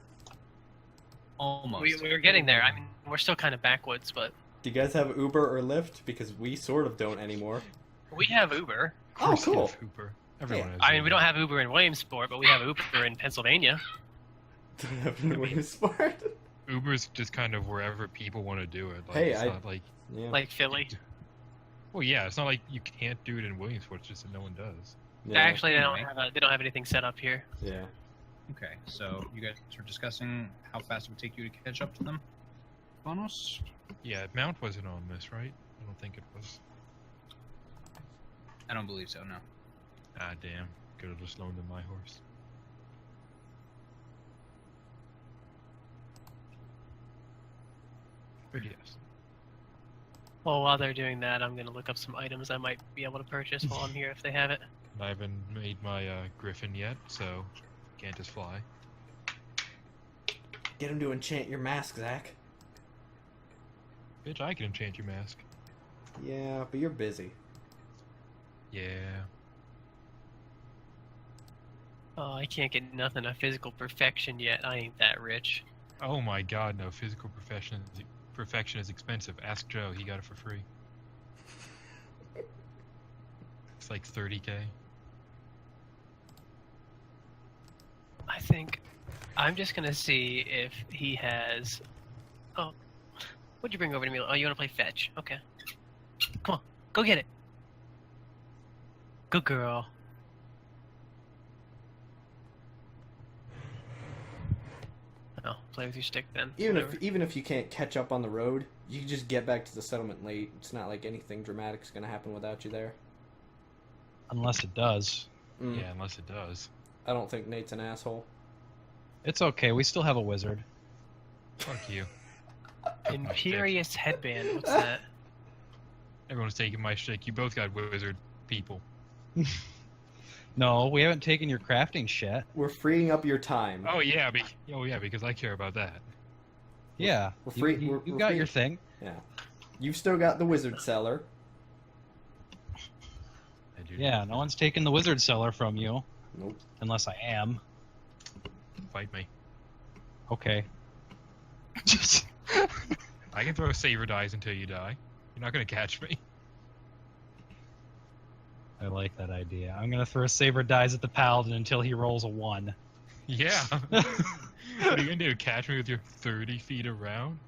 Almost. We're getting there. I mean, we're still kind of backwoods, but Do you guys have Uber or Lyft? Because we sort of don't anymore. we have Uber. Oh, Of course you cool. have Uber. Everyone has I mean, we Uber. don't have Uber in Williamsport, but we have Uber in Pennsylvania. Don't have any way to smart. Uber's just kind of wherever people want to do it. Like, Hey, it's I- not like. Yeah. Like Philly. Well, yeah, it's not like you can't do it in Williamsport. It's just that no one does. Yeah. Actually, anyway. they don't have anything set up here. Yeah. Okay, so you guys were discussing how fast it would take you to catch up to them? Bonus? Yeah, Mount wasn't on this, right? I don't think it was. I don't believe so, no. Ah, damn. Could have just loaned him my horse. But yes. Well, while they're doing that, I'm gonna look up some items I might be able to purchase while I'm here if they have it. I haven't made my griffin yet, so can't just fly. Get him to enchant your mask, Zach. Bitch, I can enchant your mask. Yeah, but you're busy. Yeah. Oh, I can't get nothing of physical perfection yet. I ain't that rich. Oh my god, no. Physical perfection is expensive. Ask Joe. He got it for free. It's like 30K. I think I'm just gonna see if he has. Oh, what'd you bring over to me? Oh, you wanna play fetch? Okay. Come on, go get it. Good girl. Oh, play with your stick then. Even if you can't catch up on the road, you can just get back to the settlement late. It's not like anything dramatic is gonna happen without you there. Unless it does. Mm. Yeah, unless it does. I don't think Nate's an asshole. It's okay, we still have a wizard. Fuck you. Imperious headband. What's that? Everyone's taking my shtick. You both got wizard people. No, we haven't taken your crafting shit. We're freeing up your time. Oh yeah, because I care about that. Yeah, We're free- you we're got free- your thing. Yeah. You've still got the wizard cellar. Yeah, no one's taking the wizard cellar from you. Nope. Unless I am. Fight me. Okay. I can throw saber dice until you die. You're not gonna catch me. I like that idea. I'm gonna throw saber dies at the paladin until he rolls a 1. Yeah. What are you gonna do? Catch me with your 30 feet around?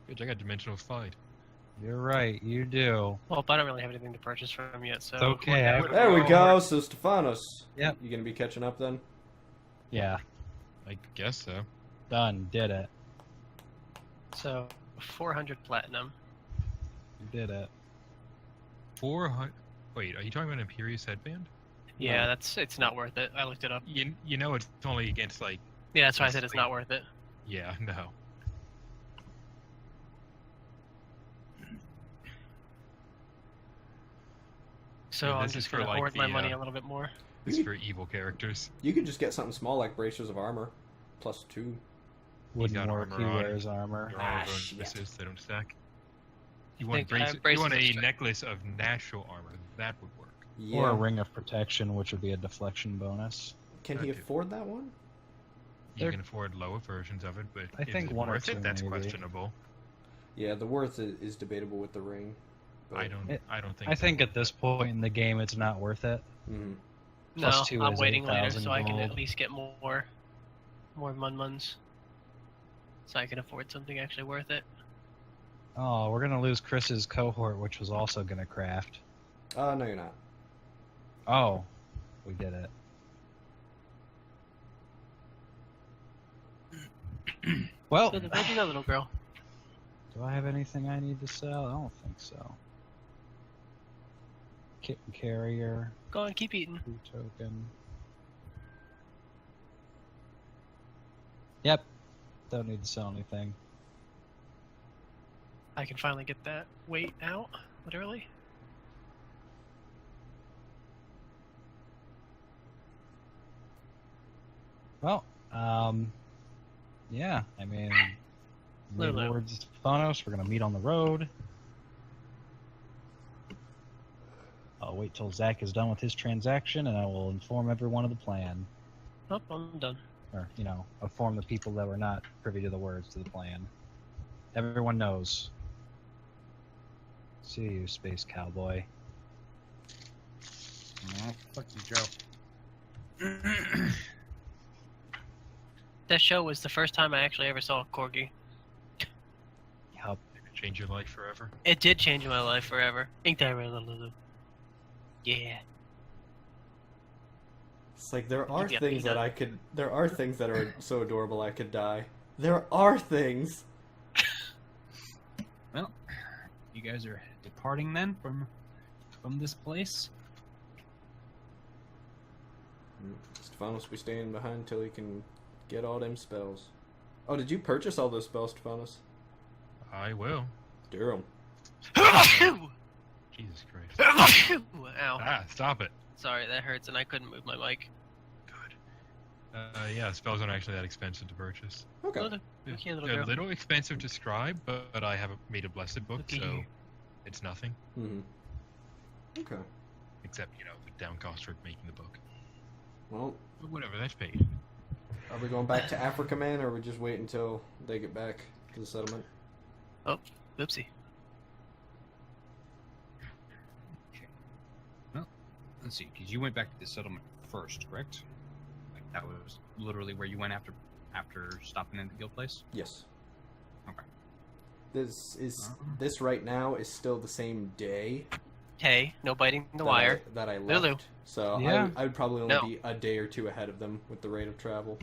Bitch, I got dimensional fight. You're right, you do. Well, but I don't really have anything to purchase from yet, so... It's okay. There we go. So Stefanos. Yep. You gonna be catching up then? Yeah, I guess so. done. Did it. So, 400 platinum. You did it. 400. Wait, are you talking about Imperious headband? Yeah, it's not worth it. I looked it up. You know it's only against like. Yeah, that's why I said it's not worth it. Yeah, no. So Yeah, I'm this just is for, gonna like, hoard my the, money a little bit more. It's for evil characters. You could just get something small like bracers of armor, +2. Wouldn't got work. armor He on. wears armor. They're all Ah, over shit. misses, they don't stack. You think, want, braces you want are a straight. necklace of natural armor. That would work. Yeah. Or a ring of protection, which would be a deflection bonus. Can he Okay. afford that one? You They're- can afford lower versions of it, but I is think it one or worth two it? That's maybe. questionable. Yeah, the worth is debatable with the ring. But, I don't think. I think at this point in the game, it's not worth it. Mhm. No, Plus 2 I'm is waiting later 8,000 so I can at gold. least get more mun-muns. So I can afford something actually worth it. Oh, we're gonna lose Chris's cohort, which was also gonna craft. No, you're not. Oh, we did it. Well, So the virgin little girl. do I have anything I need to sell? I don't think so. Kitten carrier, Go on, keep eating. 2 token. Yep, don't need to sell anything. I can finally get that weight out, literally. Well, yeah, I mean, Lulu. Lord Stefanos, we're gonna meet on the road. I'll wait till Zach is done with his transaction, and I will inform everyone of the plan. Oh, I'm done. Or, inform the people that were not privy to the words to the plan. Everyone knows. See you, space cowboy. Oh, fuck you, Joe. That show was the first time I actually ever saw a corgi. Yup. Change your life forever. It did change my life forever. Ain't that right, Lulu? Yeah. It's like there are Yeah, things that peanut. I could. There are things that are so adorable I could die. There are things. Well, you guys are departing then from this place. Stefanos will be staying behind till he can get all them spells. Oh, did you purchase all those spells, Stefanos? I will. Durham. Jesus Christ. Ow. Ah, stop it. Sorry, that hurts, and I couldn't move my mic. Good. Yeah, spells aren't actually that expensive to purchase. Okay. Lulu, look here, little They're a girl. little expensive to scribe, but I haven't made a blessed book, Looky so here. it's nothing. Mm-hmm. Okay. Except, the down cost for making the book. Well, But whatever, that's paid. are we going back to Africa, man, or are we just wait until they get back to the settlement? Oopsie. Let's see, because you went back to the settlement first, correct? Like that was literally where you went after stopping in the guild place. Yes. Okay. This right now is still the same day Hey, no biting the wire. that I left. Lulu. So Yeah. I would probably only No. be a day or two ahead of them with the rate of travel.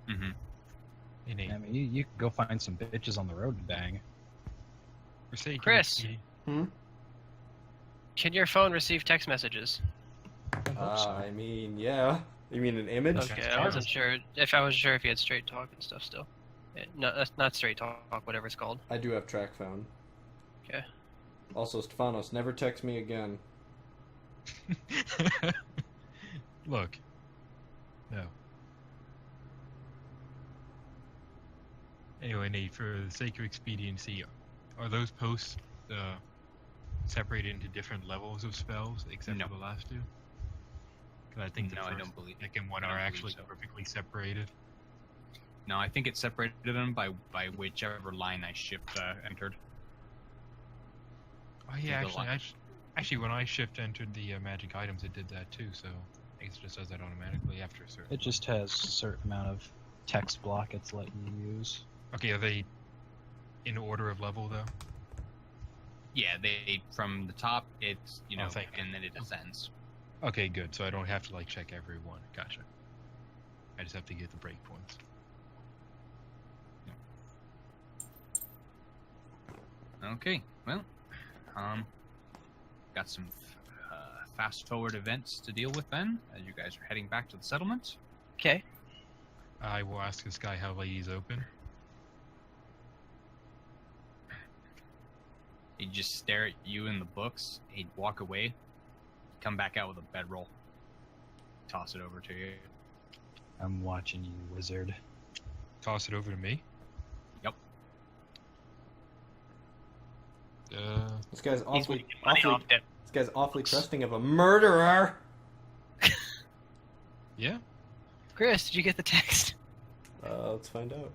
Mm-hmm. Innate. I mean, you can go find some bitches on the road to bang. For sake of Chris. the- Can your phone receive text messages? I mean, yeah. You mean an image? Okay, That's I wasn't terrible. sure. I wasn't sure if you had straight talk and stuff still. No, that's not straight talk, whatever it's called. I do have track phone. Okay. Also, Stefanos, never text me again. Look. No. Anyway, Nate, for the sake of expediency, are those posts separated into different levels of spells, except No. for the last two? Because I think the No, I first don't believe- second one I are don't actually believe so. perfectly separated. No, I think it separated them by whichever line I shift entered. Oh yeah, the actually, when I shift entered the magic items, it did that too. So I guess it just does that automatically after a certain. It just has a certain amount of text block it's letting you use. Okay, are they in order of level though? Yeah, they from the top it's thank you. and then it descends. Okay, good. So I don't have to like check every one. Gotcha. I just have to get the breakpoints. Okay, well, got some fast forward events to deal with then, as you guys are heading back to the settlement. Okay. I will ask this guy how late he's open. He'd just stare at you in the books. He'd walk away, come back out with a bedroll, toss it over to you. I'm watching you, wizard. Toss it over to me. Yep. This guy's He's awfully, making money awfully, off them. this guy's awfully trusting of a murderer. Yeah. Chris, did you get the text? Let's find out.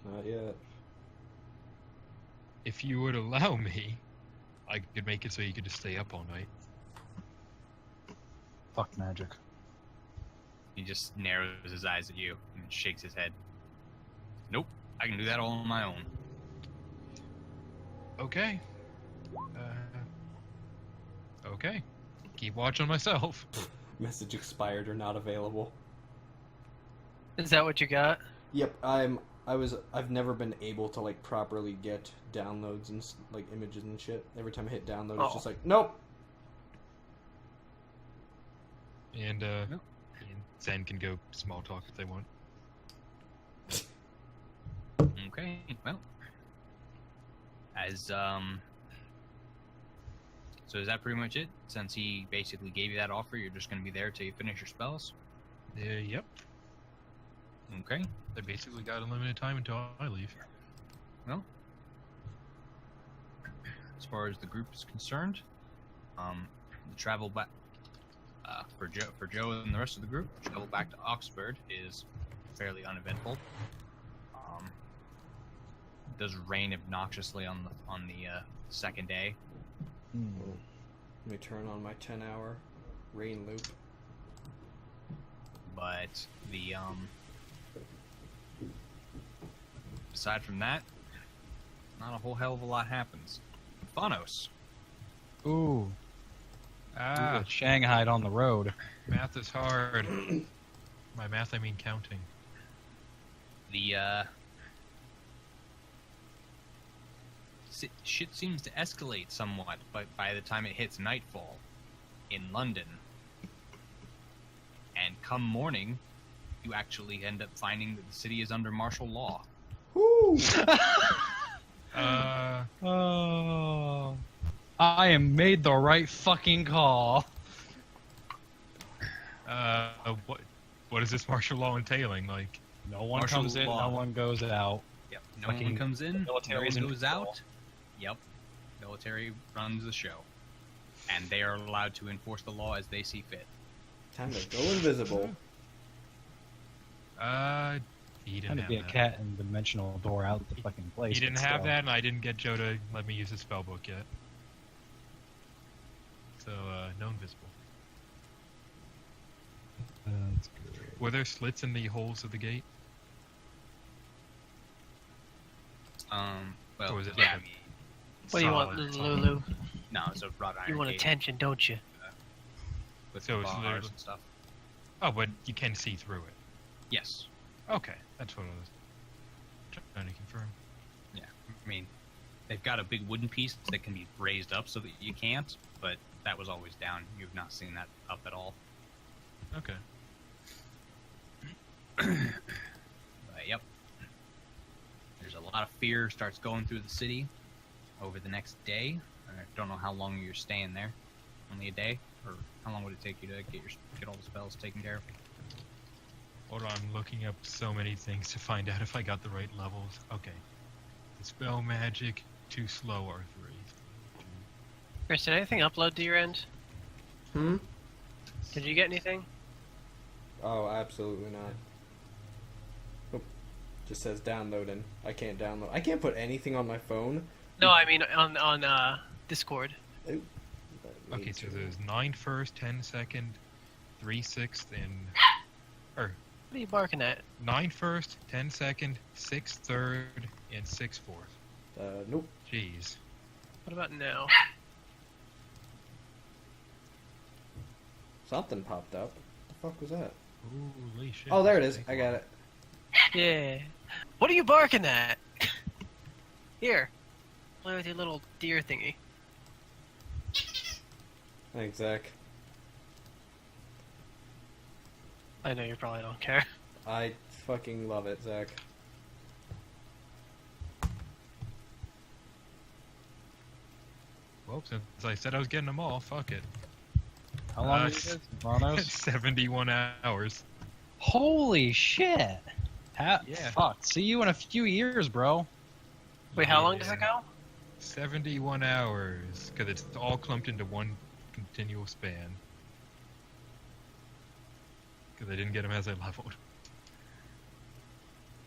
Not yet. If you would allow me, I could make it so you could just stay up all night. Fuck magic. He just narrows his eyes at you and shakes his head. Nope, I can do that all on my own. Okay. Okay. Keep watch on myself. Message expired or not available. Is that what you got? Yep, I've never been able to like properly get downloads and like images and shit. Every time I hit download, it's just like nope. And and Zen can go small talk if they want. Okay, well, as so is that pretty much it? Since he basically gave you that offer, you're just gonna be there till you finish your spells. Yep. Okay. They basically got unlimited time until I leave. Well, as far as the group is concerned, the travel back for Joe and the rest of the group, travel back to Oxford is fairly uneventful. It does rain obnoxiously on the second day. Let me turn on my 10-hour rain loop. But the aside from that, not a whole hell of a lot happens. Stefanos. Ooh. Ah, Shanghaied on the road. math is hard. By math, I mean counting. The shit seems to escalate somewhat, but by the time it hits nightfall in London, and come morning, you actually end up finding that the city is under martial law. Woo! Oh. I am made the right fucking call. What is this martial law entailing? Like, No one Martial comes in, law. no one goes out. Yep. No Fucking one comes in, no military's one in goes control. out. Yep. Military runs the show. And they are allowed to enforce the law as they see fit. Time to go invisible. he didn't Trying to have be a that. cat and dimensional door out the fucking place. He didn't but have still. that, and I didn't get Joe to let me use his spellbook yet. So, no invisible. That's good. Were there slits in the holes of the gate? Well, Or was it yeah, like I a- mean, What do you want, Solid, Lulu? no, it's a wrought iron You want gate attention, don't you? with So it's bars literally- and stuff. Oh, but you can see through it. Yes. Okay, that's what I was trying to confirm. Yeah. I mean, they've got a big wooden piece that can be raised up so that you can't, but that was always down. You've not seen that up at all. Okay. Yep. There's a lot of fear starts going through the city over the next day. I don't know how long you're staying there. Only a day, or how long would it take you to get all the spells taken care of? Hold on, I'm looking up so many things to find out if I got the right levels. Okay. Dispel magic, too slow are 3. Chris, did anything upload to your end? Hmm? Did you get anything? Oh, absolutely not. Oh, just says downloading. I can't download. I can't put anything on my phone. No, I mean on Discord. Ooh. Okay, so there's 9 first, 10 second, 3 sixth, and or What are you barking at? 9 first, 10 second, 6 third, and 6 fourth. Nope. Jeez. What about now? Something popped up. What the fuck was that? Holy shit. Oh, there it is. I got it. Yeah. What are you barking at? Here. Play with your little deer thingy. Thanks, Zach. I know you probably don't care. I fucking love it, Zach. Well, since I said I was getting them all, fuck it. How long is it, Stefanos? 71 hours. Holy shit! Yeah. Fuck. See you in a few years, bro. Wait, how long does it go? 71 hours, because it's all clumped into one continual span. Because I didn't get them as I leveled.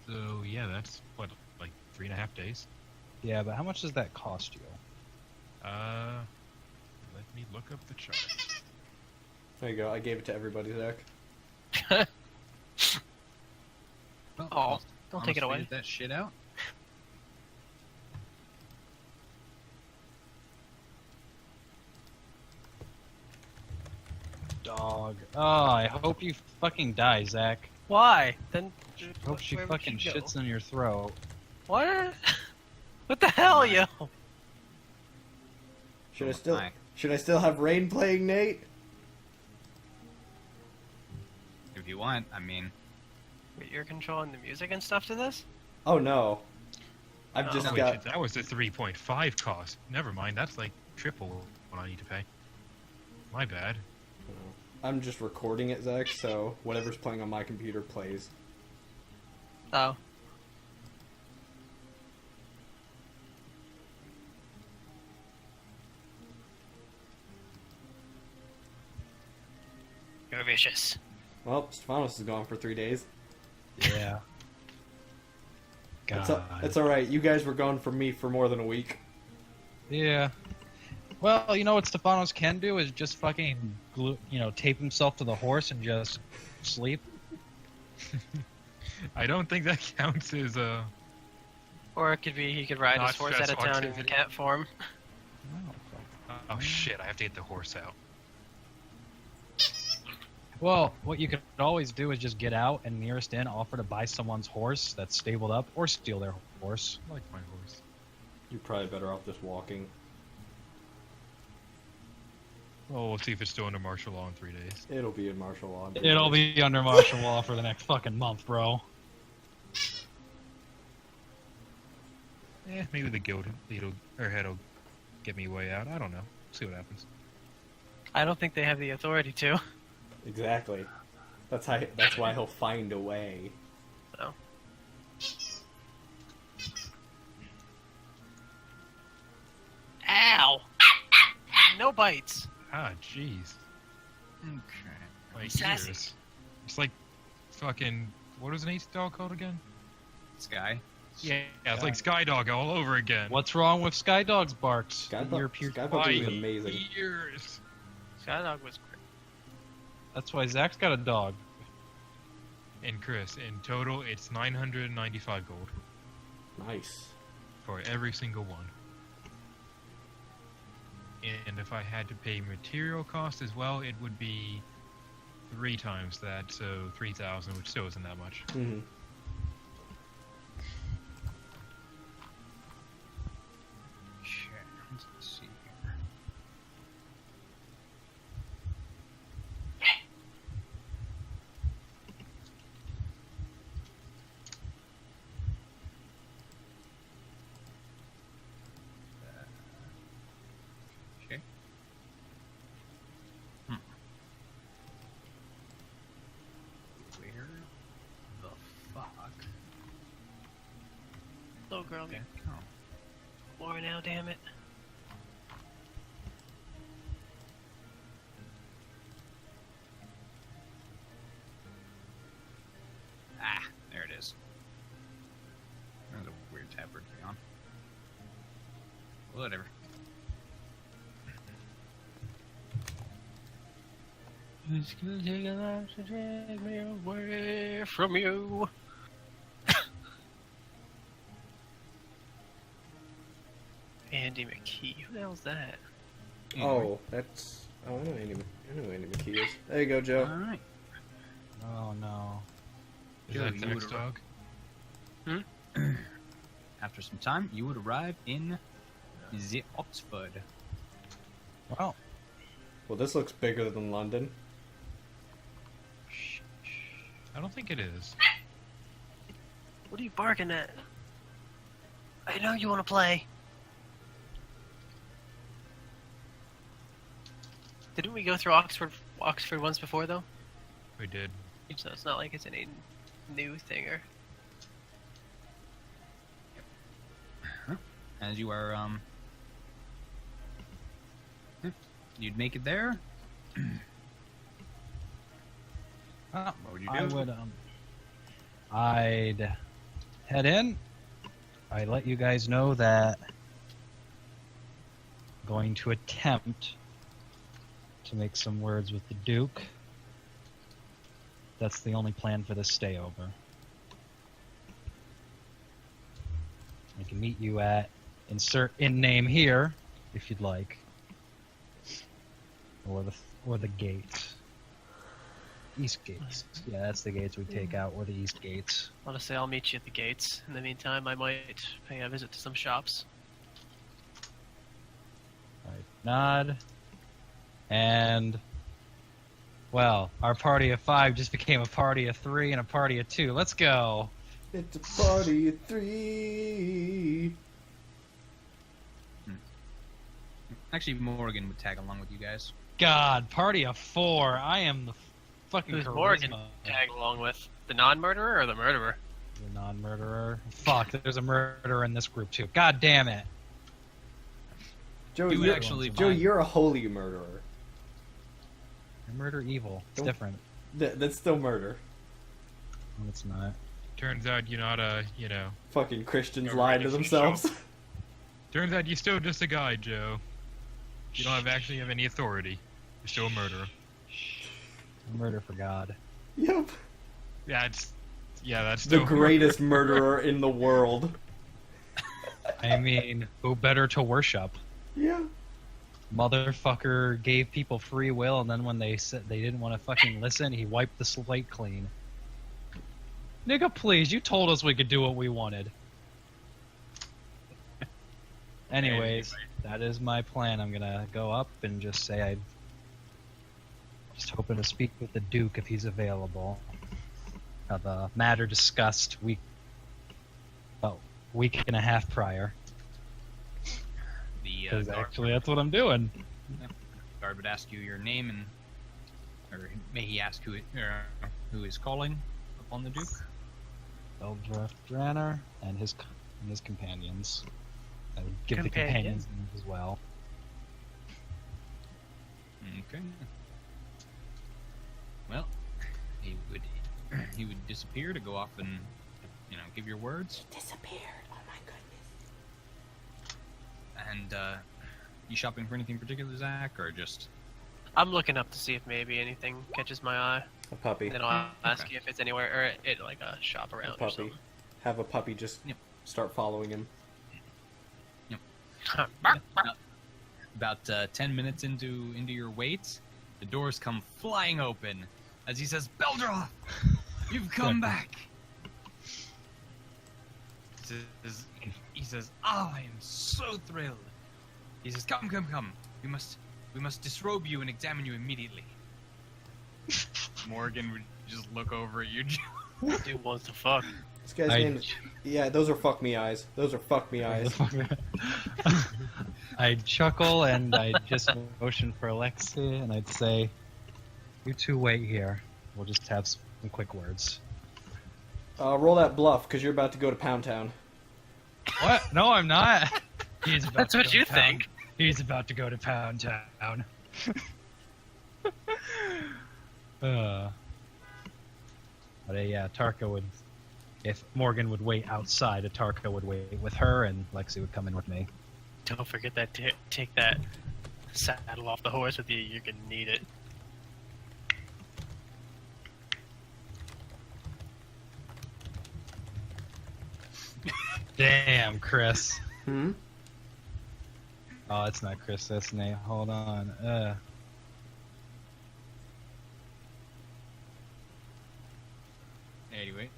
So, yeah, that's, what, like 3.5 days? Yeah, but how much does that cost you? Let me look up the chart. There you go. I gave it to everybody, Zach. Well, Oh, don't take it almost away. figured that shit out. Dog. Oh, I hope you fucking die, Zach. Why? Then. Hope she where would fucking she go? shits in your throat. What? What the hell, yo? Should I still have Rain playing, Nate? If you want, I mean, Wait, you're controlling the music and stuff to this? Oh no. I've just Oh, wait, got. shit, that was the 3.5 cost. Never mind, that's like triple what I need to pay. My bad. I'm just recording it, Zach. So whatever's playing on my computer plays. Oh. You're vicious. Well, Stefanos is gone for 3 days. Yeah. God. It's all right. You guys were gone from me for more than a week. Yeah. Well, you know what Stefanos can do is just fucking glue, tape himself to the horse and just sleep. I don't think that counts as a... Or it could be he could ride Not his horse out of stressful town in activity. cat form. Oh shit, I have to get the horse out. Well, what you could always do is just get out and nearest in offer to buy someone's horse that's stabled up or steal their horse. I like my horse. You're probably better off just walking. Well, we'll see if it's still under martial law in 3 days. It'll be in martial law. It'll be under martial law for the next fucking month, bro. Maybe the guild head will get me way out. I don't know. See what happens. I don't think they have the authority to. Exactly. That's why he'll find a way. So. Ow! No bites. Ah, jeez. okay. My Sassy. ears. It's like fucking... What was Nate's dog called again? Sky. Yeah, it's like Skydog all over again. What's wrong with Skydog's barks? Skybug My is amazing. ears. Skydog was great. That's why Zach's got a dog. And Chris, in total, it's 995 gold Nice. for every single one. And if I had to pay material cost as well, it would be 3 times that, so 3,000, which still isn't that much. Mm-hmm. Sure. Let's see here. Okay. Where the fuck? Little girl, Okay. more now, damn it. is. There's a weird tabard thing on. Whatever. It's gonna take a lot to take me away from you. Andy McKee. Who the hell's that? Oh, that's... Oh, I know who Andy McKee is. There you go, Joe. Alright. Oh no. Is Joe, that you Derek's would- dog? After some time, you would arrive in the Oxford. Well, Well, this looks bigger than London. I don't think it is. What are you barking at? I know you want to play. Didn't we go through Oxford once before, though? We did. So it's not like it's any new thinger. As you are, you'd make it there. well, What would you do? I would I'd head in. I'd let you guys know that I'm going to attempt to make some words with the Duke. That's the only plan for this stayover. I can meet you at insert in name here, if you'd like, or the gates. East gates. Yeah, that's the gates we take out, or the east gates. Honestly, I'll meet you at the gates. In the meantime, I might pay a visit to some shops. Alright, nod. And, well, our party of 5 just became a party of 3 and a party of 2. Let's go! It's a party of 3. Actually, Morgan would tag along with you guys. God, party of 4. I am the fucking Who's charisma. Morgan tag along with? The non-murderer or the murderer? The non-murderer. Fuck, there's a murderer in this group too. God damn it. Joe, You would you're, actually Joe, find- you're a holy murderer. I murder evil. It's Don't- different. That's still murder. No, it's not. Turns out you're not a, Fucking Christians You're lying right, to if you themselves. Turns out you're still just a guy, Joe. You don't actually have any authority. You're still a murderer. I murder for God. Yep. That's The still greatest murderer in the world. I mean, who better to worship? Yeah. Motherfucker gave people free will, and then when they said they didn't want to fucking listen, he wiped the slate clean. Nigga, please, you told us we could do what we wanted. Anyways, that is my plan. I'm gonna go up and just say I'm just hoping to speak with the Duke if he's available. The matter discussed week and a half prior. The 'Cause guard, actually, that's what I'm doing. guard would ask you your name and, or may he ask who is calling upon the Duke? Beldroth Draenor and his companions. I would give the Companion? companions names as well. Okay. Well, he would disappear to go off and give your words. Disappeared. Oh my goodness. And you shopping for anything particular, Zach, or just? I'm looking up to see if maybe anything catches my eye. A puppy. And then I'll ask Okay. you if it's anywhere, or it like a shop A around or puppy. something. Have a puppy just Yep. start following him. About 10 minutes into your wait, the doors come flying open as he says, "Beldroth, you've come back." He says, "Oh, I am so thrilled." He says, "Come. We must disrobe you and examine you immediately." Morgan would just look over at you. Dude wants to fuck. This guy's I- name is... Yeah, those are fuck me eyes. Those are fuck me eyes. I'd chuckle and I'd just motion for Alexi and I'd say, "You two wait here. We'll just have some quick words." Roll that bluff, because you're about to go to Pound Town. What? No, I'm not. He's about That's to what go you to Pound- think. He's about to go to Pound Town. But yeah, Tarka would If Morgan would wait outside, Atarka would wait with her, and Lexi would come in with me. Don't forget that. Take that saddle off the horse with you. You're gonna need it. Damn, Chris. Hmm? Oh, it's not Chris, that's Nate. Hold on. Anyway,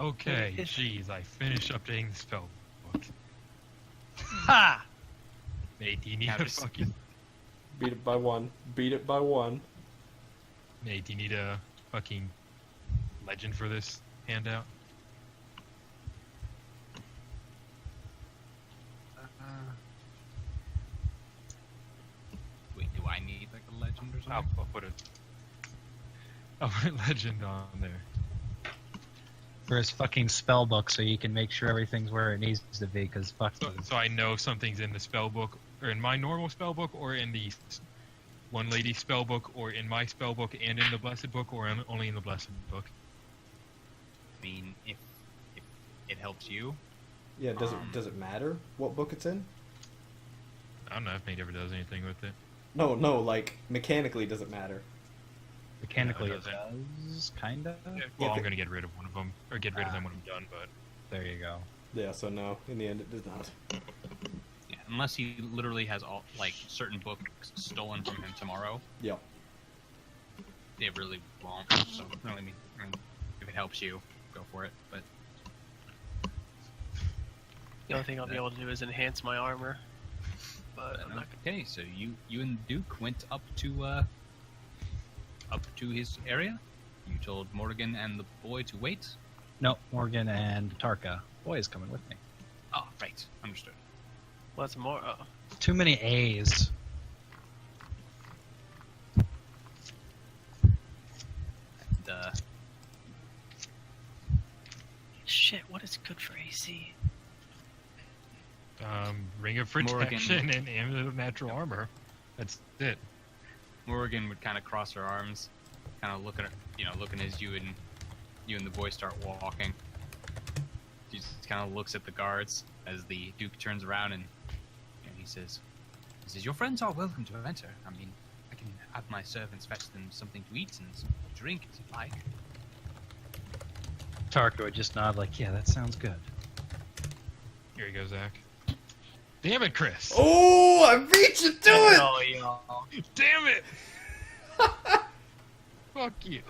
Okay, jeez, I finished updating the spell book. Ha! Nate, do you need Now a just- fucking... Beat it by one. Beat it by one. Nate, do you need a fucking legend for this handout? wait, do I need like a legend or something? I'll put a legend on there. For his fucking spell book, so you can make sure everything's where it needs to be, because fuck So, you. so I know something's in the spell book, or in my normal spell book, or in the one lady spell book, or in my spell book and in the blessed book, or only in the blessed book. I mean, if it helps you. Yeah, does it matter what book it's in? I don't know if Nate ever does anything with it. No, like mechanically does it matter? Mechanically, No, it it does, kinda. Well, Yeah, I'm gonna get rid of one of them, or get rid of them when I'm done, but... There you go. Yeah, so no, in the end it does not. Yeah, unless he literally has all like certain books stolen from him tomorrow, Yep. it really won't. So, no, I mean, if it helps you, go for it. But The only thing I'll be able to do is enhance my armor. But I'm not okay, so you and Duke went up to his area. You told Morgan and the boy to wait. No, Morgan and Tarka. Boy is coming with me. Oh, right, understood. What's more? Oh. Too many A's. And, Shit, what is good for AC? Ring of Morgan. Protection and Amulet of Natural Armor. That's it. Morgan would kind of cross her arms, kind of looking as you and the boy start walking. She just kind of looks at the guards as the Duke turns around and he says, "Your friends are welcome to enter. I mean, I can have my servants fetch them something to eat and some drink if you'd like." Tarka would just nod like, yeah, that sounds good. Here you go, Zach. Damn it, Chris! Oh, I beat you to it! Oh, y'all. Damn it! Fuck you.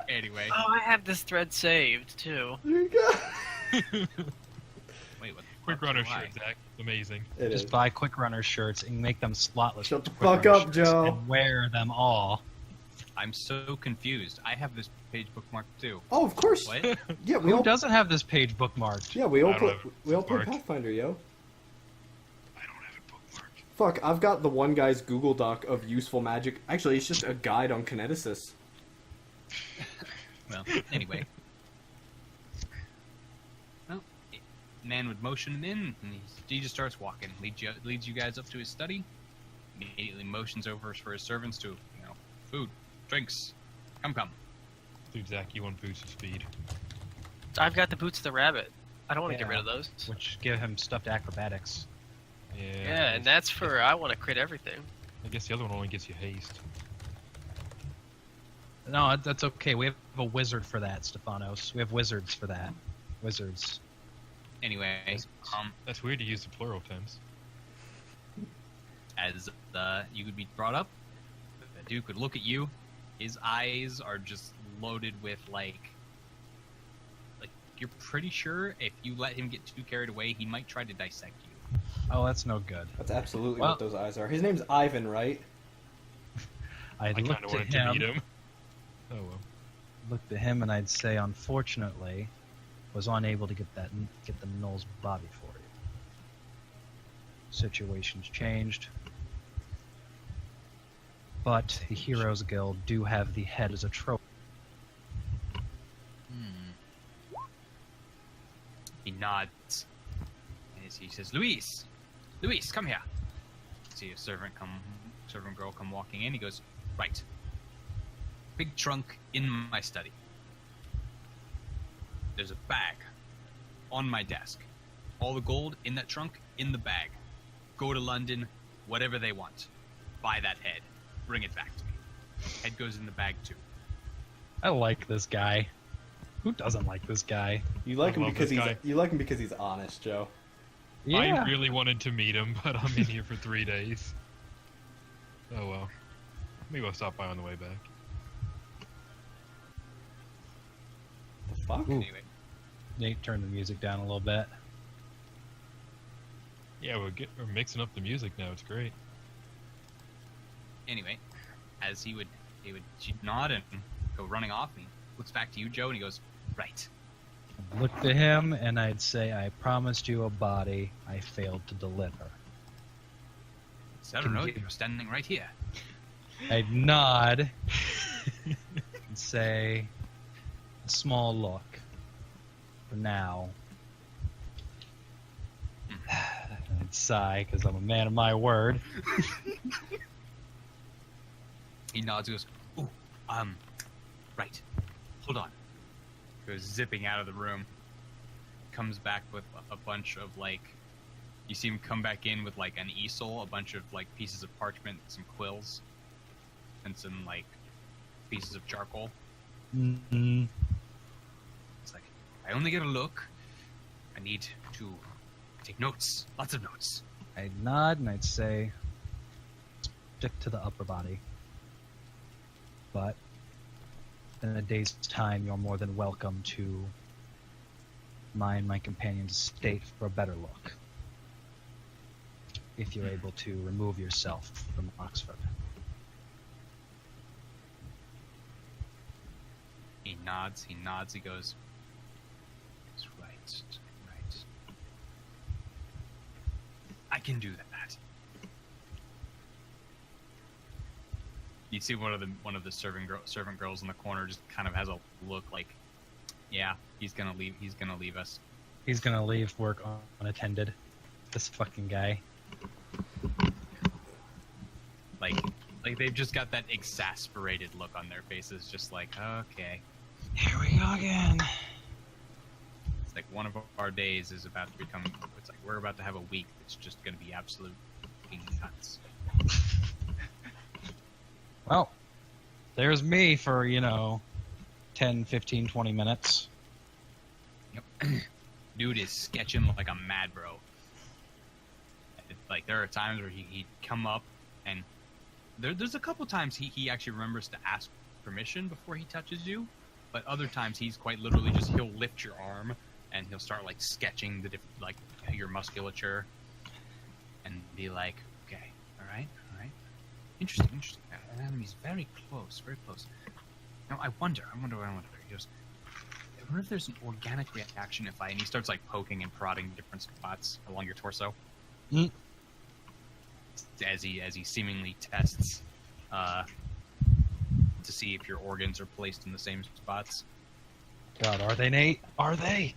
Anyway, Oh, I have this thread saved too. You got wait, what? Quick the runner fuck's shirt, Zach. Amazing. it Just is. buy Quick Runner shirts and make them slotless. Shut the with Quick fuck Runner up, shirts Joe. And wear them all. I'm so confused. I have this page bookmarked too. Oh, of course. What? Yeah, we Who all doesn't have this page bookmarked? Yeah, we all I don't play have it bookmarked. Pathfinder, yo. I don't have it bookmarked. Fuck, I've got the one guy's Google Doc of useful magic. Actually, it's just a guide on Kineticist. Well, anyway. Well, man would motion him in, and he just starts walking. Leads you guys up to his study. Immediately motions over for his servants to, food, drinks, come. Dude, Zach, you want boost of speed. I've got the boots of the rabbit. I don't want to get Yeah. rid of those. Which give him stuffed acrobatics. Yeah, and that's for I want to crit everything. I guess the other one only gets you haste. No, that's okay. We have a wizard for that, Stefanos. We have wizards for that. Wizards. Anyway, That's weird to use the plural tense. as you would be brought up, the Duke would look at you. His eyes are just loaded with like you're pretty sure if you let him get too carried away, he might try to dissect you. Oh, that's no good. That's absolutely Well- what those eyes are. His name's Ivan, right? I'd I kind look of to wanted to him, meet him. Oh well. look to him, and I'd say, unfortunately, was unable to get the Null's body for you. Situation's changed, but the Heroes Guild do have the head as a trophy. He nods. As he says, Luis, come here." See a servant girl come walking in. He goes, "Right. Big trunk in my study." there's a bag on my desk. All the gold in that trunk, in the bag. Go to London, whatever they want. Buy that head. Bring it back to me. Head goes in the bag too. I like this guy. Who doesn't like this guy? You like him love because this he's guy. you like him because he's honest, Joe. Yeah. I really wanted to meet him, but I'm in here for 3 days. Oh well. Maybe I'll stop by on the way back. The fuck? Ooh. Anyway, Nate, turn the music down a little bit. Yeah, we're mixing up the music now. It's great. anyway, as he would nod and go running off, and he looks back to you, Joe, and he goes, right. I'd look to him and I'd say, I promised you a body I failed to deliver. So, I don't know, you're standing right here. I'd nod and say, a small look for now. I'd sigh because I'm a man of my word. He nods and goes, ooh, right. Hold on. Goes zipping out of the room. Comes back with a bunch of, like, you see him come back in with, like, an easel, a bunch of, like, pieces of parchment, some quills, and some, like, pieces of charcoal. Mm-hmm. It's like, I only get a look. I need to take notes. Lots of notes. I'd nod and I'd say, stick to the upper body. But in a day's time, you're more than welcome to mine my companion's estate for a better look. If you're able to remove yourself from Oxford. He nods, he goes, it's right. I can do that. You see one of the servant girls in the corner just kind of has a look like, yeah, he's gonna leave us. He's gonna leave work unattended. This fucking guy. Like they've just got that exasperated look on their faces, just like, okay. Here we go again. It's like one of our days is about to become, it's like we're about to have a week that's just gonna be absolute fucking nuts. Well, there's me for, 10, 15, 20 minutes. Yep. Dude is sketching like a mad bro. Like, there are times where he'd come up, and there's a couple times he actually remembers to ask permission before he touches you, but other times he's quite literally just, he'll lift your arm, and he'll start, like, sketching your musculature, and be like, okay, all right. Interesting. Anatomy's very close. Now, I wonder. He goes, I wonder if there's an organic reaction if and he starts, like, poking and prodding different spots along your torso. Mm. As he seemingly tests to see if your organs are placed in the same spots. God, are they, Nate? Are they?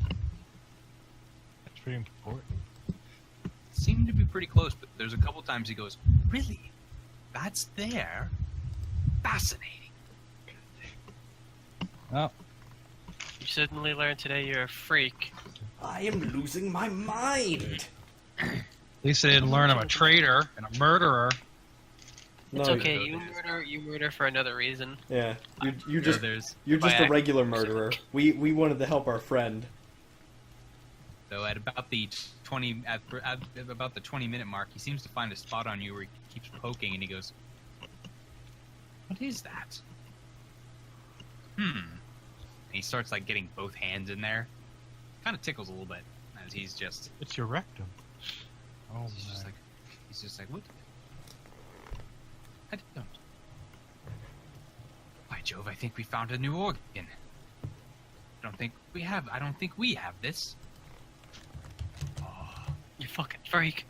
That's pretty important. Seem to be pretty close, but there's a couple times he goes, really? That's there? Fascinating. Oh, You certainly learned today you're a freak. I am losing my mind. at least I didn't learn I'm a traitor and a murderer. It's No, okay, you murder for another reason. Yeah, you're just there's a regular murderer. We wanted to help our friend. So at about the 20-minute mark, he seems to find a spot on you where he keeps poking, and he goes, "What is that?" And he starts, like, getting both hands in there. Kind of tickles a little bit as he's just It's your rectum. Oh he's just like, what? I don't. By Jove, I think we found a new organ. I don't think we have this. Oh. You fucking freak.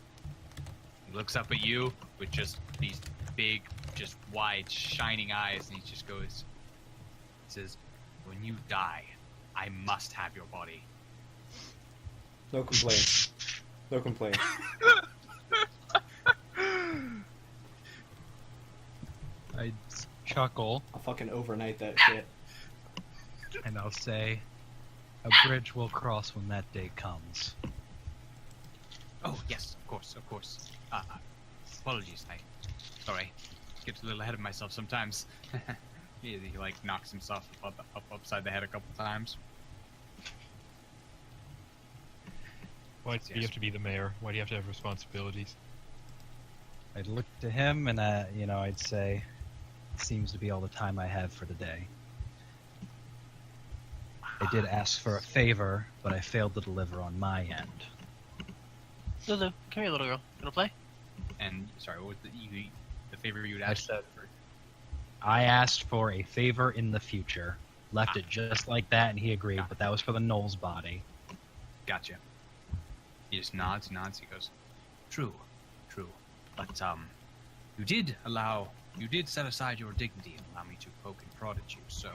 He looks up at you with just these big, just wide, shining eyes, and he just goes, he says, when you die, I must have your body. No complaints. No complaints. I chuckle I'll fucking overnight that shit. and I'll say, A bridge will cross when that day comes. Oh, yes, of course, of course. Apologies, sorry. Get a little ahead of myself sometimes. he like knocks himself up upside the head a couple times. Why do you have to be the mayor? Why do you have to have responsibilities? I'd look to him and, I'd say, it seems to be all the time I have for the day. I did ask for a favor, but I failed to deliver on my end. Lulu, come here, little girl. Wanna play? And, sorry, what was the favor you'd ask for? I asked for a favor in the future. Left it just like that, and he agreed, but that was for the Knoll's body. Gotcha. He just nods, he goes, True. But, you did set aside your dignity and allow me to poke and prod at you, so...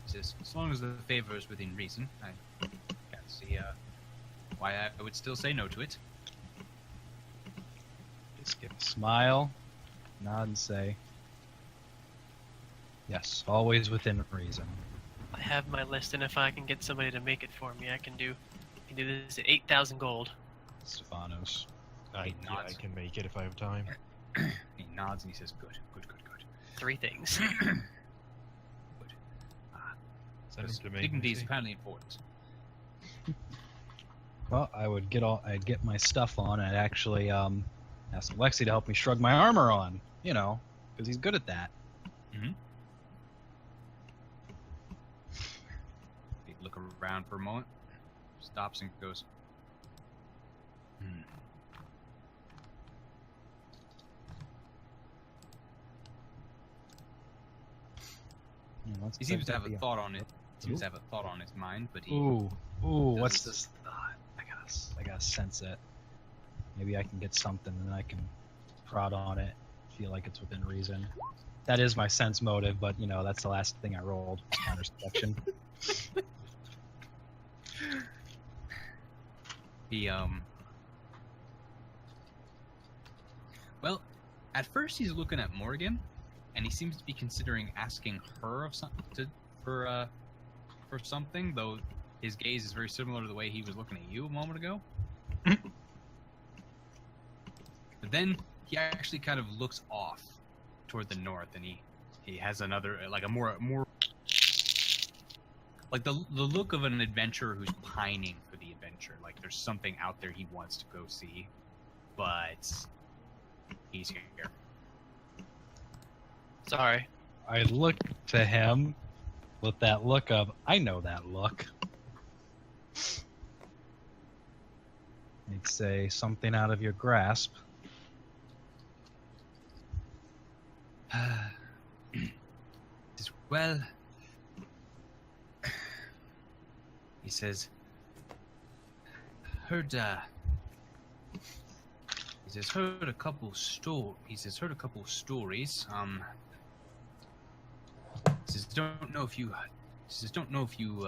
He says, as long as the favor is within reason, I can't see, why I would still say no to it. Just give a smile, nod, and say, yes, always within reason. I have my list, and if I can get somebody to make it for me, I can do this at 8,000 gold. Stefanos. I can make it if I have time. He nods and he says, good. 3 things. Send him to me. Dignity is apparently important. Well, I'd get my stuff on, and I'd actually ask Lexi to help me shrug my armor on, because he's good at that. Mm-hmm. He look around for a moment, stops and goes, He seems to have a thought on it. Seems to have a thought on his mind, but he. Ooh, what's this thought? I gotta sense it. Maybe I can get something, and then I can prod on it. Feel like it's within reason. That is my sense motive, but that's the last thing I rolled. Counter section. He Well, at first he's looking at Morgan, and he seems to be considering asking her of something for something, though his gaze is very similar to the way he was looking at you a moment ago. But then he actually kind of looks off toward the north, and he has another, like a more like the look of an adventurer who's pining for the adventure. Like there's something out there he wants to go see, but he's here. Sorry. I look to him with that look of, I know that look. I'd say something out of your grasp. Well, he says, heard a couple stories. He says, don't know if you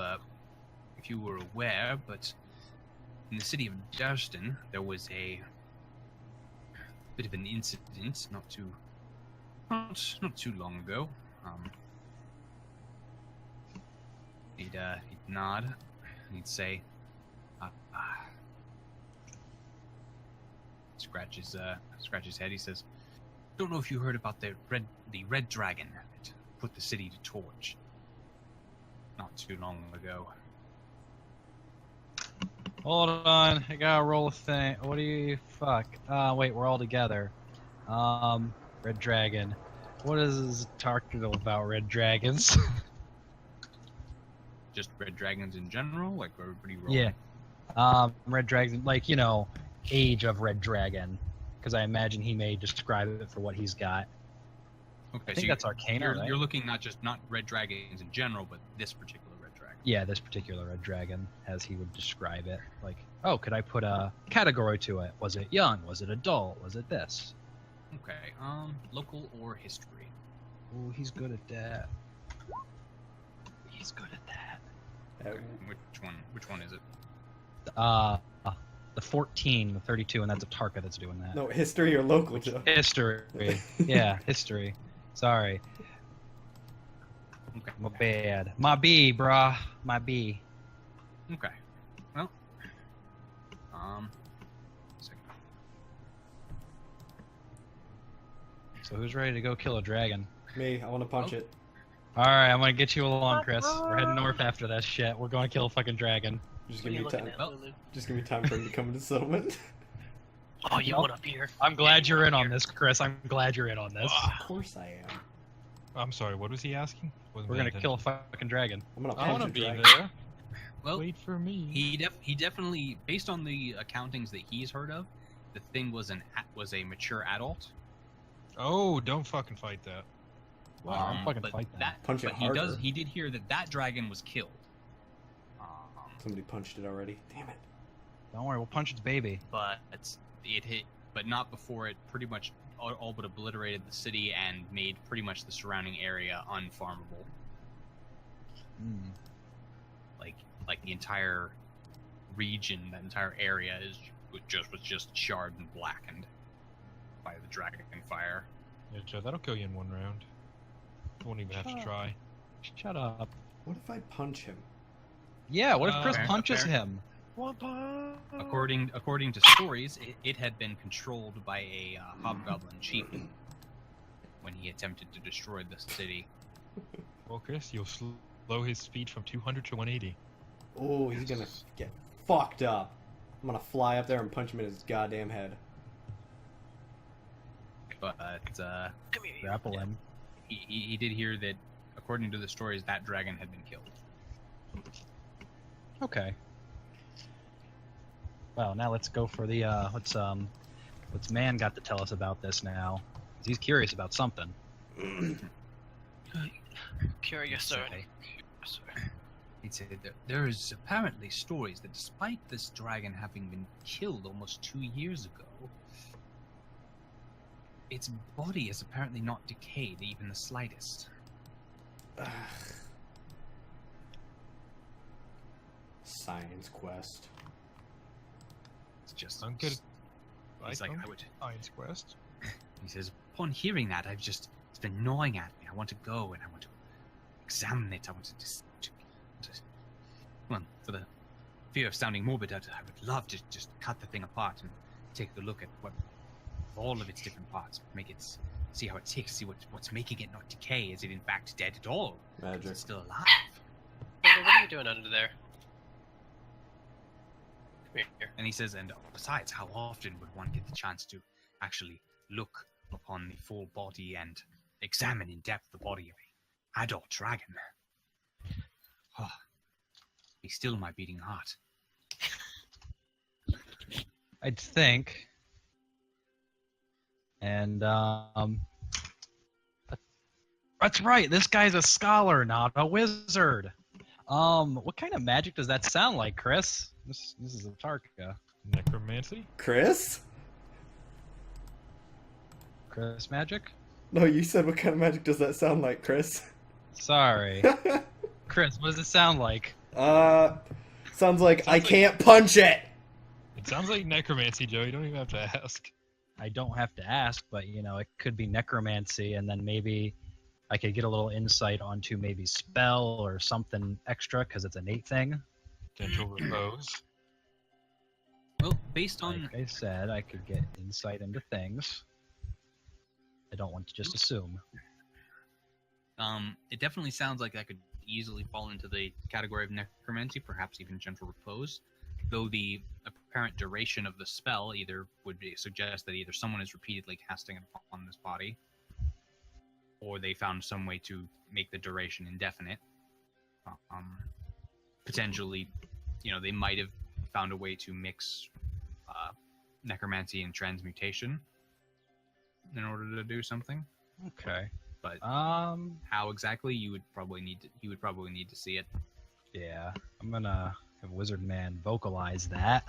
were aware, but in the city of Darston there was a bit of an incident not too long ago. He'd nod and he'd say, scratch his head. He says, don't know if you heard about the red dragon that put the city to torch not too long ago. Hold on, I gotta roll a thing. What do you fuck? Wait, we're all together. Red dragon. What is Tarkle about red dragons? Just red dragons in general, like everybody rolling. Yeah. Red dragon, like age of red dragon, because I imagine he may describe it for what he's got. Okay, I think that's Arcana, right? You're looking not red dragons in general, but this particular red dragon. Yeah, this particular red dragon, as he would describe it. Like, oh, could I put a category to it? Was it young? Was it adult? Was it this? Okay, local or history? Oh, he's good at that. He's good at that. Okay, which one is it? The 14, the 32, and that's a Tarka that's doing that. No, history or local, Joe. History. Yeah, history. Sorry. Okay. My bad. My B, brah. My B. Okay. Well. Second. So who's ready to go kill a dragon? Me, I want to punch it. Alright, I'm gonna get you along, Chris. We're heading north after that shit. We're going to kill a fucking dragon. Just What are give you me looking time. at, Well, Lulu? Just give me time for him to come into settlement. Oh, you want up here? I'm glad you're in on this, Chris. I'm glad you're in on this. Of course I am. I'm sorry, what was he asking? Wasn't We're paying gonna kill a attention. fucking dragon. I'm gonna I want punch to a be dragon. there. Well, Wait for me. he definitely, based on the accountings that he's heard of, the thing was a mature adult. Oh, don't fucking fight that. Wow, I'm fucking but fight that. Punch it but harder. he did hear that dragon was killed. Somebody punched it already. Damn it. Don't worry, we'll punch its baby. But it hit, but not before it pretty much all but obliterated the city and made pretty much the surrounding area unfarmable. Hmm. Like the entire region, that entire area was just charred and blackened by the dragon fire. Yeah, Joe, that'll kill you in one round. You won't even have to try. Shut up. What if I punch him? Yeah, what if Chris Fair, punches fair. him? According to stories, it had been controlled by a hobgoblin chieftain when he attempted to destroy the city. Well, Chris, you'll slow his speed from 200 to 180. Oh, he's gonna get fucked up. I'm gonna fly up there and punch him in his goddamn head. But Come here. Grapple him. he did hear that, according to the stories, that dragon had been killed. Okay. Well, now let's go for the what's man got to tell us about this now? 'Cause he's curious about something. Curious, sir. Okay. He said that there is apparently stories that despite this dragon having been killed almost 2 years ago, its body is apparently not decayed even the slightest. Science quest. It's just I'm good. He's like, I would. Science quest. He says, upon hearing that, it's been gnawing at me. I want to go and I want to examine it. I want well, for the fear of sounding morbid, I would love to just cut the thing apart and take a look at all of its different parts, see how it ticks, see what's making it not decay. Is it in fact dead at all? Is Magic. it still alive? What are you doing under there? Come here. And he says, and besides, how often would one get the chance to actually look upon the full body and examine in depth the body of an adult dragon? Oh, be still my beating heart. I'd think. And that's right. This guy's a scholar, not a wizard. What kind of magic does that sound like, Chris? This is a Tarka. Necromancy? Chris? Chris magic? No, you said what kind of magic does that sound like, Chris? Sorry. Chris, what does it sound like? Sounds like I can't punch it! It sounds like necromancy, Joe. You don't even have to ask. I don't have to ask, but it could be necromancy, and then maybe I could get a little insight onto maybe spell or something extra because it's an innate thing. Gentle repose. Well, based on Like I said, I could get insight into things. I don't want to just assume. it definitely sounds like that could easily fall into the category of necromancy, perhaps even gentle repose. Though the apparent duration of the spell suggest that either someone is repeatedly casting it upon this body, or they found some way to make the duration indefinite. Potentially, they might have found a way to mix necromancy and transmutation in order to do something. Okay. But How exactly, you would probably need to see it. Yeah, I'm gonna have Wizard Man vocalize that.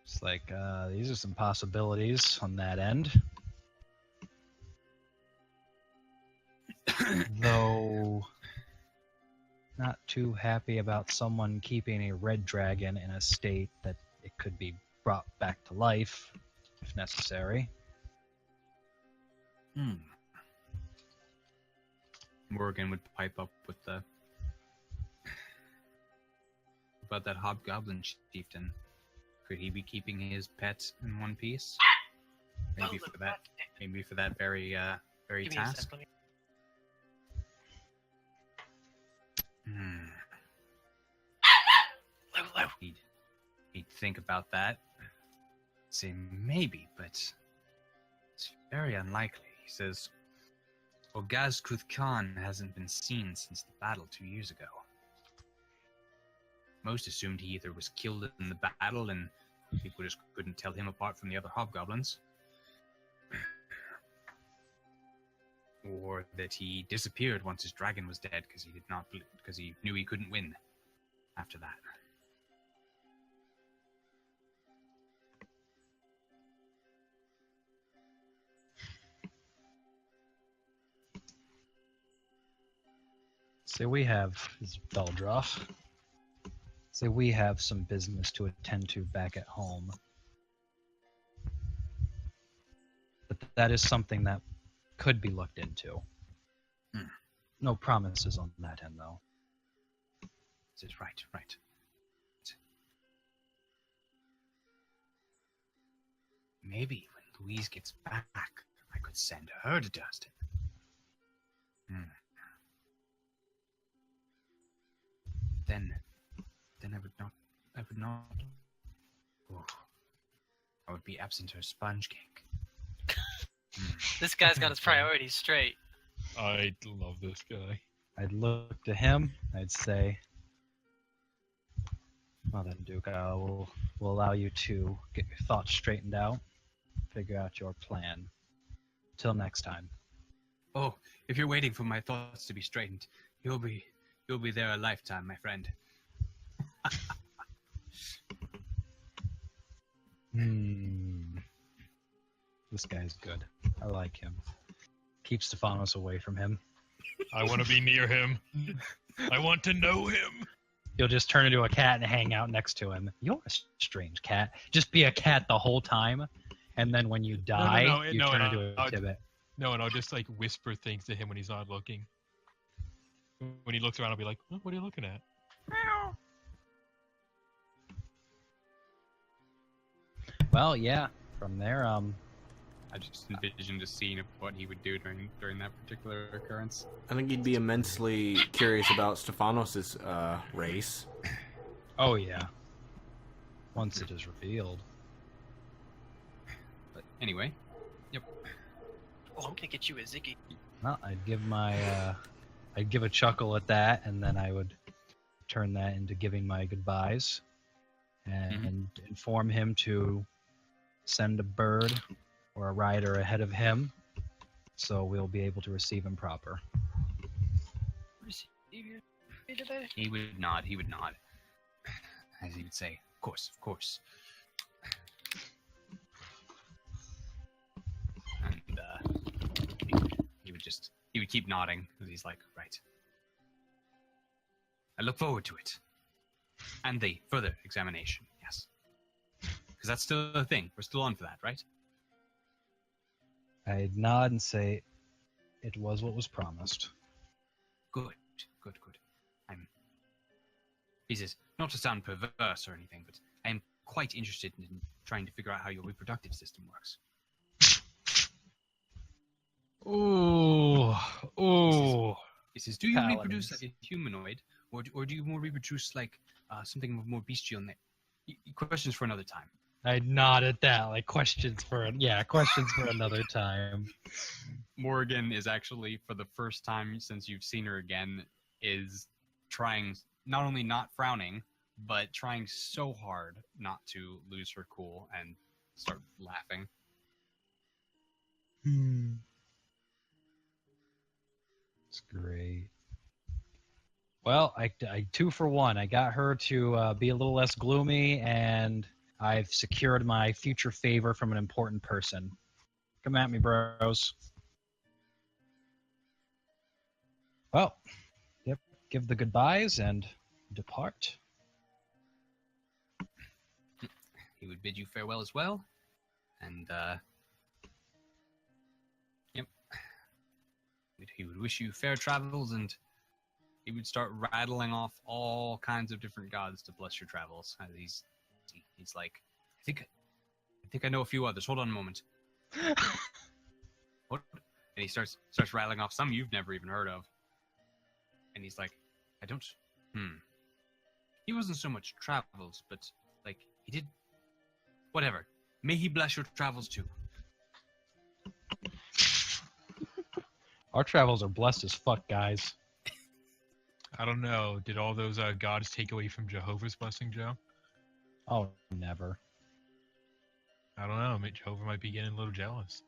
It's like, these are some possibilities on that end. Though, not too happy about someone keeping a red dragon in a state that it could be brought back to life, if necessary. Hmm. Morgan would pipe up with the about that hobgoblin chieftain. Could he be keeping his pets in one piece? Maybe for that. Maybe for that very Give me a task. sec, let me- Hmm. Low. He'd think about that. Say maybe, but it's very unlikely. He says, Ogazkuth Khan hasn't been seen since the battle 2 years ago. Most assumed he either was killed in the battle and people just couldn't tell him apart from the other hobgoblins, or that he disappeared once his dragon was dead because he knew he couldn't win after that. Say we have Beldroth. Say we have some business to attend to back at home. But that is something that could be looked into. Hmm. No promises on that end, though. This is right. Maybe when Louise gets back, I could send her to Dustin. Then I would not. Oh, I would be absent her sponge cake. This guy's got his priorities straight. I love this guy. I'd look to him. I'd say, well then, Duke, we'll allow you to get your thoughts straightened out, figure out your plan. Till next time. Oh, if you're waiting for my thoughts to be straightened, you'll be there a lifetime, my friend. This guy's good. I like him. Keep Stefanos away from him. I want to be near him. I want to know him. You'll just turn into a cat and hang out next to him. You're a strange cat. Just be a cat the whole time, and then when you die, turn into a Tibbet. No, and I'll just like whisper things to him when he's not looking. When he looks around, I'll be like, oh, "What are you looking at?" Well, yeah. From there, I just envisioned a scene of what he would do during that particular occurrence. I think he'd be immensely curious about Stefanos' race. Oh yeah. Once it is revealed. But anyway, Oh, I'm gonna get you a Ziggy. Well, I'd give a chuckle at that, and then I would turn that into giving my goodbyes, and inform him to send a bird or a rider ahead of him, so we'll be able to receive him proper. Receive your today? he would nod. As he would say, of course. And he would keep nodding, because he's like, right. I look forward to it. And the further examination, yes. Because that's still a thing. We're still on for that, right? I'd nod and say, it was what was promised. Good. He says, not to sound perverse or anything, but I am quite interested in trying to figure out how your reproductive system works. Ooh. He says, do you Paladins. reproduce like a humanoid, or do you more reproduce like something more bestial? Questions for another time. I'd nod at that, like questions for another time. Morgan is actually, for the first time since you've seen her again, is trying, not only not frowning, but trying so hard not to lose her cool and start laughing. It's great. Well, I 2 for 1. I got her to be a little less gloomy, and I've secured my future favor from an important person. Come at me, bros. Well, yep. Give the goodbyes and depart. He would bid you farewell as well, and he would wish you fair travels, and he would start rattling off all kinds of different gods to bless your travels. And he's like, I think I know a few others. Hold on a moment. What? And he starts rattling off some you've never even heard of. And he's like, I don't. He wasn't so much travels, but like he did. Whatever. May he bless your travels too. Our travels are blessed as fuck, guys. I don't know. Did all those gods take away from Jehovah's blessing, Joe? Oh, never. I don't know. Jehovah might be getting a little jealous.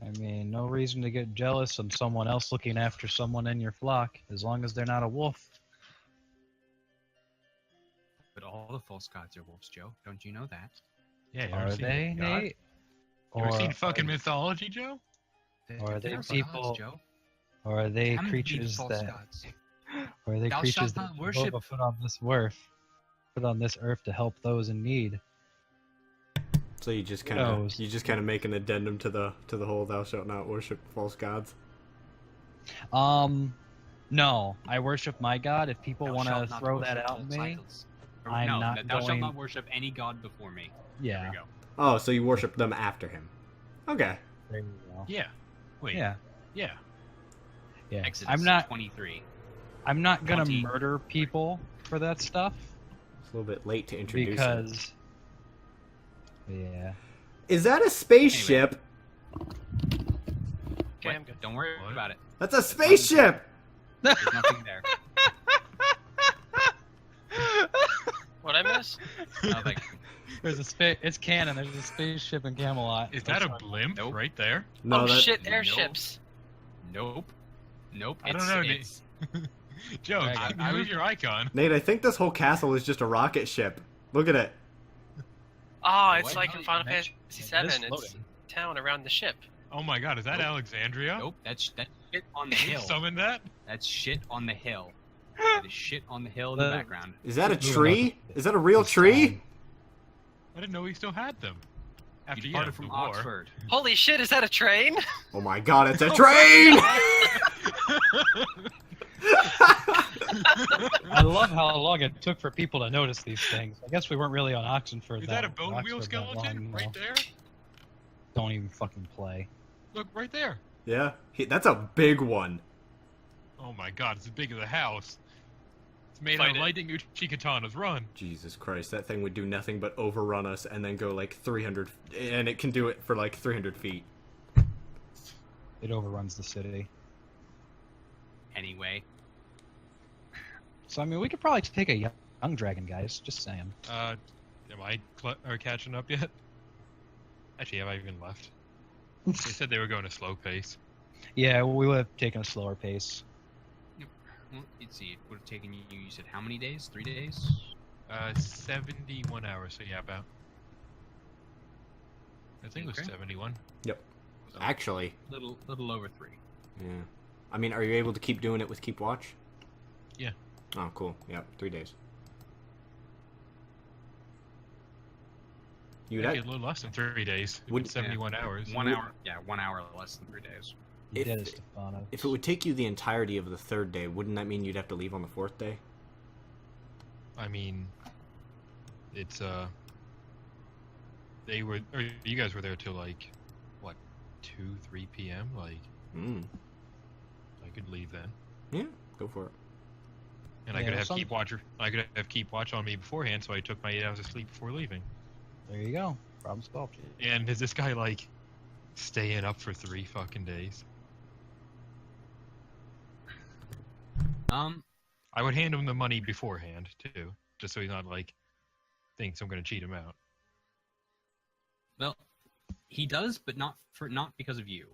I mean, no reason to get jealous of someone else looking after someone in your flock, as long as they're not a wolf. But all the false gods are wolves, Joe. Don't you know that? Yeah, you Are ever seen they, God? Nate? You ever seen fucking mythology, Joe? Or are they They're people- gods, Joe. Or are they Damn these creatures false that? gods. Or are they Thou creatures shalt that not worship. Jehovah put on this earth to help those in need? So you just Who kind knows? of make an addendum to the whole "thou shalt not worship false gods." No, I worship my God. If people Thou want shalt to not throw worship that out all at me, titles. Or, I'm no, not thou shalt going- not worship any god before me. There yeah, we go. Oh, so you worship them after him? Okay. there you go. Yeah. Wait. Yeah, Yeah. yeah. Exodus I'm not 23. gonna 20. murder people for that stuff It's a little bit late to introduce it. because, yeah. Is that a spaceship? Okay, What? I'm good. Don't worry What? about it. That's a spaceship! There's nothing there. What I miss? Nothing. There's a space. It's canon. There's a spaceship in Camelot. Is that a blimp Nope. right there? No, oh that, shit, no. airships. Nope. I don't know, Nate. It's, Joe, I move was- your icon. Nate, I think this whole castle is just a rocket ship. Look at it. Oh, it's What? like in Final Fantasy VII. It is It's floating. a town around the ship. Oh my god, is that Nope. Alexandria? nope. That's shit on the You hill. summoned that? That's shit on the hill. That is shit on the hill in the background. Is that a Moving tree? Is that a real tree? I didn't know he still had them. After You you departed from the war. Oxford. Holy shit, is that a train? Oh my god, it's a train! I love how long it took for people to notice these things. I guess we weren't really on Oxenford. Is that a bone wheel skeleton right there? Don't even fucking play. Look, right there. Yeah, that's a big one. Oh my god, it's as big as a house. It's made Fight out of it. lightning Uchi katanas. Run. Jesus Christ, that thing would do nothing but overrun us and then go like 300, and it can do it for like 300 feet. It overruns the city. Anyway, So I mean, we could probably take a young dragon, guys. Just saying. Am I catching up yet? Actually, have I even left? They said they were going a slow pace. Yeah, we would have taken a slower pace. well, let's see. It would have taken you. You said how many days? 3 days? 71 hours, so yeah, about. I think it was Okay. 71. So, Actually, little over 3. yeah. I mean, are you able to keep doing it with Keep Watch? Yeah. Oh, cool. Yep, 3 days. You'd Maybe have, a little less than 3 days. Would- 71 hours. 1 hour. Yeah, 1 hour less than 3 days. You If- did it, Stefanos. if it would take you the entirety of the third day, wouldn't that mean you'd have to leave on the fourth day? I mean, it's they were, or you guys were there till like, what, 2-3 p.m. Like, Hmm. I could leave then, Yeah, go for it. and I Yeah, could have some- keep watch. I could have keep watch on me beforehand, so I took my 8 hours of sleep before leaving. There you go. Problem solved. And is this guy like staying up for 3 fucking days? I would hand him the money beforehand too, just so he's not like thinks I'm gonna cheat him out. Well, he does, but not because of you.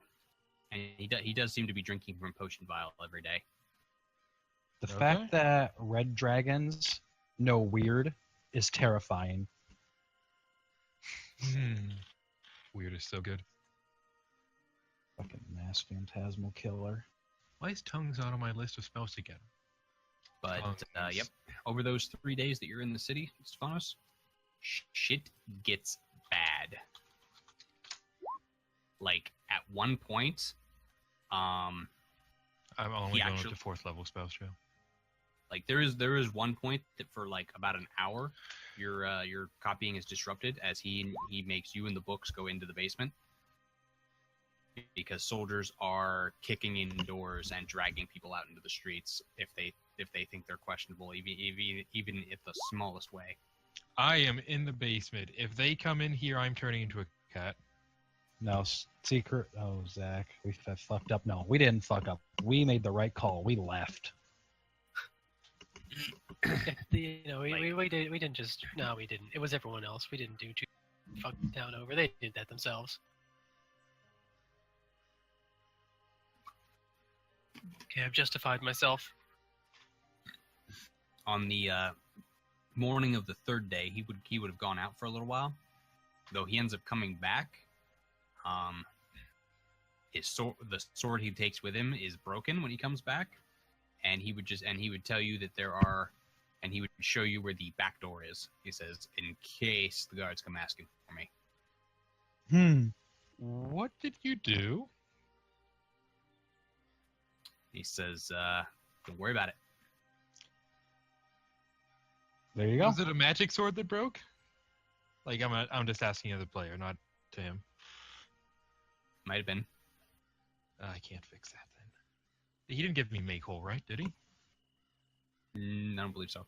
And he does seem to be drinking from Potion Vial every day. The Okay. fact that red dragons know weird is terrifying. Weird is so good. Fucking mass phantasmal killer. Why is tongues out on my list of spells to get? But Tongues. yep, over those 3 days that you're in the city, Stefanos, shit gets bad. Like at one point, I'm only He going actually- up to 4th level spell trail. like there is one point that for like about an hour, your copying is disrupted as he makes you and the books go into the basement because soldiers are kicking in doors and dragging people out into the streets if they think they're questionable, even if the smallest way. I am in the basement. If they come in here, I'm turning into a cat. No, secret. Oh, Zach, we fucked up. No, we didn't fuck up. We made the right call. We left. We didn't just. No, we didn't. It was everyone else. We didn't do too fuck down over. They did that themselves. Okay, I've justified myself. On the morning of the third day, he would have gone out for a little while, though he ends up coming back. The sword he takes with him is broken when he comes back, and he would tell you that and he would show you where the back door is. He says, in case the guards come asking for me. What did you do? He says, don't worry about it. There you go. Was it a magic sword that broke? Like, I'm just asking the player, not to him. Might have been. I can't fix that then. He didn't give me make hole, right? Did he? I don't believe so.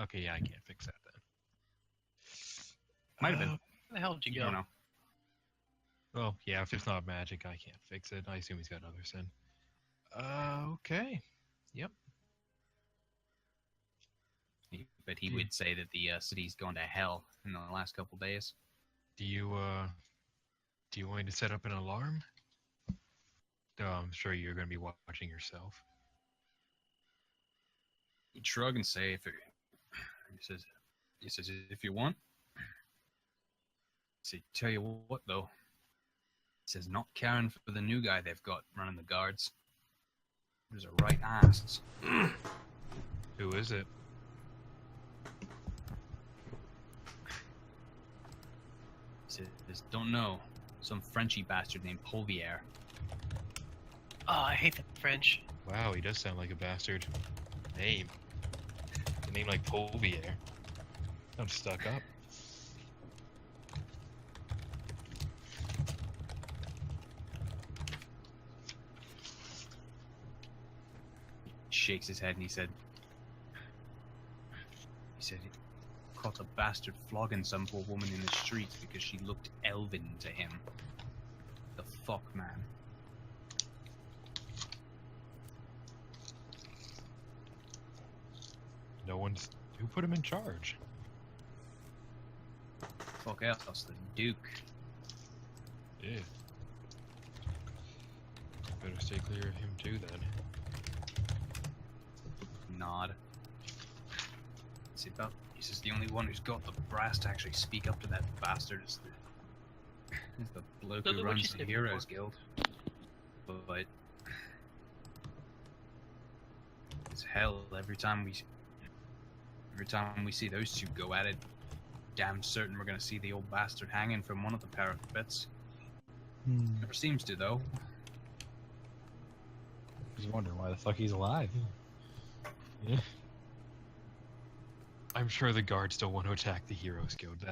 Okay, yeah, I can't fix that then. Might have been. Where the hell did you I go? don't know. Well, yeah, if it's not magic, I can't fix it. I assume he's got others then. Okay. Yep. But he would say that the city's gone to hell in the last couple days. Do you want me to set up an alarm? No, I'm sure you're going to be watching yourself. He'd shrug and say, he says, if you want. He said, tell you what though. He says, not caring for the new guy they've got running the guards. There's a right ass. Who is it? He says, don't know. Some Frenchy bastard named Polvier. Oh, I hate the French. Wow, he does sound like a bastard. Name. A name like Polvier. I'm stuck up. Shakes his head and he said, he caught a bastard flogging some poor woman in the streets because she looked elven to him. The fuck, man. No one's... Who put him in charge? Fuck else, the Duke. Yeah. Better stay clear of him too then. Nod. He says the only one who's got the brass to actually speak up to that bastard is the bloke So who then what'd you runs say the before? Heroes Guild. But it's hell every time we see those two go at it. Damn certain we're gonna see the old bastard hanging from one of the parapets. Never seems to though. I was wondering why the fuck he's alive. Yeah. I'm sure the guards don't want to attack the Heroes Guild.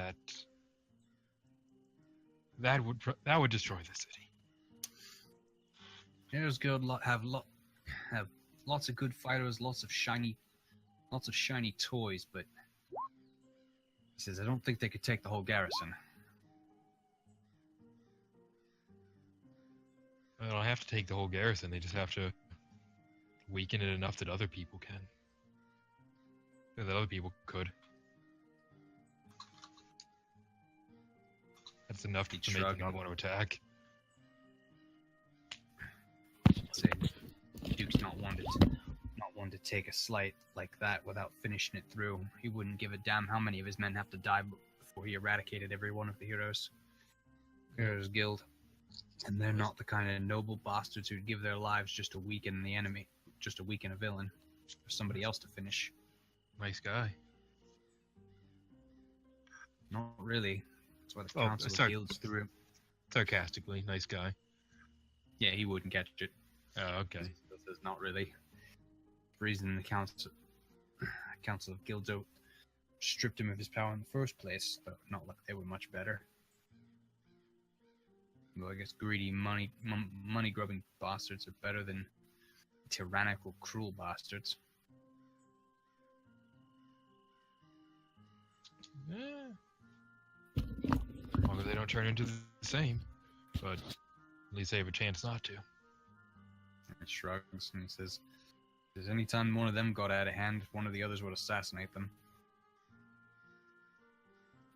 That would destroy the city. Heroes Guild have lots of good fighters, lots of shiny toys, but he says I don't think they could take the whole garrison. They don't have to take the whole garrison. They just have to weaken it enough that other people can. Or that other people could. That's enough to make them not want to attack. Say, Duke's not one to take a slight like that without finishing it through. He wouldn't give a damn how many of his men have to die before he eradicated every one of the Heroes Guild. And they're not the kind of noble bastards who'd give their lives just to weaken the enemy, just to weaken a villain, for somebody else to finish. Nice guy. Not really. That's why the Council of Guilds threw him. Sarcastically, nice guy. Yeah, he wouldn't catch it. Oh, okay. This is not really the reason the Council of Guildo stripped him of his power in the first place, but not like they were much better. Well, I guess greedy, money-grubbing bastards are better than tyrannical, cruel bastards. Yeah. As long as they don't turn into the same. But at least they have a chance not to. He shrugs and he says, anytime one of them got out of hand, one of the others would assassinate them.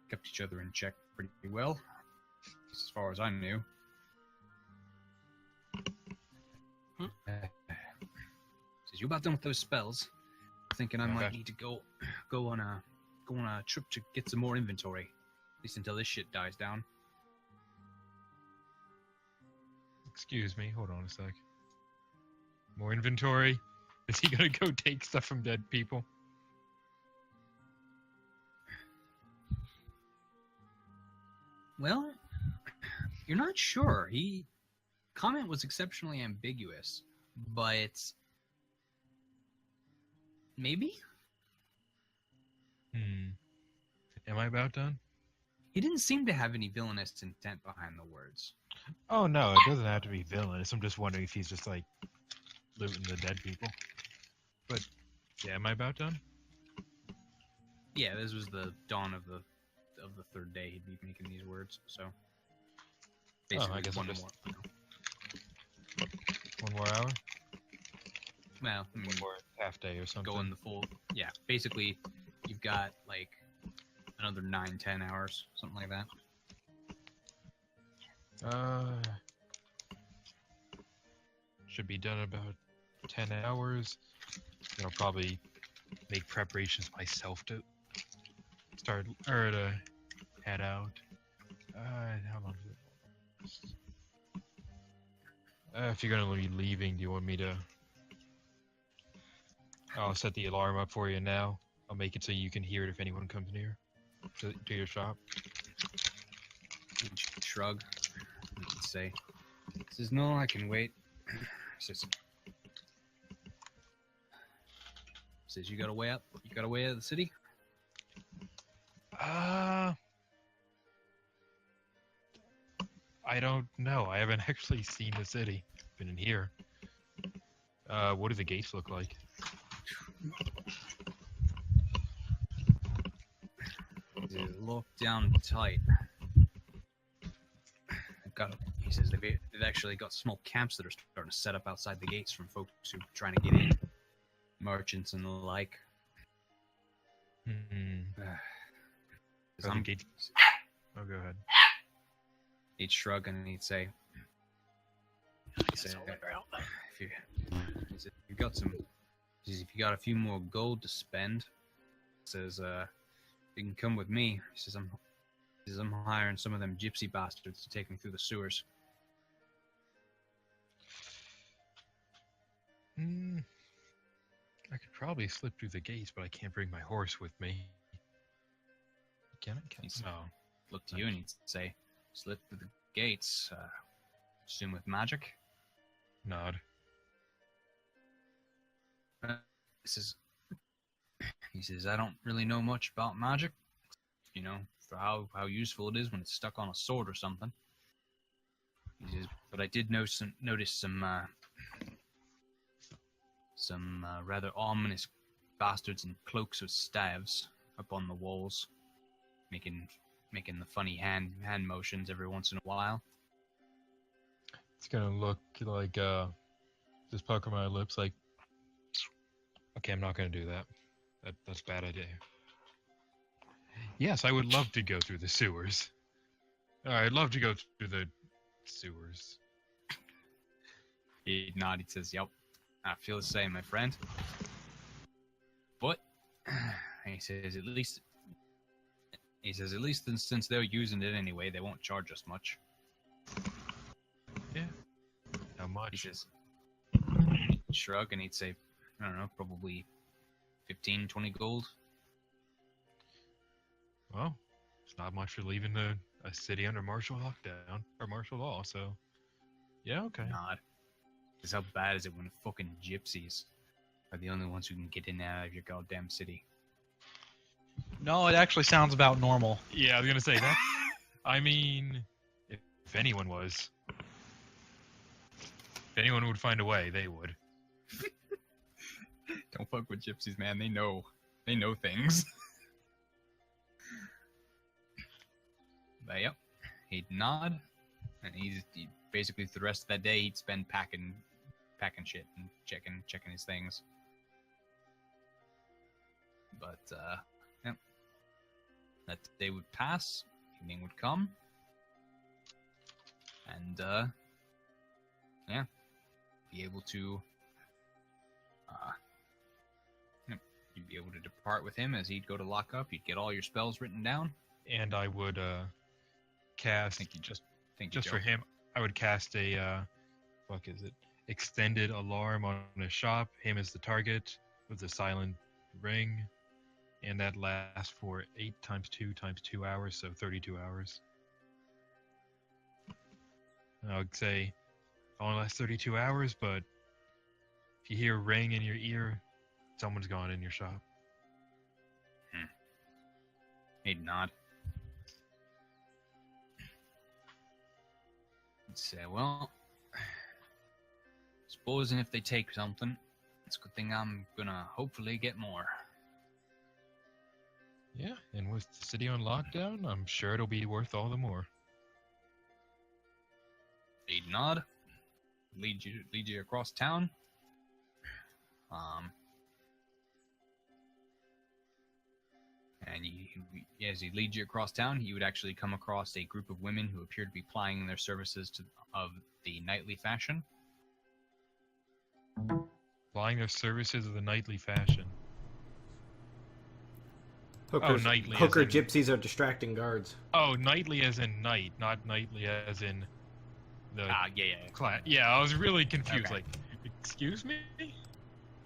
Kept each other in check pretty well, as far as I knew. Says, you about done with those spells? Thinking I might need to go on a trip to get some more inventory, at least until this shit dies down. Excuse me, hold on a sec. More inventory? Is he gonna go take stuff from dead people? Well, you're not sure. Comment was exceptionally ambiguous, but maybe? Am I about done? He didn't seem to have any villainous intent behind the words. Oh no, it doesn't have to be villainous. I'm just wondering if he's just like looting the dead people. But yeah, am I about done? Yeah, this was the dawn of the third day he'd be making these words, so basically I guess one I'm just... more. One more hour? Well, I mean, One more half day or something. going the full, yeah. Basically, you've got like another 9-10 hours, something like that. Should be done in about 10 hours. Then I'll probably make preparations myself to start, or to head out. How long is it? If you're gonna be leaving, do you want me to... I'll set the alarm up for you now. I'll make it so you can hear it if anyone comes near to your shop. Shrug. You can say, says, no, I can wait. Says, you got a way up? You got a way out of the city? I don't know. I haven't actually seen the city. Been in here. What do the gates look like? They're locked down tight. He says they've actually got small camps that are starting to set up outside the gates from folks who are trying to get in. Merchants and the like. The gates... Oh, go ahead. He'd shrug and he'd say, if you got some, if you got a few more gold to spend, says, you can come with me. He says, I'm hiring some of them gypsy bastards to take me through the sewers. I could probably slip through the gates, but I can't bring my horse with me. Can I? No. Look to you and he'd say, slip through the gates, assume with magic? Nod. He says, I don't really know much about magic, you know, for how useful it is when it's stuck on a sword or something. He says, but I did notice some rather ominous bastards in cloaks with staves up on the walls, making the funny hand motions every once in a while. It's gonna look like just pucker my lips like, okay, I'm not gonna do that. That's a bad idea. Yes, I would love to go through the sewers. I'd love to go through the sewers. He nodded, says, yep, I feel the same, my friend. But, he says, at least since they're using it anyway, they won't charge us much. Yeah. How much? He says, shrug, and he'd say, I don't know, probably 15, 20 gold. Well, it's not much for leaving a city under martial lockdown, or martial law, so... Yeah, okay. Not. Because how bad is it when fucking gypsies are the only ones who can get in and out of your goddamn city? No, it actually sounds about normal. Yeah, I was gonna say that. I mean, if anyone was, if anyone would find a way, they would. Don't fuck with gypsies, man. They know things. But yep, he'd nod, and he basically for the rest of that day he'd spend packing shit and checking his things. But yep, that day would pass, evening would come, and yeah, be able to you'd be able to depart with him as he'd go to lock up. You'd get all your spells written down, And I would cast. I think you just for him, I would cast a extended alarm on a shop. Him as the target with the silent ring, and that lasts for 8 times 2 times 2 hours, so 32 hours. I would say it only lasts 32 hours, but if you hear a ring in your ear, someone's gone in your shop. He'd nod. He'd say, well, supposing if they take something, it's a good thing I'm gonna hopefully get more. Yeah, and with the city on lockdown, I'm sure it'll be worth all the more. He'd nod, lead you across town. And as he leads you across town, you would actually come across a group of women who appear to be plying their services of the nightly fashion. Plying their services of the nightly fashion. Hookers, nightly hooker as in- gypsies are distracting guards. Oh, nightly as in night, not nightly as in the Yeah. class. Yeah, I was really confused. Okay. Like, excuse me?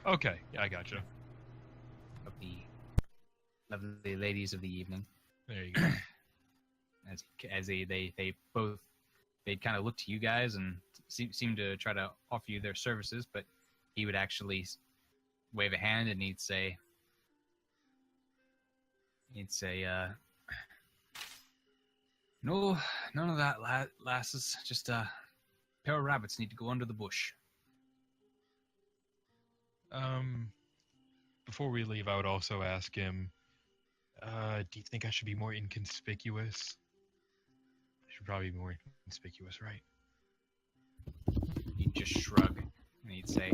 Okay, yeah, I gotcha. Of the lovely ladies of the evening. There you go. As they both, they'd kind of look to you guys and seem to try to offer you their services, but he would actually wave a hand and he'd say, no, none of that, lasses. Just a pair of rabbits need to go under the bush. Before we leave, I would also ask him, do you think I should be more inconspicuous? I should probably be more inconspicuous, right? He'd just shrug and he'd say,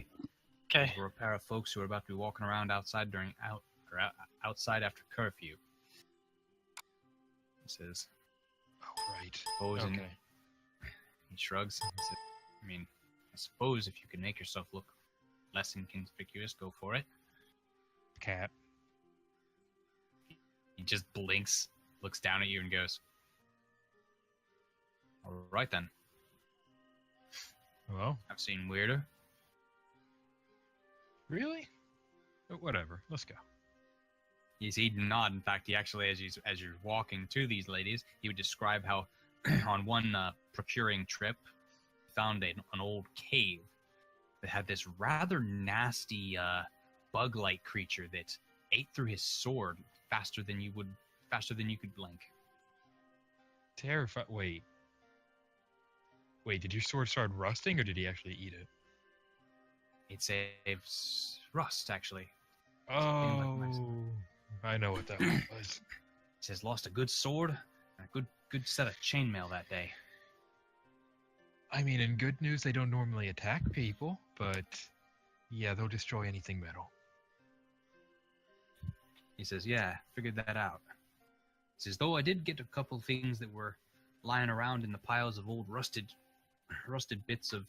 Okay. we're a pair of folks who are about to be walking around outside outside after curfew. He says, Oh, right. supposing Okay. he shrugs and says, I mean, I suppose if you can make yourself look less inconspicuous, go for it. Cat. He just blinks, looks down at you, and goes, all right then. Well, I've seen weirder. really? But whatever. Let's go. He'd nod. In fact, he actually, as you're walking to these ladies, he would describe how on one procuring trip, found an old cave that had this rather nasty bug-like creature that ate through his sword faster than you could blink. Terrified. Wait, did your sword start rusting, or did he actually eat it? It saves rust, actually. Oh, I know what that one was. It says lost a good sword and a good set of chainmail that day. I mean, in good news, they don't normally attack people, but yeah, they'll destroy anything metal. He says, yeah, figured that out. He says, though I did get a couple things that were lying around in the piles of old rusted bits of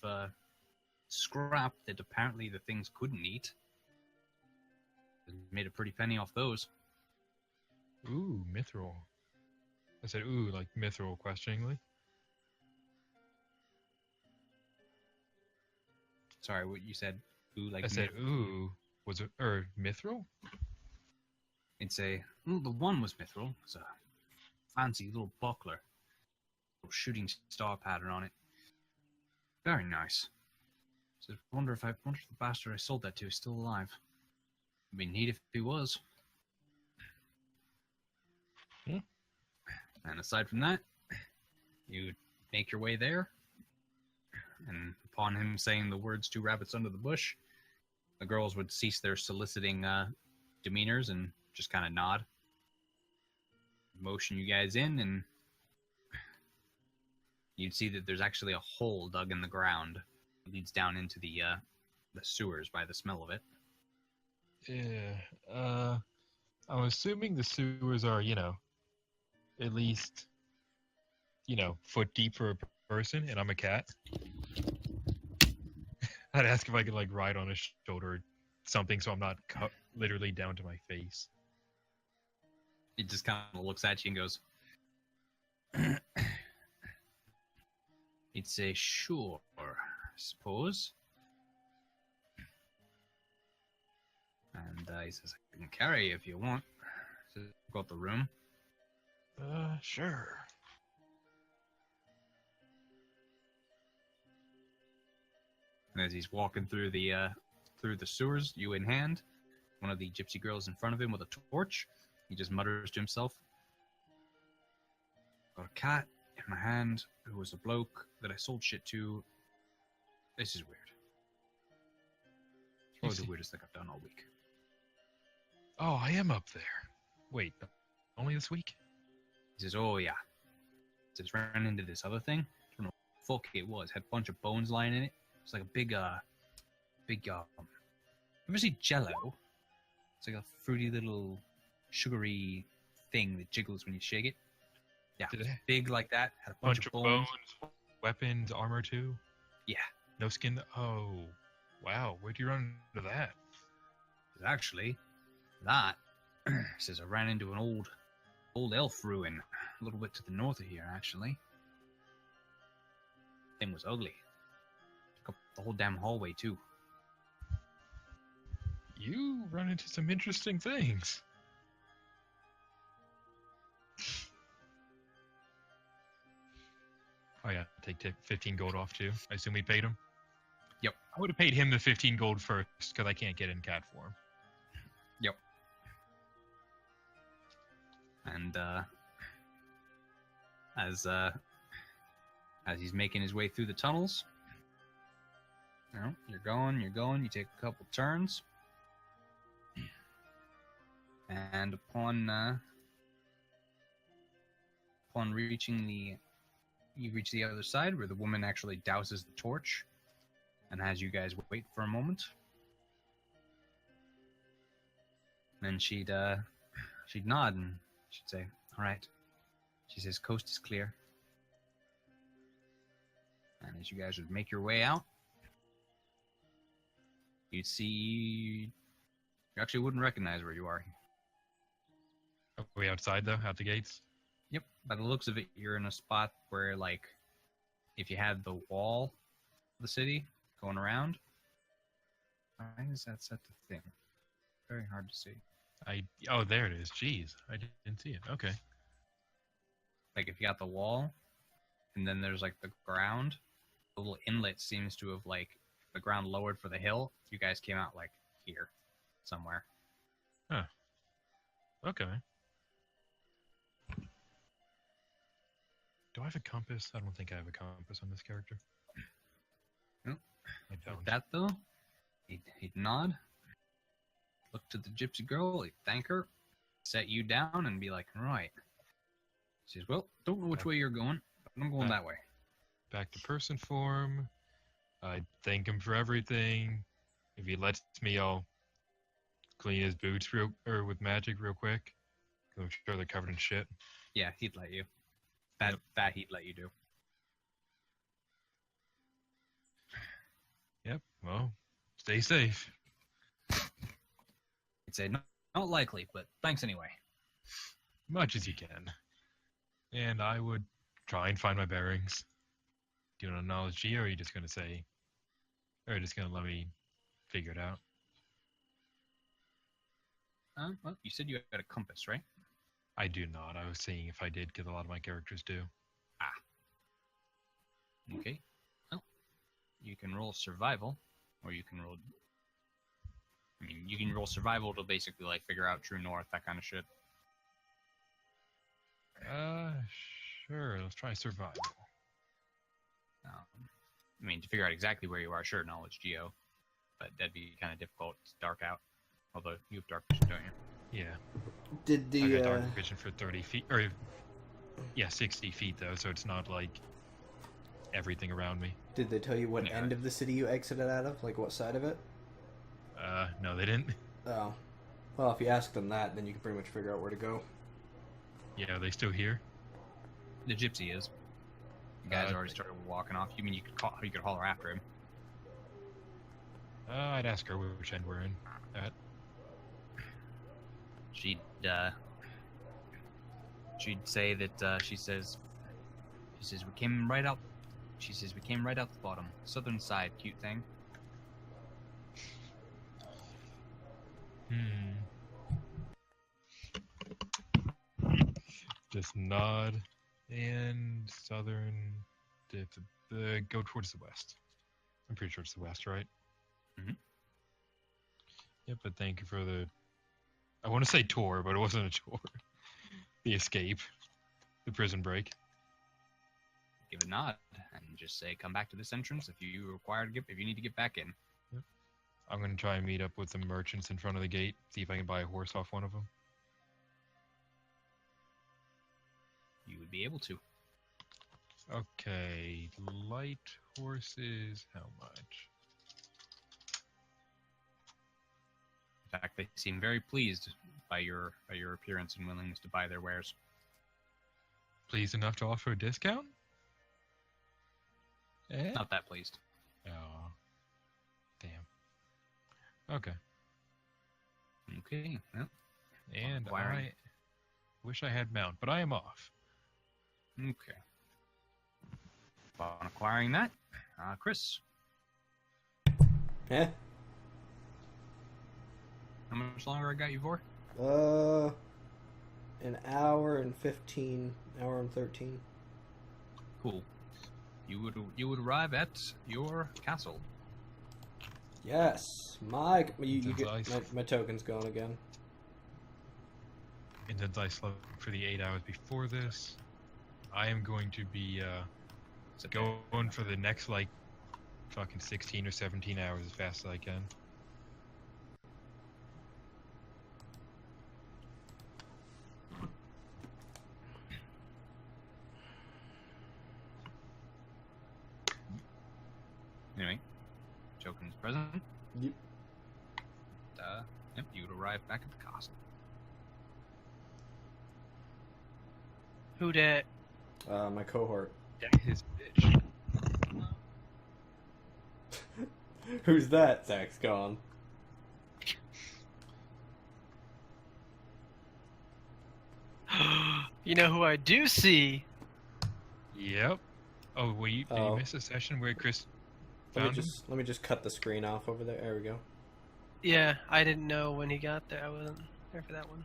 scrap that apparently the things couldn't eat. Made a pretty penny off those. Ooh, mithril. I said, ooh, like mithril, questioningly. Sorry, what you said? Ooh, like I said, ooh, was it, mithril? It's the one was mithril. It's a fancy little buckler, little shooting star pattern on it. Very nice. So I wonder if the bastard I sold that to is still alive. It'd be neat if he was. Hmm. And aside from that, you make your way there. And upon him saying the words "two rabbits under the bush," the girls would cease their soliciting demeanors and just kind of nod. Motion you guys in, and you'd see that there's actually a hole dug in the ground. It leads down into the sewers by the smell of it. Yeah. I'm assuming the sewers are, at least, foot deep for a person, and I'm a cat. I'd ask if I could, ride on his shoulder or something so I'm not literally down to my face. He just kind of looks at you and goes, he'd say, "Sure, I suppose." And he says, "I can carry you if you want." So go out the room. Sure. And as he's walking through the sewers, you in hand, one of the gypsy girls in front of him with a torch, he just mutters to himself, "Got a cat in my hand who was a bloke that I sold shit to. This is weird. It's probably the weirdest thing I've done all week." Oh, I am up there. Wait, only this week? He says, "Oh yeah." He says, "Ran into this other thing. I don't know what the fuck it was. Had a bunch of bones lying in it. It's like a big ever see Jello? It's like a fruity little sugary thing that jiggles when you shake it. Yeah, Did it was it- big like that. Had a bunch of bones. Weapons, armor too? Yeah. No skin? Oh, wow. Where'd you run into that? Actually, that says I ran into an old elf ruin a little bit to the north of here. Actually, thing was ugly. Took up the whole damn hallway too. You run into some interesting things. Oh yeah, take 15 gold off too. I assume we paid him? Yep. I would have paid him the 15 gold first, because I can't get in cat form. Yep. And as he's making his way through the tunnels, you're going, you take a couple turns, and upon reaching you reach the other side where the woman actually douses the torch, and as you guys wait for a moment, then she'd nod and she'd say, "All right." She says, "Coast is clear." And as you guys would make your way out, you'd see you actually wouldn't recognize where you are. Are we outside though, out the gates? Yep. By the looks of it, you're in a spot where, like, if you had the wall of the city going around, why is that set to thin? Very hard to see. Oh, there it is. Jeez, I didn't see it. Okay. Like, if you got the wall, and then there's, like, the ground, the little inlet seems to have, like, the ground lowered for the hill. You guys came out, like, here, somewhere. Okay. Do I have a compass? I don't think I have a compass on this character. Nope. I don't. With that, though, he'd nod, look to the gypsy girl, he'd thank her, set you down, and be like, "Right." She says, "Well, don't know which way you're going, but I'm going that way." Back to person form. I thank him for everything. If he lets me, I'll clean his boots with magic real quick. 'Cause I'm sure they're covered in shit. Yeah, he'd let you. That he'd let you do. Yep. Well, stay safe. He'd say, "Not likely, but thanks anyway." Much as you can. And I would try and find my bearings. Do you want to knowledge G, or are you just going to say, or are you just going to let me figure it out? Well, you said you had a compass, right? I do not. I was seeing if I did, because a lot of my characters do. Okay. Well, can roll survival, or you can roll. I mean, you can roll survival to basically like figure out true north, that kind of shit. Sure. Let's try survival. I mean, to figure out exactly where you are, sure, knowledge geo, but that'd be kind of difficult. It's dark out. Although you have dark vision, don't you? Yeah. Did I got the dark vision for 30 feet, or yeah, 60 feet though, so it's not like everything around me. did they tell you what Yeah. end of the city you exited out of? Like what side of it? No, they didn't. Oh. Well, if you ask them that, then you can pretty much figure out where to go. Yeah, are they still here? The gypsy is. The guy's Okay. already started walking off. You mean you could holler after him? I'd ask her which end we're in. She'd say that she says we came right out. She says we came right out the bottom, southern side, cute thing. Just nod and southern. Go towards the west. I'm pretty sure it's the west, right? Mhm. Yep, but thank you for the. I want to say tour, but it wasn't a tour. The escape, the prison break. Give a nod and just say, "Come back to this entrance if you need to get back in." I'm gonna try and meet up with the merchants in front of the gate. See if I can buy a horse off one of them. You would be able to. Okay, light horses. How much? In fact, they seem very pleased by your appearance and willingness to buy their wares. Pleased enough to offer a discount? Eh? Not that pleased. Oh, damn. Okay. Okay. Well, And Acquiring. I wish I had mount, but I am off. okay. Upon acquiring that, Chris, Eh? how much longer I got you for? An hour and 15, hour and 13. Cool. You would arrive at your castle. Yes, you That's get nice. my token's gone again. And since I slept for the 8 hours before this, I am going to be going for the next like fucking 16 or 17 hours as fast as I can. Anyway, token's present. Yep. Yep, you would arrive back at the castle. Who dat? My cohort. That his bitch. Who's that? Zach's gone. You know who I do see? Yep. Oh, did you Oh. miss a session where Chris found him? Let me just cut the screen off over there. There we go. Yeah, I didn't know when he got there. I wasn't there for that one.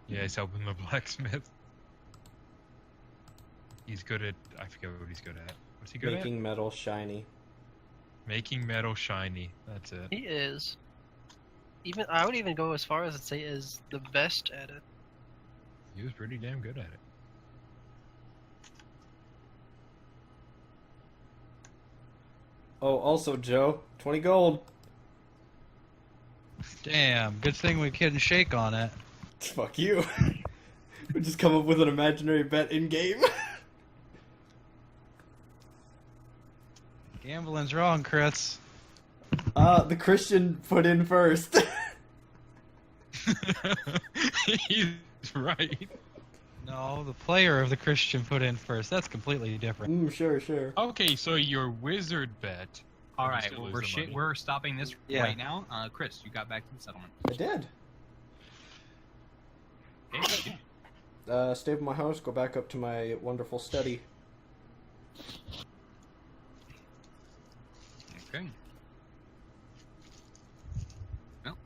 Yeah, he's helping the blacksmith. He's good at, I forget what he's good at. What's he good Making metal shiny. at? Making metal shiny. That's it. He is. I would even go as far as to say is the best at it. He was pretty damn good at it. Oh, also, Joe, 20 gold. Damn, good thing we couldn't shake on it. Fuck you. We just come up with an imaginary bet in game. Gambling's wrong, Chris. The Christian put in first. He's right. No, the player of the Christian put in first. That's completely different. Sure. Okay, so your wizard bet. All You right, still well, lose the money. we're stopping this Yeah. right now. Chris, you got back to the settlement. I did. Okay. Stay at my house, go back up to my wonderful study. Okay. Well,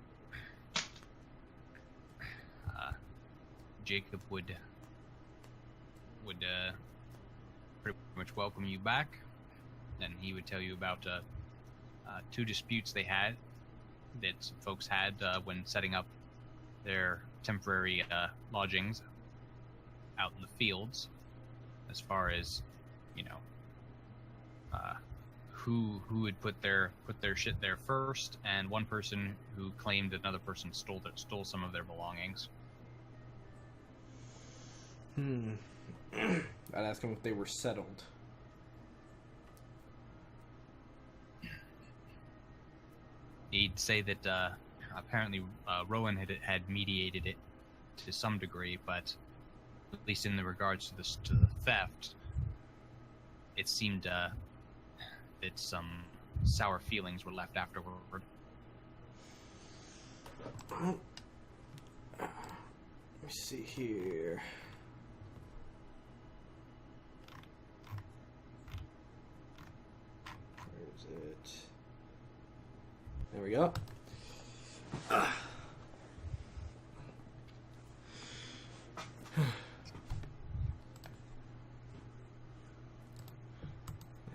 Jacob would pretty much welcome you back. and he would tell you about two disputes they had that some folks had when setting up their temporary lodgings out in the fields, as far as, you know, who had put their shit there first, and one person who claimed another person stole some of their belongings. I'd ask them if they were settled. He'd say that apparently Rowan had mediated it to some degree, but at least in the regards to the theft, it seemed that some sour feelings were left afterward. Let me see here. Where is it? There we go.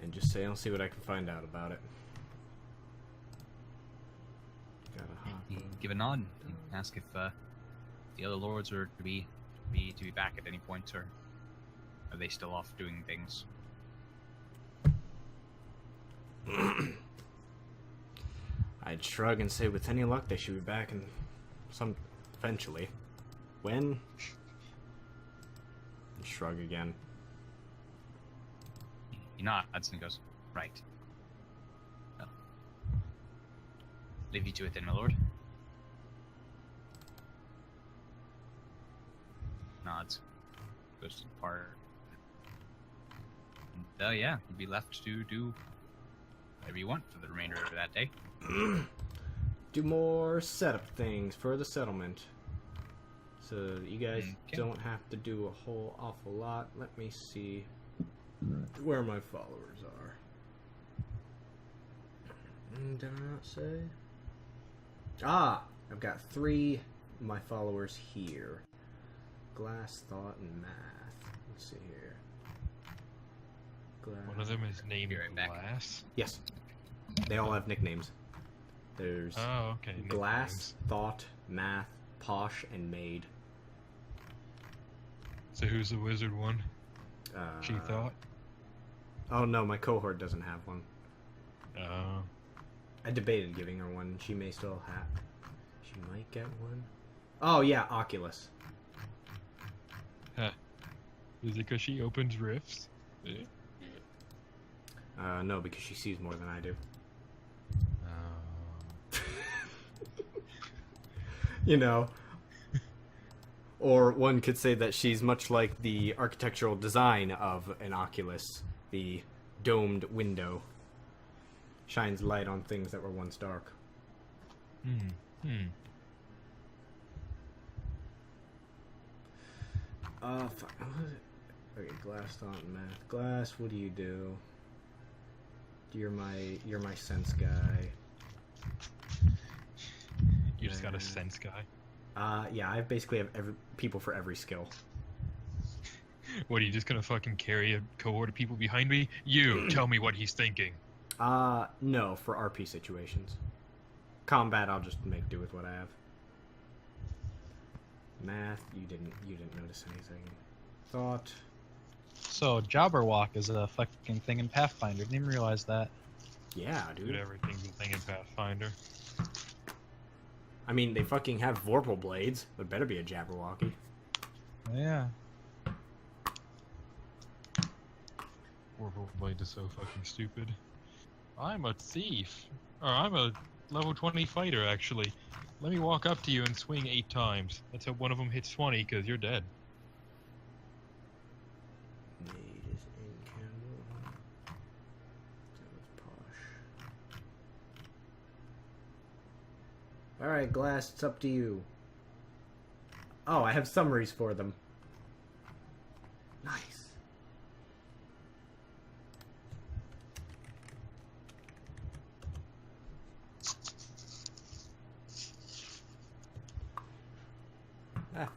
And just say I'll see what I can find out about it. Gotta hop. You give a nod and ask if the other lords are to be back at any point, or are they still off doing things? I'd shrug and say with any luck they should be back in some eventually. When? And shrug again. He nods and goes, right. Well, leave you to it then, my lord. Nods. Goes to depart. And, yeah, you'd be left to do whatever you want for the remainder of that day. Do more setup things for the settlement. So that you guys don't have to do a whole awful lot. Let me see where my followers are. Did I not say? Ah! I've got 3 of my followers here. Glass, thought, and math. Let's see here. Glass. One of them is named Be right back. Glass. Yes. They all have nicknames. There's Glass, nicknames. Thought, Math, Posh, and Maid. So who's the wizard one? She thought? Oh no, my cohort doesn't have one. Oh. I debated giving her one. She may still have. She might get one. Oh yeah, Oculus. Huh. Is it because she opens rifts? No, because she sees more than I do. You know. Or one could say that she's much like the architectural design of an Oculus, the domed window. Shines light on things that were once dark. Fuck. Okay, Glass, Thought, and Math. Glass, what do you do? You're my sense guy. You just got a sense guy. Yeah, I basically have people for every skill. What, are you just gonna fucking carry a cohort of people behind me? You, tell me what he's thinking. No, for RP situations. Combat, I'll just make do with what I have. Math, you didn't notice anything. Thought. So, Jobberwock is a fucking thing in Pathfinder. Didn't even realize that. Yeah, Dude, dude. everything's a thing in Pathfinder. I mean, they fucking have Vorpal blades. There better be a Jabberwocky. Yeah. Warble Blade is so fucking stupid. I'm a thief. Or I'm a level 20 fighter, actually. Let me walk up to you and swing 8 times. Let's hope one of them hits 20, because you're dead. Maid is in Candle. That was Posh. Alright, Glass, it's up to you. Oh, I have summaries for them. Nice. Ah.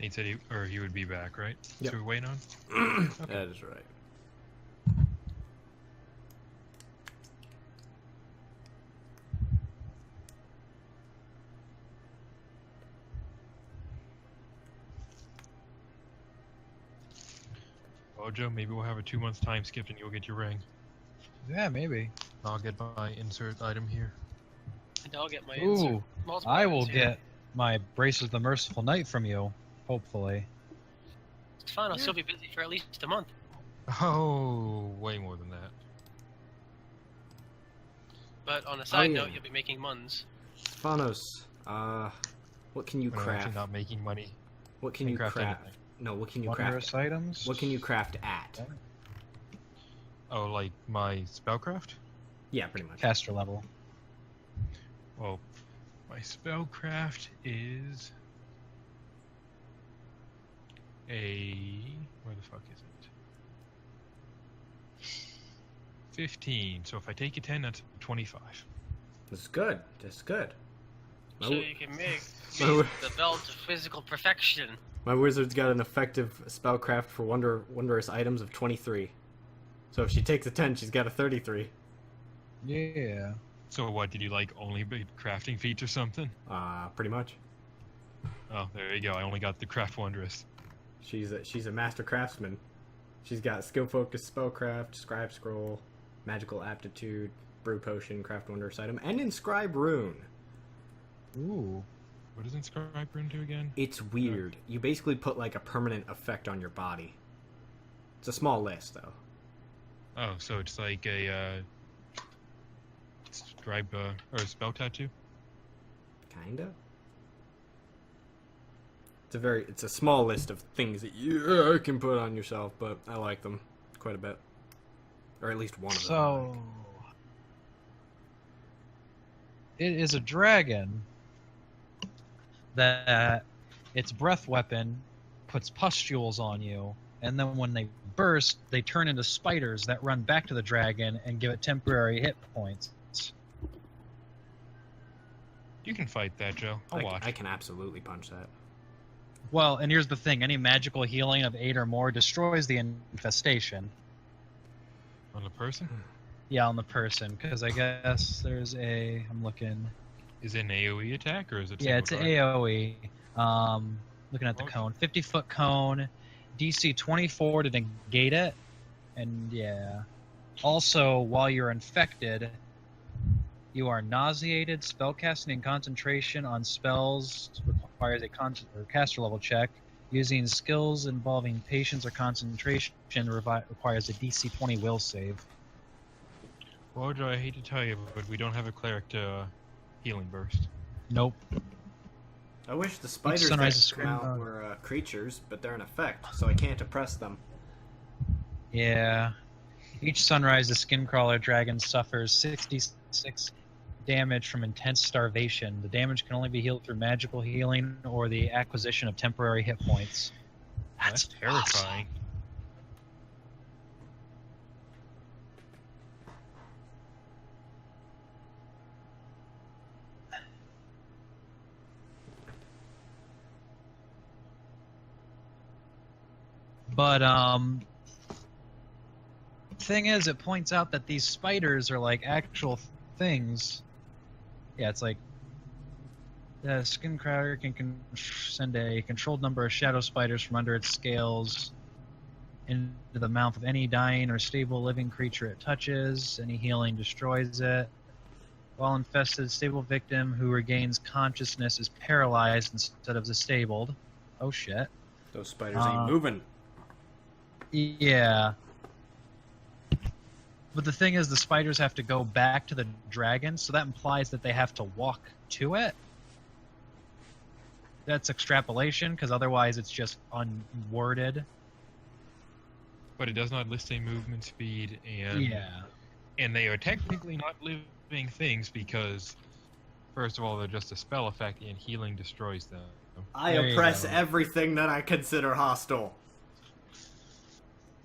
Nate said he would be back, right? Yep. So we're waiting on? That is right. Oh, Joe, maybe we'll have a 2-month time skip and you'll get your ring. Yeah, maybe. I'll get my insert item here. And I'll get my Ooh, insert. Multiple I will items here. get my Braces of the Merciful Knight from you, hopefully. Stefanos, he'll be busy for at least a month. Oh, way more than that. But on a side yeah. note, you'll be making muns. Stefanos, what can you When I'm craft? actually not making money. What can Can't you craft craft? anything. No, what can you Wondrous craft? items? What can you craft at? Oh, like my spellcraft? Yeah, pretty much. Caster level. Well, my spellcraft is where the fuck is it? 15. So if I take a 10, that's 25. That's good. That's good. My, So you can make my, the belt of physical perfection. my wizard's got an effective spellcraft for wondrous items of 23. So if she takes a 10, she's got a 33. Yeah. So what, did you like only big crafting feats or something? Pretty much. Oh, there you go. I only got the craft wondrous. She's a master craftsman. She's got skill focused spellcraft, scribe scroll, magical aptitude, brew potion, craft wondrous item, and inscribe rune. Ooh. What does inscribe rune do again? It's weird. You basically put like a permanent effect on your body. It's a small list though. Oh, so it's like a scribe or a spell tattoo? Kinda. It's a small list of things that you can put on yourself, but I like them quite a bit. Or at least one of them. So, it is a dragon that its breath weapon puts pustules on you, and then when they burst, they turn into spiders that run back to the dragon and give it temporary hit points. You can fight that, Joe. I'll watch. I can absolutely punch that. Well, and here's the thing, any magical healing of 8 or more destroys the infestation. On the person? Yeah, on the person, because I guess there's I'm looking... Is it an AoE attack or is it? Yeah, it's an AoE. Looking at the Okay. cone. 50-foot cone, DC 24 to negate it, and yeah. Also, while you're infected, you are nauseated. Spellcasting and concentration on spells requires a caster level check. Using skills involving patience or concentration requires a DC 20 will save. Well, Joe, I hate to tell you, but we don't have a cleric to healing burst. Nope. I wish the spiders sunrise that is come out screaming. were creatures, but they're an effect, so I can't oppress them. Yeah. Each sunrise, the skin-crawler dragon suffers 66 damage from intense starvation. The damage can only be healed through magical healing or the acquisition of temporary hit points. That's terrifying. But thing is, it points out that these spiders are like actual things. Yeah, it's like the skin crawler can send a controlled number of shadow spiders from under its scales into the mouth of any dying or stable living creature it touches. Any healing destroys it. While infested, stable victim who regains consciousness is paralyzed instead of disabled. Oh shit. Those spiders ain't moving. Yeah. But the thing is, the spiders have to go back to the dragon, so that implies that they have to walk to it. That's extrapolation, because otherwise it's just unworded. But it does not list a movement speed, and Yeah. and they are technically not living things because, first of all, they're just a spell effect, and healing destroys them. I There you oppress go. everything that I consider hostile.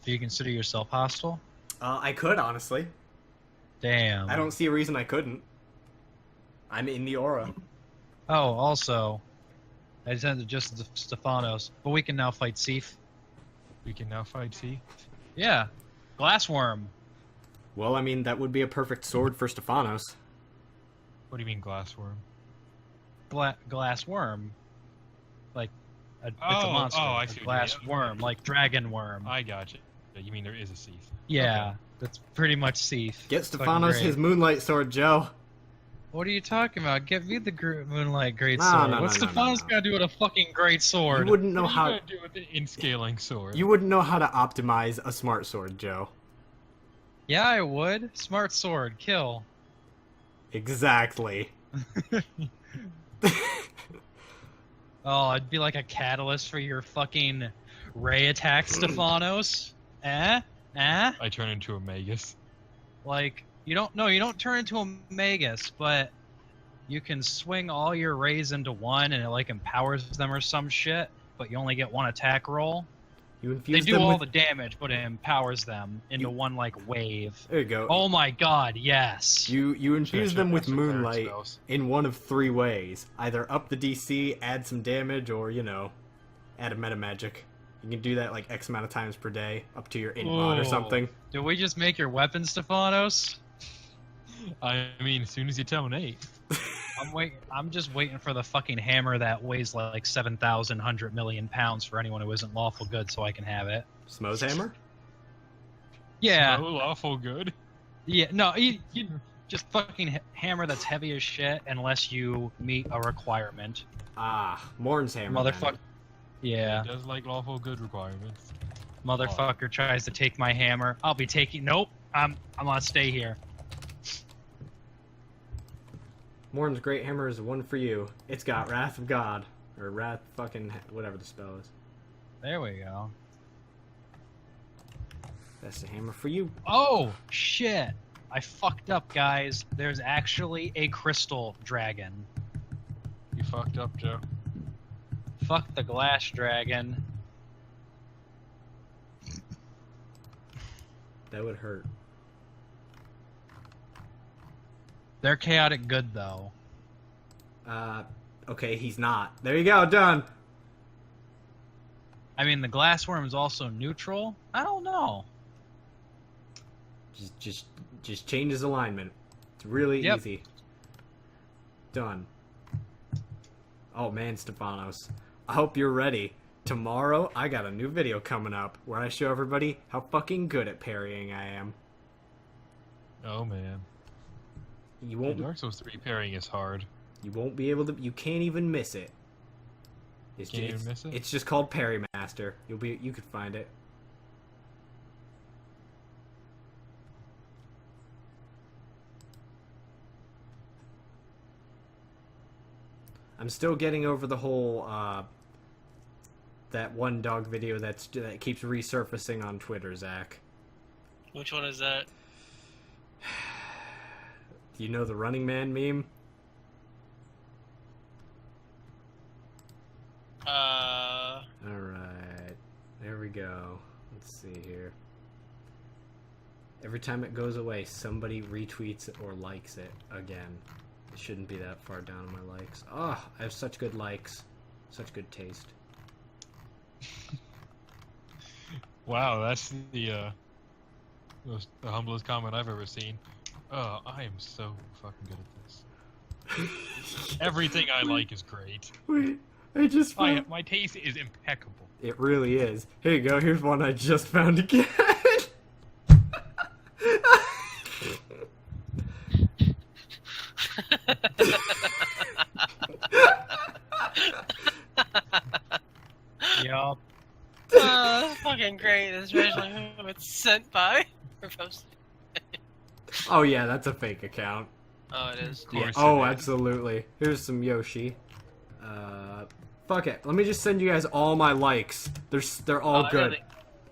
Do you consider yourself hostile? I could, honestly. Damn. I don't see a reason I couldn't. I'm in the aura. Oh, also, I sent it just to Stefanos, but we can now fight Sif. We can now fight Sif. Yeah, Glassworm. Well, I mean, that would be a perfect sword for Stefanos. What do you mean, Glassworm? Glassworm. Like, it's a monster. Oh, I see. A glass worm, like dragon worm. I gotcha. You mean there is a Sif? Yeah, Okay. that's pretty much Sif. Get Fucking Stefanos great. his moonlight sword, Joe. What are you talking about? Get me the Moonlight Great No, Sword. no, What's no, no, Stefanos no. gotta do with a fucking great sword? You wouldn't know What are how. you gonna do with an in-scaling sword? You wouldn't know how to optimize a smart sword, Joe. Yeah, I would. Smart sword, kill. Exactly. Oh, I'd be like a catalyst for your fucking ray attack, Stefanos. Eh? I turn into a Magus. Like, you don't turn into a Magus, but you can swing all your rays into one and it like empowers them or some shit, but you only get one attack roll. You They infuse do them all with... the damage, but it empowers them into one like wave. There you go. Oh my god, yes. You infuse them with Extra cleric moonlight spells. in one of three ways. Either up the DC, add some damage, or, you know, add a meta magic. You can do that like X amount of times per day, up to your int mod or Whoa. something. Did we just make your weapon, Stefanos? I mean, as soon as you tell Nate. I'm just waiting for the fucking hammer that weighs like 7,100 million pounds for anyone who isn't lawful good, so I can have it. Smo's hammer? Yeah, Oh, awful good. yeah. No, you just fucking hammer that's heavy as shit unless you meet a requirement. Ah, Morn's hammer. then. Motherfucker. Yeah, It does like lawful good requirements. motherfucker tries to take my hammer. I'll be taking. Nope. I'm gonna stay here. Morn's great hammer is the one for you. It's got Wrath of God. Or Wrath fucking... whatever the spell is. There we go. That's the hammer for you. Oh shit! I fucked up, guys. There's actually a crystal dragon. You fucked up, Joe. Fuck the glass dragon. That would hurt. They're chaotic good though. Okay, he's not. There you go, done. I mean, the glassworm is also neutral. I don't know. Just change his alignment. It's really Yep. easy. Done. Oh man, Stefanos. I hope you're ready. Tomorrow, I got a new video coming up where I show everybody how fucking good at parrying I am. Oh man. You Yeah, won't. Dark Souls 3 pairing is hard. You won't be able to. You can't even miss it. It's Can't even miss it? It's just called Parry Master. You could find it. I'm still getting over the whole that one dog video that keeps resurfacing on Twitter, Zach. Which one is that? Do you know the Running Man meme? Alright. There we go. Let's see here. Every time it goes away, somebody retweets it or likes it again. It shouldn't be that far down on my likes. Oh, I have such good likes. Such good taste. Wow, that's the humblest comment I've ever seen. Oh, I am so fucking good at this. Everything I like is great. Wait, I just found... My taste is impeccable. It really is. Here you go, here's one I just found again. Yup. That's fucking great, especially who it's sent by. Or posted. Oh yeah, that's a fake account. Oh, it is. Of course Oh, it is. absolutely. Here's some Yoshi. Fuck it. Let me just send you guys all my likes. They're all good.